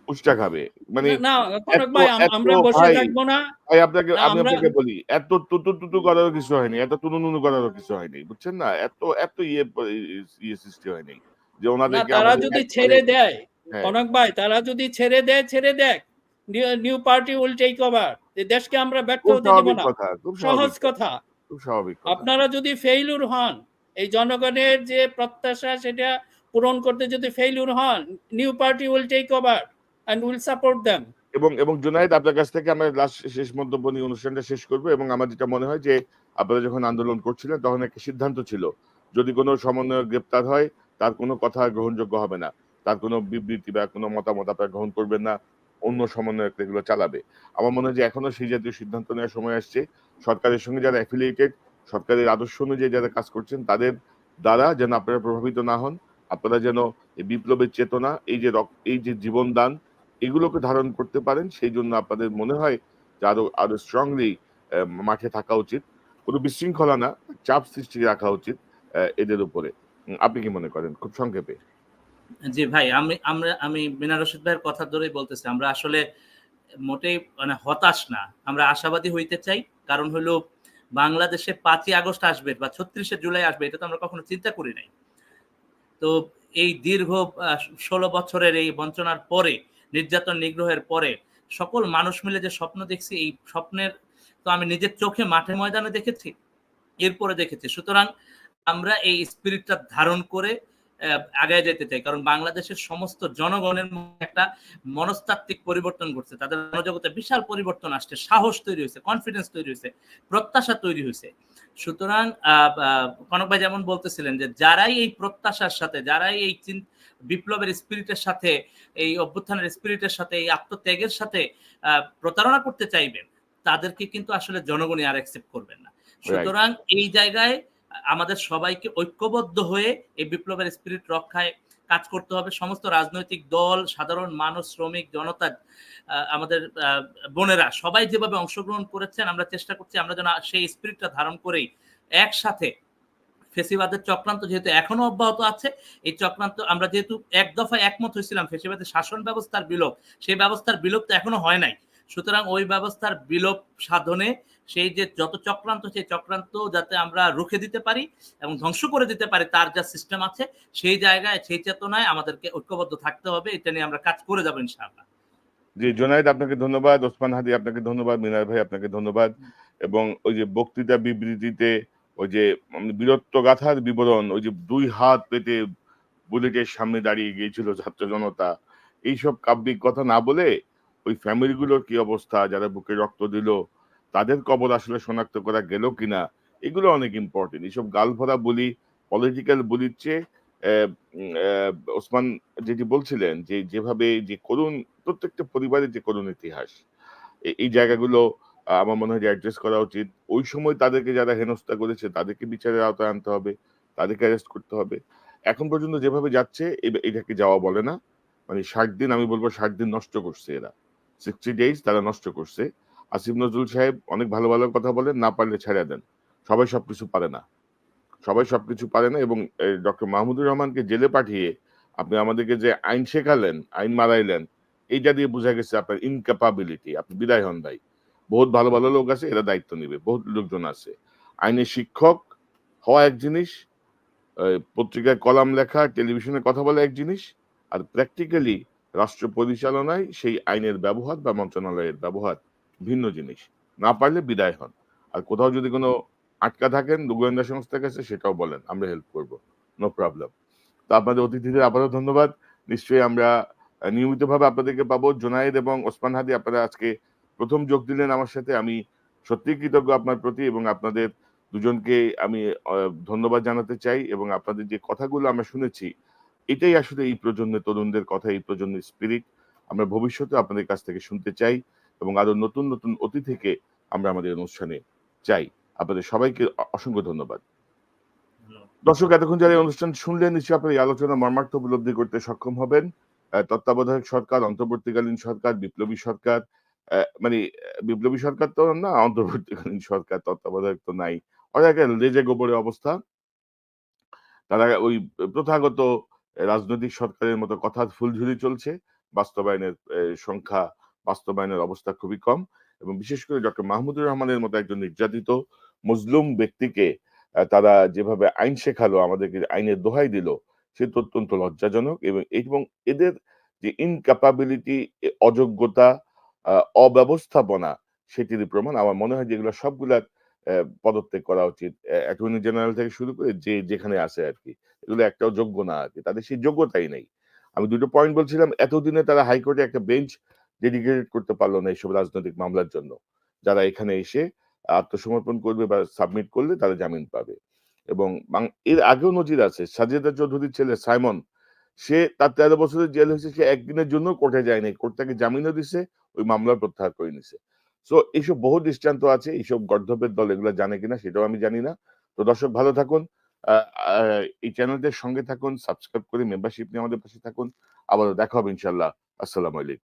উষ্টা খাবে। মানে না না, কনক এত ভাই, এত আমরা বসে ভাই, থাকবো না। ভাই আপনাকে, না, আমি আমরা আপনাকে বলি, এত তুতু তুতু করারও কিছু হয়নি, এত তুনু নুনু করারও কিছু হয়নি, বুঝছেন না? এত এত ইয়ে সৃষ্টি হয়নি যে না, ওনাদেরকে তারা আমাদের যদি একবারে। ছেড়ে দেয়, হ্যাঁ, কনক ভাই, তারা যদি ছেড়ে দেয়, ছেড়ে দেখ, new party will take over. দেশকে আমরা ব্যর্থ খুব হতে দিব স্বাভাবিক না। কথা, খুব সহজ স্বাভাবিক কথা, কথা। খুব স্বাভাবিক কথা। আপনারা যদি ফেইলুর হন, এই জনগণের যে প্রত্যাশা সেটা পূরণ করতে যদি ফেইলুর হন, new party will take over and will support them. এবং জুনায়েদ, আপনার কাছ থেকে আমরা লাস্ট শেষ মন্তব্য নিয়ে অনুষ্ঠানটা শেষ করবো। এবং আমার যেটা মনে হয় যে আপনারা যখন আন্দোলন করছিলেন তখন একটা সিদ্ধান্ত ছিল, যদি কোনো সমন্বয়ক গ্রেপ্তার হয় তার কোনো কথা গ্রহণযোগ্য হবে না, তার কোনো বিবৃতি বা কোনো মতামত আপনারা গ্রহণ করবেন না, অন্য সমন্বয়ক এগুলো চালাবে। আমার মনে হয় যে এখনো সেই জাতীয় সিদ্ধান্ত নেওয়ার সময় আসছে। সরকারের সঙ্গে যারা অ্যাফিলিয়েটেড, সরকারের আদর্শ অনুযায়ী যারা কাজ করছেন, তাদের দ্বারা যেন আপনারা প্রভাবিত না হন। আপনারা যেন এই বিপ্লবের চেতনা, এই যে জীবন দান, এগুলোকে ধারণ করতে পারেন। সেই জন্য আপনাদের মনে হয় যে আরো আরো স্ট্রংলি মাঠে থাকা উচিত। কোনো বিশৃঙ্খলা না, চাপ সৃষ্টি রাখা উচিত এদের উপরে। আপনি কি মনে করেন, খুব সংক্ষেপে? জি ভাই, আমি মিনার রশিদ ভাইয়ের কথা ধরেই বলতেছি, আমরা আসলে মোটেই মানে হতাশ না, আমরা আশাবাদী হইতে চাই। কারণ হলো বাংলাদেশে 5ই আগস্ট আসবে বা 36শে জুলাই আসবে, এটা তো আমরা কখনো চিন্তা করি নাই। তো এই দীর্ঘ 16 বছরের এই বঞ্চনার পরে, নির্যাতন নিগ্রহের পরে সকল মানুষ মিলে যে স্বপ্ন দেখছি, এই স্বপ্নের তো আমি নিজের চোখে মাঠে ময়দানে দেখেছি, এরপরে দেখেছি। সুতরাং আমরা এই স্পিরিটটা ধারণ করে আগায় যেতে চাই। কারণ বাংলাদেশের সমস্ত জনগণের মধ্যে একটা মনস্তাত্ত্বিক পরিবর্তন ঘটছে, তাদের মনোজগতে বিশাল পরিবর্তন আসছে, সাহস তৈরি হয়েছে, কনফিডেন্স তৈরি হয়েছে, প্রত্যাশা তৈরি হয়েছে। সুতরাং কনক ভাই যেমন বলতেছিলেন যে যারাই এই প্রত্যাশার সাথে, যারাই এই বিপ্লবের স্পিরিটের সাথে, এই অভ্যুত্থানের স্পিরিটের সাথে, এই আত্মত্যাগের সাথে প্রতারণা করতে চাইবেন, তাদেরকে কিন্তু আসলে জনগণই আর অ্যাকসেপ্ট করবেন না। সুতরাং এই জায়গায় আমাদের সবাইকে ঐক্যবদ্ধ হয়ে এই বিপ্লবের স্পিরিট রক্ষায় কাজ করতে হবে। সমস্ত রাজনৈতিক দল, সাধারণ মানুষ, শ্রমিক জনতা, আমাদের বোনেরা সবাই যেভাবে অংশগ্রহণ করেছেন, আমরা চেষ্টা করছি আমরা যেন সেই স্পিরিটটা ধারণ করেই একসাথে ফেসিবাদের চক্রান্ত যেহেতু এখনো অব্যাহত আছে, এই চক্রান্ত আমরা যেহেতু এক দফায় একমত হয়েছিলাম ফেসিবাদের শাসন ব্যবস্থার বিলোপ, সেই ব্যবস্থার বিলোপ তো এখনো হয় নাই। সুতরাং ওই ব্যবস্থার বিলোপ সাধনে সেই যে যত চক্রান্ত, সেই চক্রান্ত যাতে আমরা রুখে দিতে পারি এবং ধ্বংস করে দিতে পারি, তার যা সিস্টেম আছে সেই জায়গায়, সেই চেতনায় আমাদেরকে ঐক্যবদ্ধ থাকতে হবে। এটা নিয়ে আমরা কাজ করে যাবো ইনশাআল্লাহ। জি জুনায়েদ, আপনাকে ধন্যবাদ। ওসমান হাদি, আপনাকে ধন্যবাদ। মিনার ভাই, আপনাকে ধন্যবাদ। এবং ওই যে বক্তৃতা বিবৃতিতে ওই যে বীরত্ব গাথার বিবরণ, ওই যে 2 হাত পেতে বুলেটের সামনে দাঁড়িয়ে গিয়েছিল ছাত্র জনতা, এইসব কাব্যিক কথা না বলে ওই ফ্যামিলিগুলোর কি অবস্থা, যারা বুকে রক্ত দিল, তাদের কবর আসলে শনাক্ত করা গেল কিনা, এগুলো অনেক ইম্পর্টেন্ট। এইসব গাল ভরা বলি, পলিটিক্যাল বলির চেয়ে ওসমান যেটি বলছিলেন যে যেভাবে যে করুণ, প্রত্যেকটা পরিবারের যে করুণ ইতিহাস, এই জায়গাগুলো আমার মনে হয় যে অ্যাড্রেস করা উচিত। ওই সময় তাদেরকে যারা হেনস্থা করেছে তাদেরকে বিচারের আওতায় আনতে হবে, তাদেরকে অ্যারেস্ট করতে হবে। এখন পর্যন্ত যেভাবে যাচ্ছে এটাকে যাওয়া বলে না। মানে 60 দিন, আমি বলবো 60 দিন নষ্ট করছে এরা, 60 ডেজ তারা নষ্ট করছে। আসিফ নজরুল সাহেব অনেক ভালো ভালো কথা বলেন, না পারলে ছেড়ে দেন। সবাই সবকিছু পারে না, সবাই সবকিছু পারে না। এবং ডক্টর মাহমুদুর রহমানকে জেলে পাঠিয়ে আপনি আমাদেরকে যে আইন শেখালেন, আইন মারাইলেন, এইটা দিয়ে বোঝা গেছে আপনার ইনক্যাপাবিলিটি। আপনি বিদায় হন ভাই। বহুত ভালো ভালো লোক আছে, এরা দায়িত্ব নিবে, বহুত লোকজন আছে। আইনের শিক্ষক হওয়া এক জিনিস, পত্রিকায় কলাম লেখা, টেলিভিশনে কথা বলা এক জিনিস, আর প্র্যাকটিক্যালি রাষ্ট্র পরিচালনায় সেই আইনের ব্যবহার বা মন্ত্রণালয়ের ব্যবহার ভিন্ন জিনিস। না পারলে বিদায় হন। আর কোথাও যদি কোনো আটকা থাকেন গোয়েন্দা সংস্থার কাছে সেটাও বলেন, আমরা হেল্প করব, নো প্রবলেম। তো আপনাদের অতিথিদের আবারও ধন্যবাদ। নিশ্চয়ই আমরা নিয়মিতভাবে আপনাদেরকে পাবো। জোনায়েদ এবং ওসমান হাদি, আপনারা আজকে প্রথম যোগ দিলেন আমার সাথে। আমি সত্যিই কৃতজ্ঞ আপনার প্রতি এবং আপনাদের দুজনকে আমি ধন্যবাদ জানাতে চাই। এবং আপনাদের যে কথাগুলো আমরা শুনেছি, এটাই আসলে এই প্রজন্মের তরুণদের কথা, এই প্রজন্মের স্পিরিট। আমরা ভবিষ্যতে আপনাদের কাছ থেকে শুনতে চাই এবং আরো নতুন নতুন অতিথিকে আমরা আমাদের অনুষ্ঠানে চাই। আপনাদের সবাইকে অসংখ্য ধন্যবাদ। দর্শক, এতক্ষণ যারা এই অনুষ্ঠান শুনলেন, নিশ্চয়ই আপনারা এই আলোচনা মর্মার্থ উপলব্ধি করতে সক্ষম হবেন। তত্ত্বাবধায়ক সরকার, অন্তর্বর্তীকালীন সরকার, বিপ্লবী সরকার, মানে বিপ্লবী সরকার তো না, অন্তর্বর্তীকালীন সরকার, তত্ত্বাবধায়ক তো নাই। ওরা একটা লেজে গোবরে অবস্থা। তারা ওই প্রথাগত রাজনৈতিক সরকারের মতো কথার ফুলঝুরি চলছে। বাস্তবায়নের সংখ্যা, বাস্তবায়নের অবস্থা খুবই কম। এবং বিশেষ করে ডক্টর মাহমুদুর রহমানের মতো একজন নির্যাতিত মজলুম ব্যক্তিকে তারা যেভাবে আইন শেখালো, আমাদেরকে আইনের দোহাই দিল, সেটা অত্যন্ত লজ্জাজনক। এবং এদের যে ইনক্যাপাবিলিটি, অযোগ্যতা, অব্যবস্থাপনা, সেটিরই প্রমাণ। আমার মনে হয় যে এগুলো সবগুলার পদত্যাগ করা উচিত। অ্যাটর্নি জেনারেল থেকে শুরু করে যে যেখানে আছে আরকি। এগুলো একটাও যোগ্য না আরকি। তাদের সেই যোগ্যতাই নেই। আমি ২ টো পয়েন্ট বলছিলাম, এতদিনে তারা হাইকোর্টে একটা বেঞ্চ ডেডিকেটেড করতে পারল না এইসব রাজনৈতিক মামলার জন্য। যারা এখানে এসে আত্মসমর্পণ করবে বা সাবমিট করলে তারা জামিন পাবে। এবং এর আগেও নজির আছে। সাজেদা চৌধুরীর ছেলে সাইমন, তার ১৩ বছরের জেল হয়েছে, সে একদিনের জন্য কোর্টে যায় নাই। কোর্ট তাকে জামিনও দিছে, ওই মামলা প্রত্যাহার করে নিছে। সো এইসব বহু দৃষ্টান্ত আছে। এইসব গর্দভের দল এগুলা জানে কিনা সেটাও আমি জানি না। তো দর্শক, ভালো থাকুন। আ আ এই চ্যানেলটার সঙ্গে থাকুন, সাবস্ক্রাইব করে মেম্বারশিপ নিয়ে আমাদের পাশে থাকুন। আবারও দেখা হবে ইনশাআল্লাহ। আসসালামু আলাইকুম।